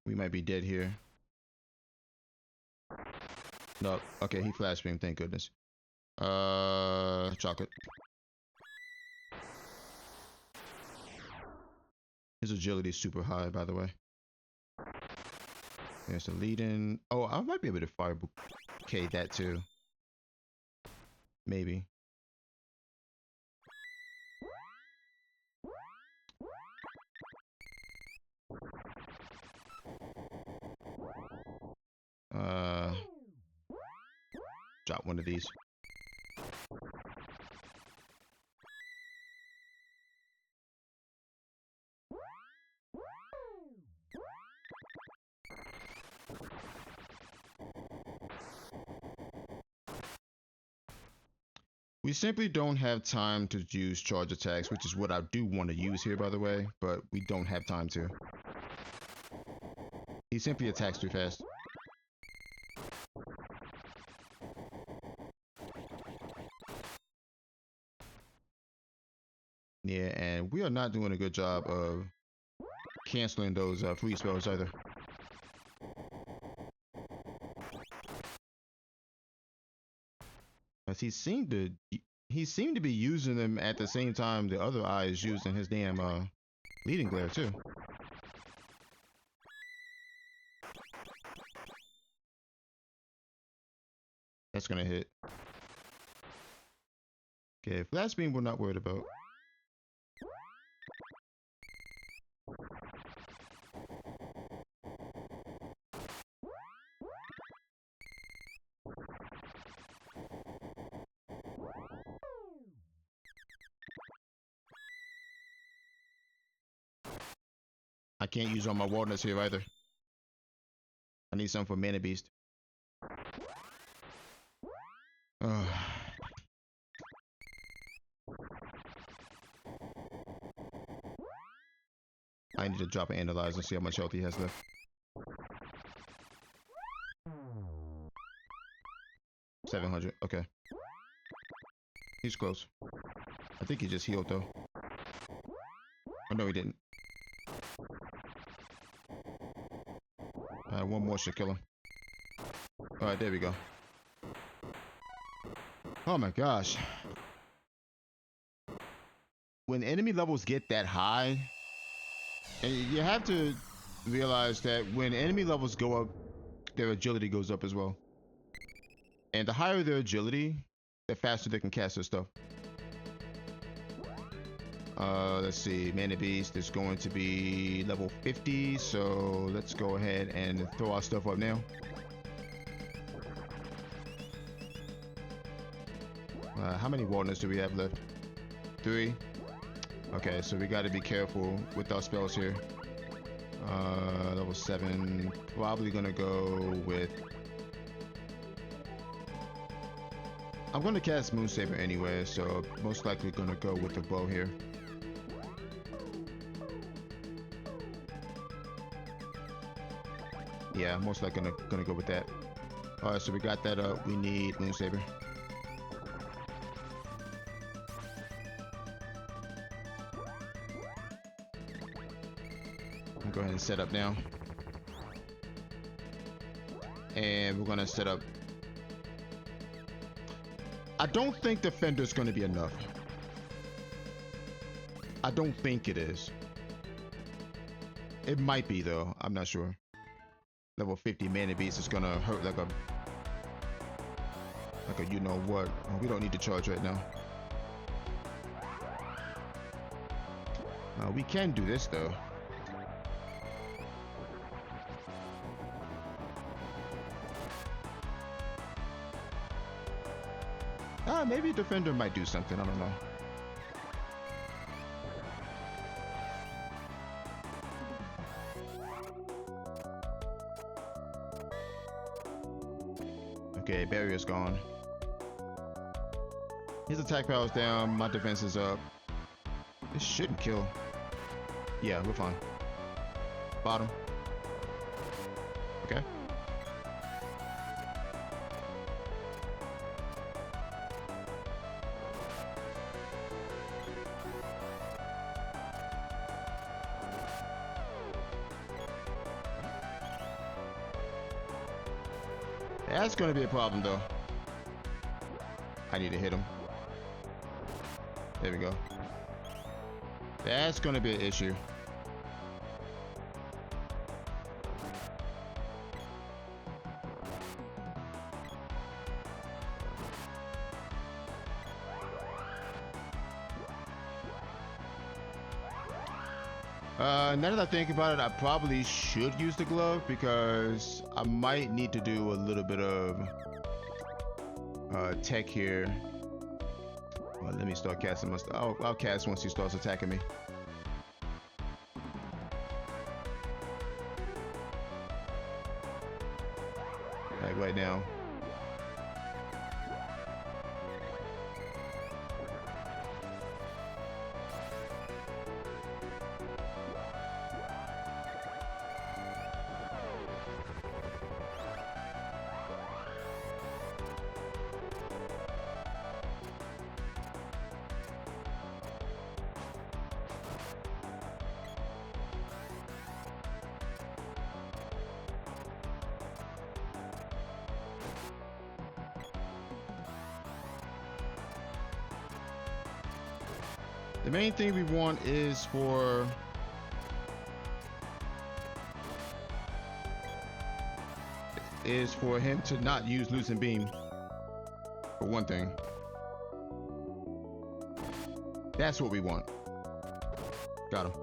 We might be dead here. No, okay, he flash beam, thank goodness. Chocolate. His agility is super high, by the way. There's the lead in. Oh, I might be able to fire bouquet that too. Maybe. Drop one of these. We simply don't have time to use charge attacks, which is what I do want to use here, by the way, but we don't have time to. He simply attacks too fast. Yeah, and we are not doing a good job of canceling those free spells either. As he seemed to be using them at the same time the other eye is using his damn leading glare too. That's gonna hit. Okay, flash beam we're not worried about. I can't use all my walnuts here either. I need something for Mana Beast. Ugh. I need to drop an Analyze and see how much health he has left. $700. Okay. He's close. I think he just healed though. Oh no, he didn't. Alright, one more should kill him. Alright, there we go. Oh my gosh. When enemy levels get that high, and you have to realize that when enemy levels go up, their agility goes up as well. And the higher their agility, the faster they can cast their stuff. Let's see, Mana Beast is going to be level 50, so let's go ahead and throw our stuff up now. How many walnuts do we have left? 3. Okay, so we got to be careful with our spells here. Level 7, probably gonna go with... I'm gonna cast Moonsaber anyway, so most likely gonna go with the bow here. Yeah, most likely gonna go with that. Alright, so we got that up. We need Moonsaber. I'll go ahead and set up now. And we're gonna set up... I don't think Defender's gonna be enough. I don't think it is. It might be though, I'm not sure. Level 50 Mana Beast is gonna hurt like a you know what. Oh, we don't need to charge right now. We can do this though. Maybe Defender might do something, I don't know. Okay, barrier's gone. His attack power's down, my defense is up. This shouldn't kill. Yeah, we're fine. Bottom. Okay. That's gonna be a problem though. I need to hit him. There we go. That's gonna be an issue. Now that I think about it, I probably should use the glove because I might need to do a little bit of tech here. Well, let me start casting my stuff. I'll cast once he starts attacking me. Like right now. The main thing we want is for him to not use Lucent Beam, for one thing. That's what we want. Got him.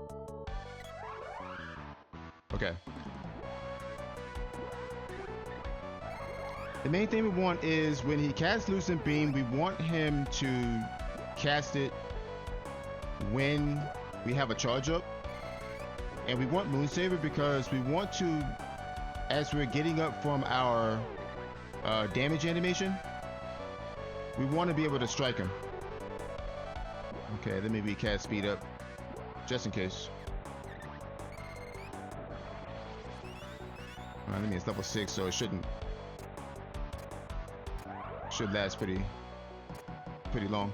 Okay. The main thing we want is when he casts Lucent Beam, we want him to cast it when we have a charge up. And we want Moonsaver because we want to, as we're getting up from our damage animation, we want to be able to strike him. Okay, let me recast speed up, just in case. Alright, I mean it's level 6, so it should last pretty long.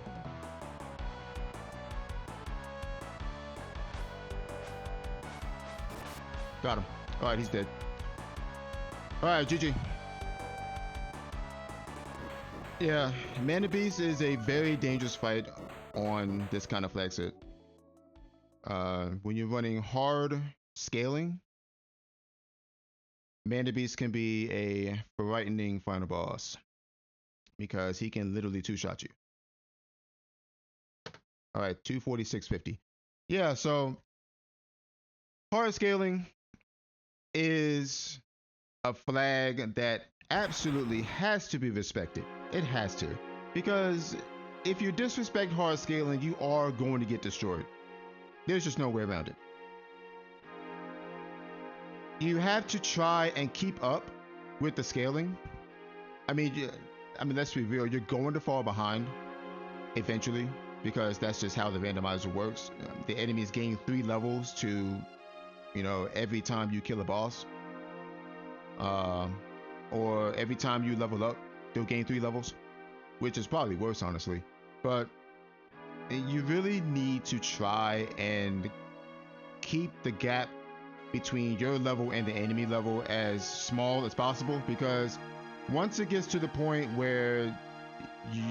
Got him. Alright, he's dead. Alright, GG. Yeah, Mana Beast is a very dangerous fight on this kind of flag set. When you're running hard scaling, Mana Beast can be a frightening final boss because he can literally two-shot you. Alright, 246.50. Yeah, so hard scaling is a flag that absolutely has to be respected. It has to. Because if you disrespect hard scaling, you are going to get destroyed. There's just no way around it. You have to try and keep up with the scaling. I mean, let's be real. You're going to fall behind eventually because that's just how the randomizer works. The enemies gain 3 levels to, you know, every time you kill a boss. Or every time you level up, they'll gain 3 levels, which is probably worse, honestly. But you really need to try and keep the gap between your level and the enemy level as small as possible, because once it gets to the point where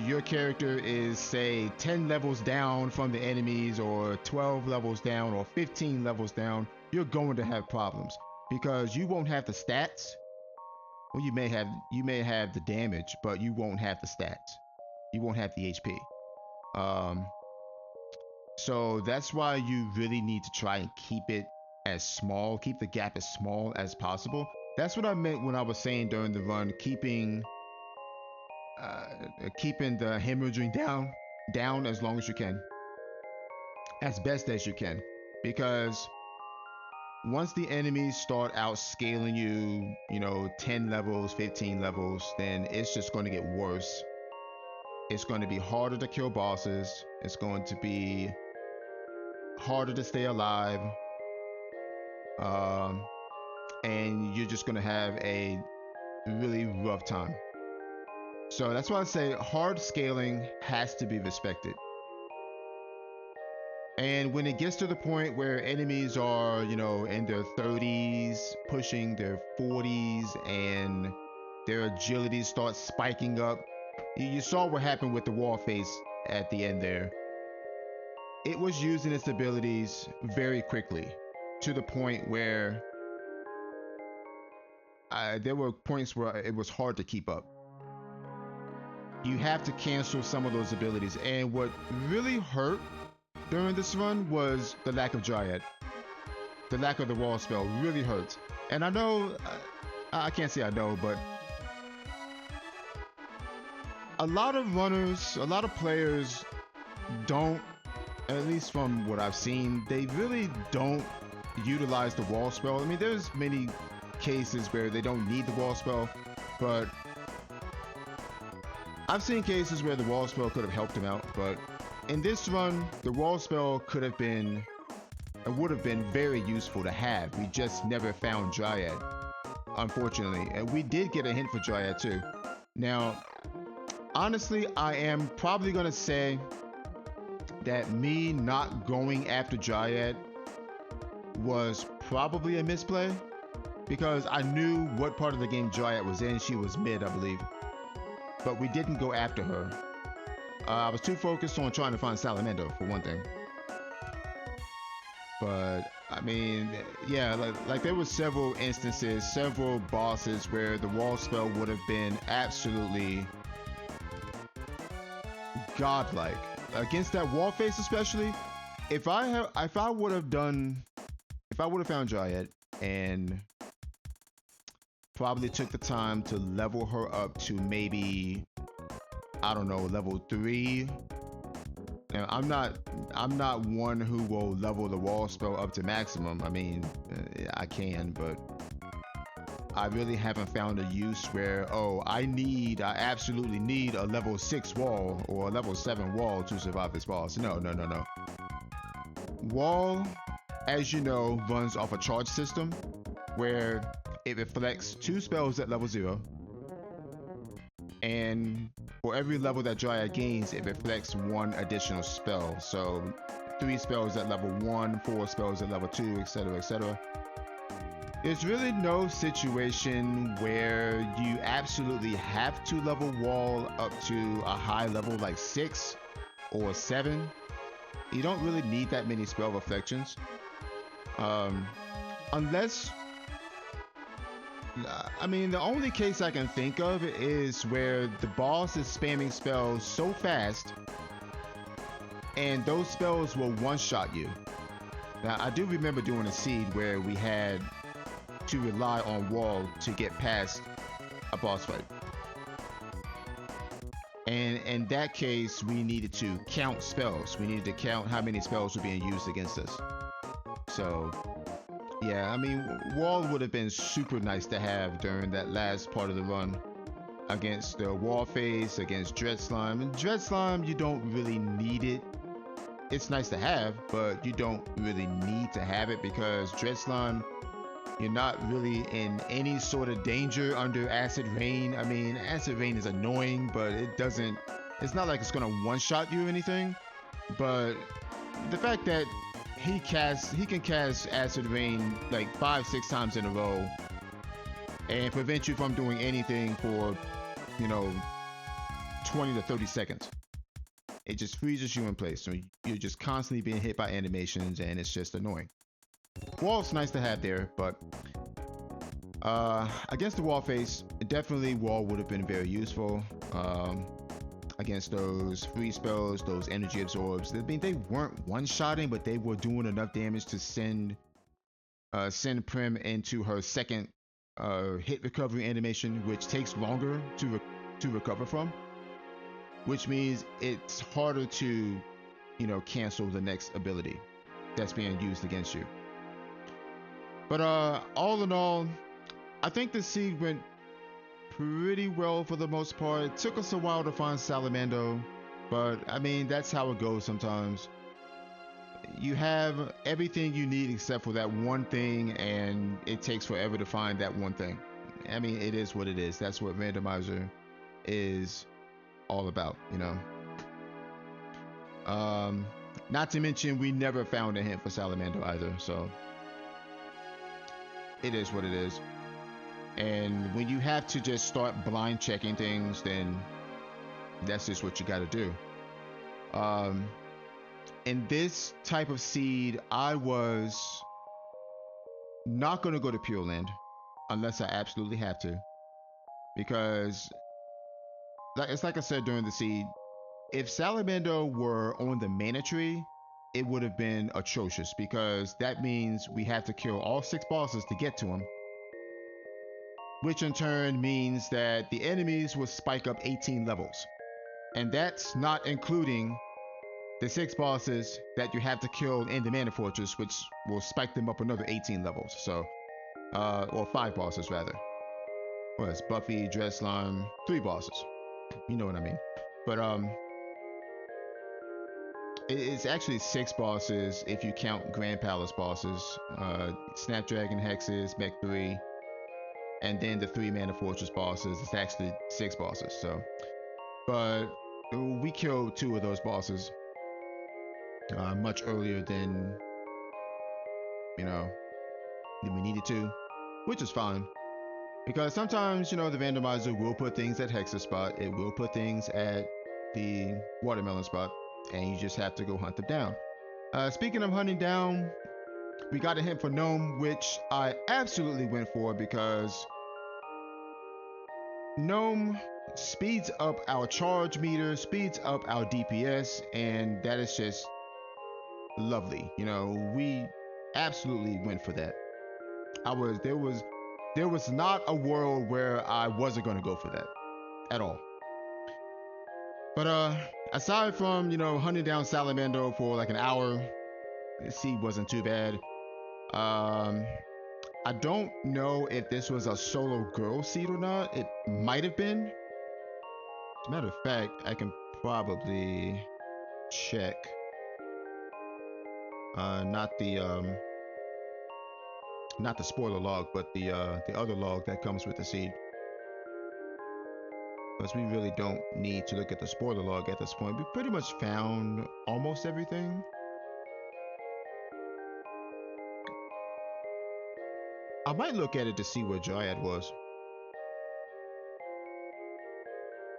your character is, say, 10 levels down from the enemies, or 12 levels down, or 15 levels down, you're going to have problems because you won't have the stats. Well, you may have the damage, but you won't have the stats. You won't have the HP. So that's why you really need to try and keep it as small, keep the gap as small as possible. That's what I meant when I was saying during the run, keeping the hemorrhaging down as long as you can, as best as you can, because once the enemies start out scaling you, you know, 10 levels, 15 levels, then it's just going to get worse. It's going to be harder to kill bosses. It's going to be harder to stay alive. And you're just going to have a really rough time. So that's why I say hard scaling has to be respected. And when it gets to the point where enemies are, you know, in their 30s, pushing their 40s, and their agility starts spiking up, you saw what happened with the wall face at the end there. It was using its abilities very quickly, to the point where there were points where it was hard to keep up. You have to cancel some of those abilities, and what really hurt during this run was the lack of Dryad. The lack of the wall spell really hurts. And I know, I can't say I know, but a lot of runners, a lot of players don't, at least from what I've seen, they really don't utilize the wall spell. I mean, there's many cases where they don't need the wall spell, but I've seen cases where the wall spell could have helped him out. But in this run, the wall spell could have been, it would have been very useful to have. We just never found Dryad, unfortunately. And we did get a hint for Dryad too. Now, honestly, I am probably gonna say that me not going after Dryad was probably a misplay, because I knew what part of the game Dryad was in. She was mid, I believe. But we didn't go after her. I was too focused on trying to find Salamander, for one thing. But, I mean, yeah, like there were several instances, several bosses where the wall spell would have been absolutely godlike. Against that wall face especially, if I would have found Dryad and probably took the time to level her up to maybe, I don't know, level 3, Now, I'm not one who will level the wall spell up to maximum. I mean, I can, but I really haven't found a use where, oh, I absolutely need a level 6 wall or a level 7 wall to survive this boss. No, no, no, no. Wall, as you know, runs off a charge system where it reflects 2 spells at level 0, and for every level that Dryad gains, it reflects 1 additional spell. So 3 spells at level 1, 4 spells at level 2, etc., etc. There's really no situation where you absolutely have to level wall up to a high level like 6 or 7. You don't really need that many spell reflections. Unless, I mean, the only case I can think of is where the boss is spamming spells so fast and those spells will one-shot you. Now, I do remember doing a seed where we had to rely on wall to get past a boss fight. And in that case, we needed to count spells. We needed to count how many spells were being used against us. So, yeah, I mean, wall would have been super nice to have during that last part of the run against the wall phase, against Dread Slime. And Dread Slime, you don't really need it. It's nice to have, but you don't really need to have it because Dread Slime, you're not really in any sort of danger under Acid Rain. I mean, Acid Rain is annoying, but it's not like it's gonna one-shot you or anything. But the fact that he can cast Acid Rain like 5-6 times in a row and prevent you from doing anything for, 20 to 30 seconds. It just freezes you in place. So you're just constantly being hit by animations and it's just annoying. Wall's nice to have there, but against the wall face, definitely wall would have been very useful. Against those free spells, those energy absorbs. I mean, they weren't one-shotting, but they were doing enough damage to send Prim into her second hit recovery animation, which takes longer to recover from. Which means it's harder to, cancel the next ability that's being used against you. But all in all, I think the seed went pretty well for the most part. It took us a while to find Salamando, but I mean, that's how it goes sometimes. You have everything you need except for that one thing, and it takes forever to find that one thing. I mean, it is what it is. That's what Randomizer is all about, Not to mention, we never found a hint for Salamando either, so it is what it is. And when you have to just start blind checking things, then that's just what you got to do. In this type of seed, I was not going to go to Pure Land unless I absolutely have to, because it's like I said during the seed, if Salamando were on the mana tree, it would have been atrocious, because that means we have to kill all 6 bosses to get to him, which in turn means that the enemies will spike up 18 levels. And that's not including the 6 bosses that you have to kill in the Mana Fortress, which will spike them up another 18 levels. So, or 5 bosses rather. Well, it's Buffy, Dread Slime, 3 bosses. You know what I mean. But it's actually 6 bosses if you count Grand Palace bosses. Snapdragon Hexes, Mech 3, and then the 3 Mana Fortress bosses. It's actually 6 bosses. So, but we killed 2 of those bosses much earlier than we needed to, which is fine, because sometimes the randomizer will put things at Hex's spot, it will put things at the watermelon spot, and you just have to go hunt them down. Speaking of hunting down, we got a hint for Gnome, which I absolutely went for, because Gnome speeds up our charge meter, speeds up our DPS, and that is just lovely. We absolutely went for that. There was not a world where I wasn't going to go for that at all. But aside from, you know, hunting down Salamando for like an hour, the seed wasn't too bad. Um, I don't know if this was a solo girl seed or not. It might have been. As a matter of fact, I can probably check. Not the not the spoiler log, but the other log that comes with the seed. Because we really don't need to look at the spoiler log at this point. We pretty much found almost everything. I might look at it to see where Dryad was.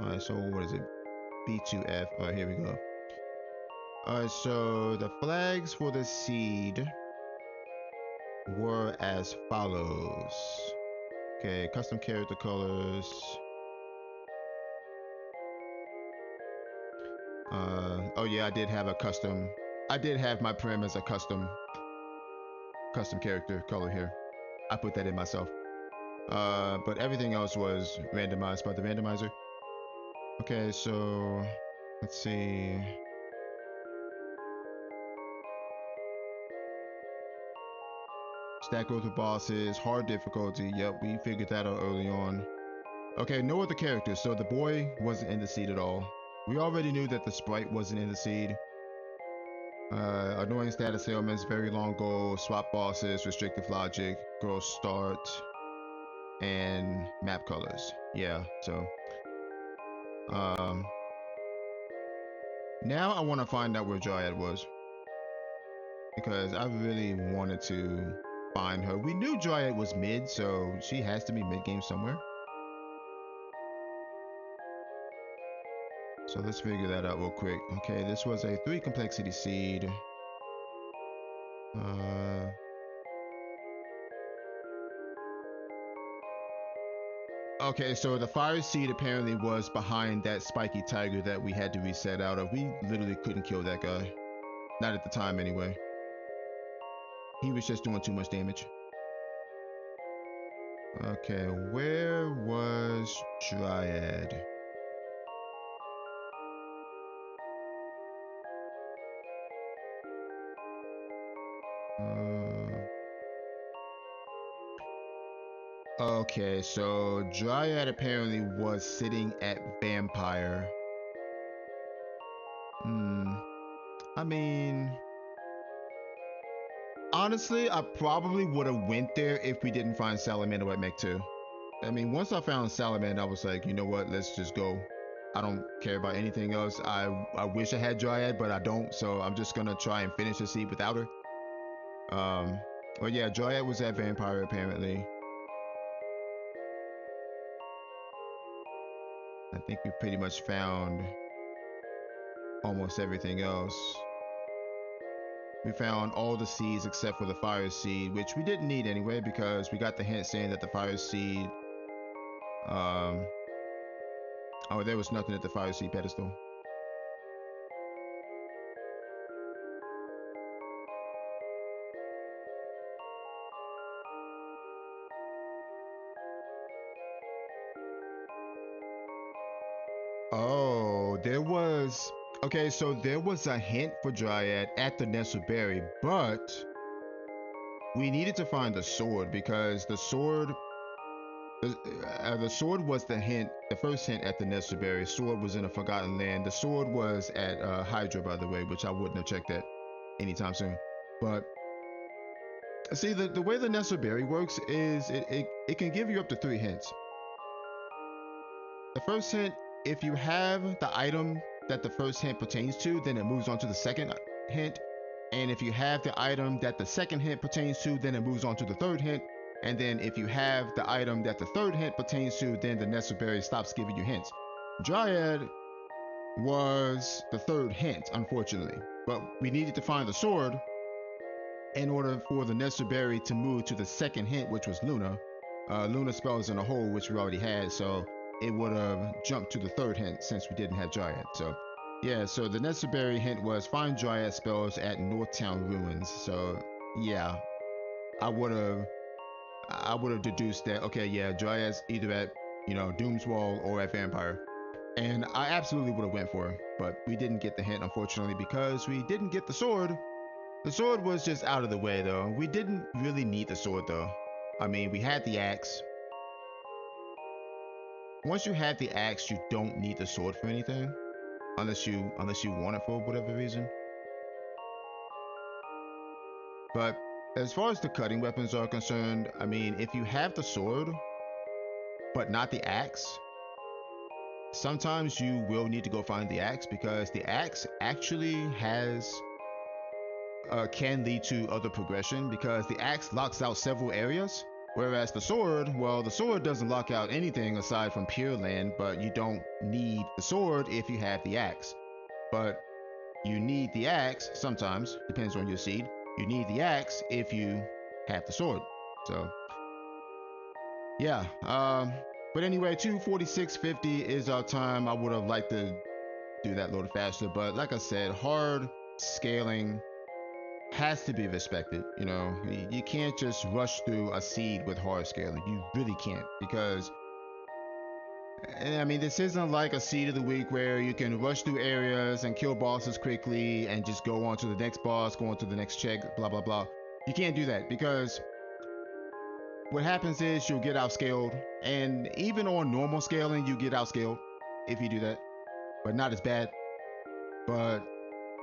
Alright, so what is it? B2F. Alright, here we go. Alright, so the flags for the seed were as follows. Okay, custom character colors. Oh yeah, I did have my prim as a custom character color here. I put that in myself. But everything else was randomized by the randomizer. Okay, so let's see. Stack growth with bosses, hard difficulty. Yep, we figured that out early on. Okay, no other characters, so the boy wasn't in the seed at all. We already knew that the sprite wasn't in the seed. Annoying status ailments, very long goals, swap bosses, restrictive logic, girl start, and map colors. Yeah, so now I want to find out where Dryad was, because I really wanted to find her. We knew Dryad was mid, so she has to be mid game somewhere. So let's figure that out real quick. Okay, this was a 3 complexity seed. Okay, so the fire seed apparently was behind that spiky tiger that we had to reset out of. We literally couldn't kill that guy. Not at the time, anyway. He was just doing too much damage. Okay, where was Dryad? Okay, so Dryad apparently was sitting at Vampire. I mean, honestly, I probably would have went there if we didn't find Salamander at Mech 2. I mean, once I found Salamander, I was like, you know what, let's just go. I don't care about anything else. I wish I had Dryad, but I don't, so I'm just gonna try and finish the seed without her. But yeah, Dryad was at Vampire apparently. I think we pretty much found almost everything else. We found all the seeds except for the fire seed, which we didn't need anyway because we got the hint saying that the fire seed, oh, there was nothing at the fire seed pedestal. Oh, there was, okay, so there was a hint for Dryad at the Nesselberry, but we needed to find the sword because the sword was the hint, the first hint at the Nesselberry. Sword was in a forgotten land. The sword was at Hydra, by the way, which I wouldn't have checked that anytime soon. But see, the way the Nesselberry works is it can give you up to 3 hints. The first hint, if you have the item that the first hint pertains to, then it moves on to the second hint. And if you have the item that the second hint pertains to, then it moves on to the third hint. And then if you have the item that the third hint pertains to, then the Nesselberry stops giving you hints. Dryad was the third hint, unfortunately. But we needed to find the sword in order for the Nesselberry to move to the second hint, which was Luna. Luna spells in a hole, which we already had, so it would have jumped to the third hint since we didn't have Dryad. So yeah, so the Nesselberry hint was find Dryad spells at Northtown Ruins. So yeah, I would have deduced that, okay, yeah, Dryad's either at, you know, Doom's Wall or at Vampire. And I absolutely would have went for her, but we didn't get the hint, unfortunately, because we didn't get the sword. The sword was just out of the way, though. We didn't really need the sword, though. I mean, we had the axe. Once you have the axe, you don't need the sword for anything, unless you want it for whatever reason. But as far as the cutting weapons are concerned, I mean, if you have the sword but not the axe, sometimes you will need to go find the axe, because the axe actually can lead to other progression, because the axe locks out several areas, whereas the sword, well, the sword doesn't lock out anything aside from Pure Land, but you don't need the sword if you have the axe. But you need the axe sometimes, depends on your seed. You need the axe if you have the sword. So yeah, but anyway, 246.50 is our time. I would have liked to do that a little faster, but like I said, hard scaling has to be respected. You know, you can't just rush through a seed with hard scaling. You really can't, because I mean, this isn't like a seed of the week where you can rush through areas and kill bosses quickly and just go on to the next boss, go on to the next check, blah blah blah. You can't do that, because what happens is you'll get outscaled, and even on normal scaling you get outscaled if you do that, but not as bad. But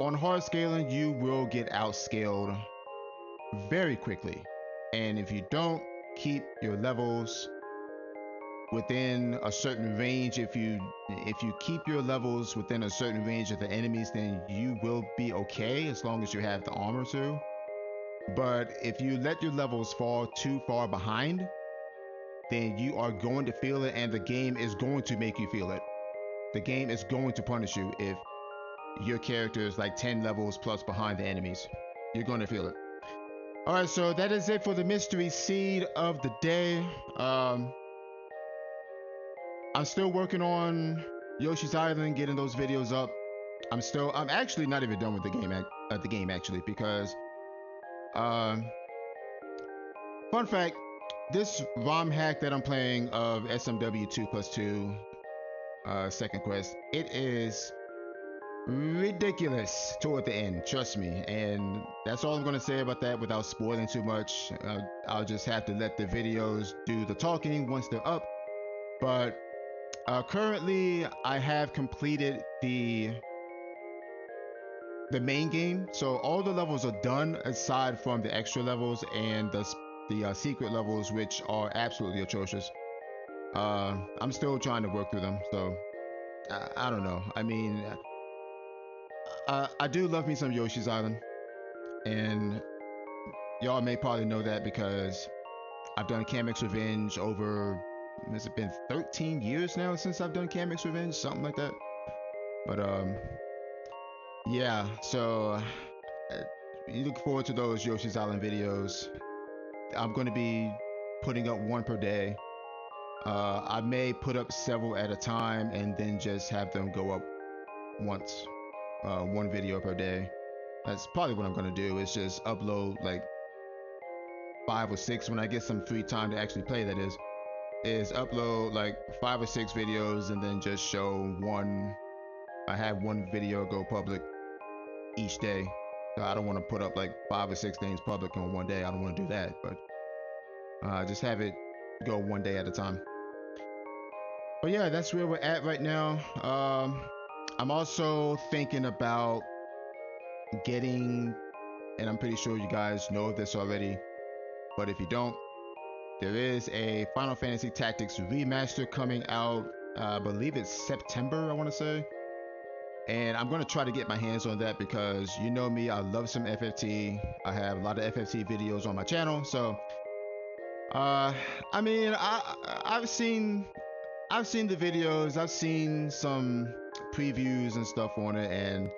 on hard scaling you will get outscaled very quickly, and if you don't keep your levels within a certain range, if you keep your levels within a certain range of the enemies, then you will be okay as long as you have the armor too. But if you let your levels fall too far behind, then you are going to feel it, and the game is going to make you feel it. The game is going to punish you if your character is like 10 levels plus behind the enemies. You're going to feel it. All right, so that is it for the mystery seed of the day. I'm still working on Yoshi's Island, getting those videos up. I'm actually not even done with the game actually, because um, fun fact, this ROM hack that I'm playing of SMW 2+2 second quest, it is ridiculous toward the end, trust me. And that's all I'm gonna say about that without spoiling too much. I'll just have to let the videos do the talking once they're up. But currently I have completed the main game, so all the levels are done aside from the extra levels and the secret levels, which are absolutely atrocious. I'm still trying to work through them, so I don't know. I mean, I do love me some Yoshi's Island, and y'all may probably know that because I've done Kamek's Revenge over, has it been 13 years now since I've done Kamek's Revenge, something like that. But yeah, so you look forward to those Yoshi's Island videos. I'm going to be putting up one per day. I may put up several at a time and then just have them go up once, one video per day. That's probably what I'm going to do, is just upload like 5 or 6 when I get some free time to actually play, that is upload like 5 or 6 videos and then just show one. I have one video go public each day. So I don't want to put up like 5 or 6 things public on one day. I don't want to do that, but just have it go one day at a time. But yeah, that's where we're at right now. I'm also thinking about getting, and I'm pretty sure you guys know this already, but if you don't, there is a Final Fantasy Tactics remaster coming out. I believe it's September, I want to say. And I'm going to try to get my hands on that, because you know me, I love some FFT. I have a lot of FFT videos on my channel. So, I mean, I've seen the videos, I've seen some previews and stuff on it, and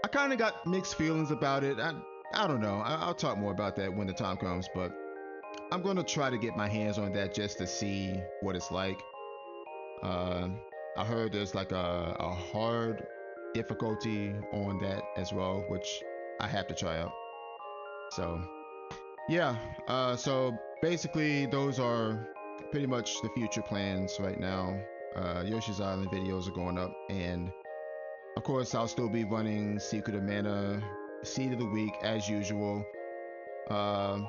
I kind of got mixed feelings about it. I don't know. I'll talk more about that when the time comes, but I'm going to try to get my hands on that just to see what it's like. I heard there's like a hard difficulty on that as well, which I have to try out. So yeah, so basically those are pretty much the future plans right now. Yoshi's Island videos are going up, and of course I'll still be running Secret of Mana, Seed of the Week as usual. Uh,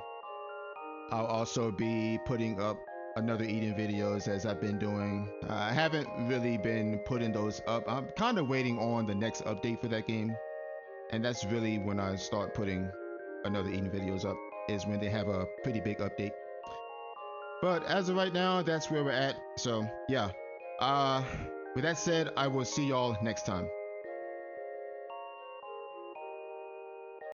I'll also be putting up another eating videos as I've been doing. I haven't really been putting those up. I'm kind of waiting on the next update for that game, and that's really when I start putting another eating videos up, is when they have a pretty big update. But as of right now, that's where we're at. So yeah. Uh, with that said, I will see y'all next time.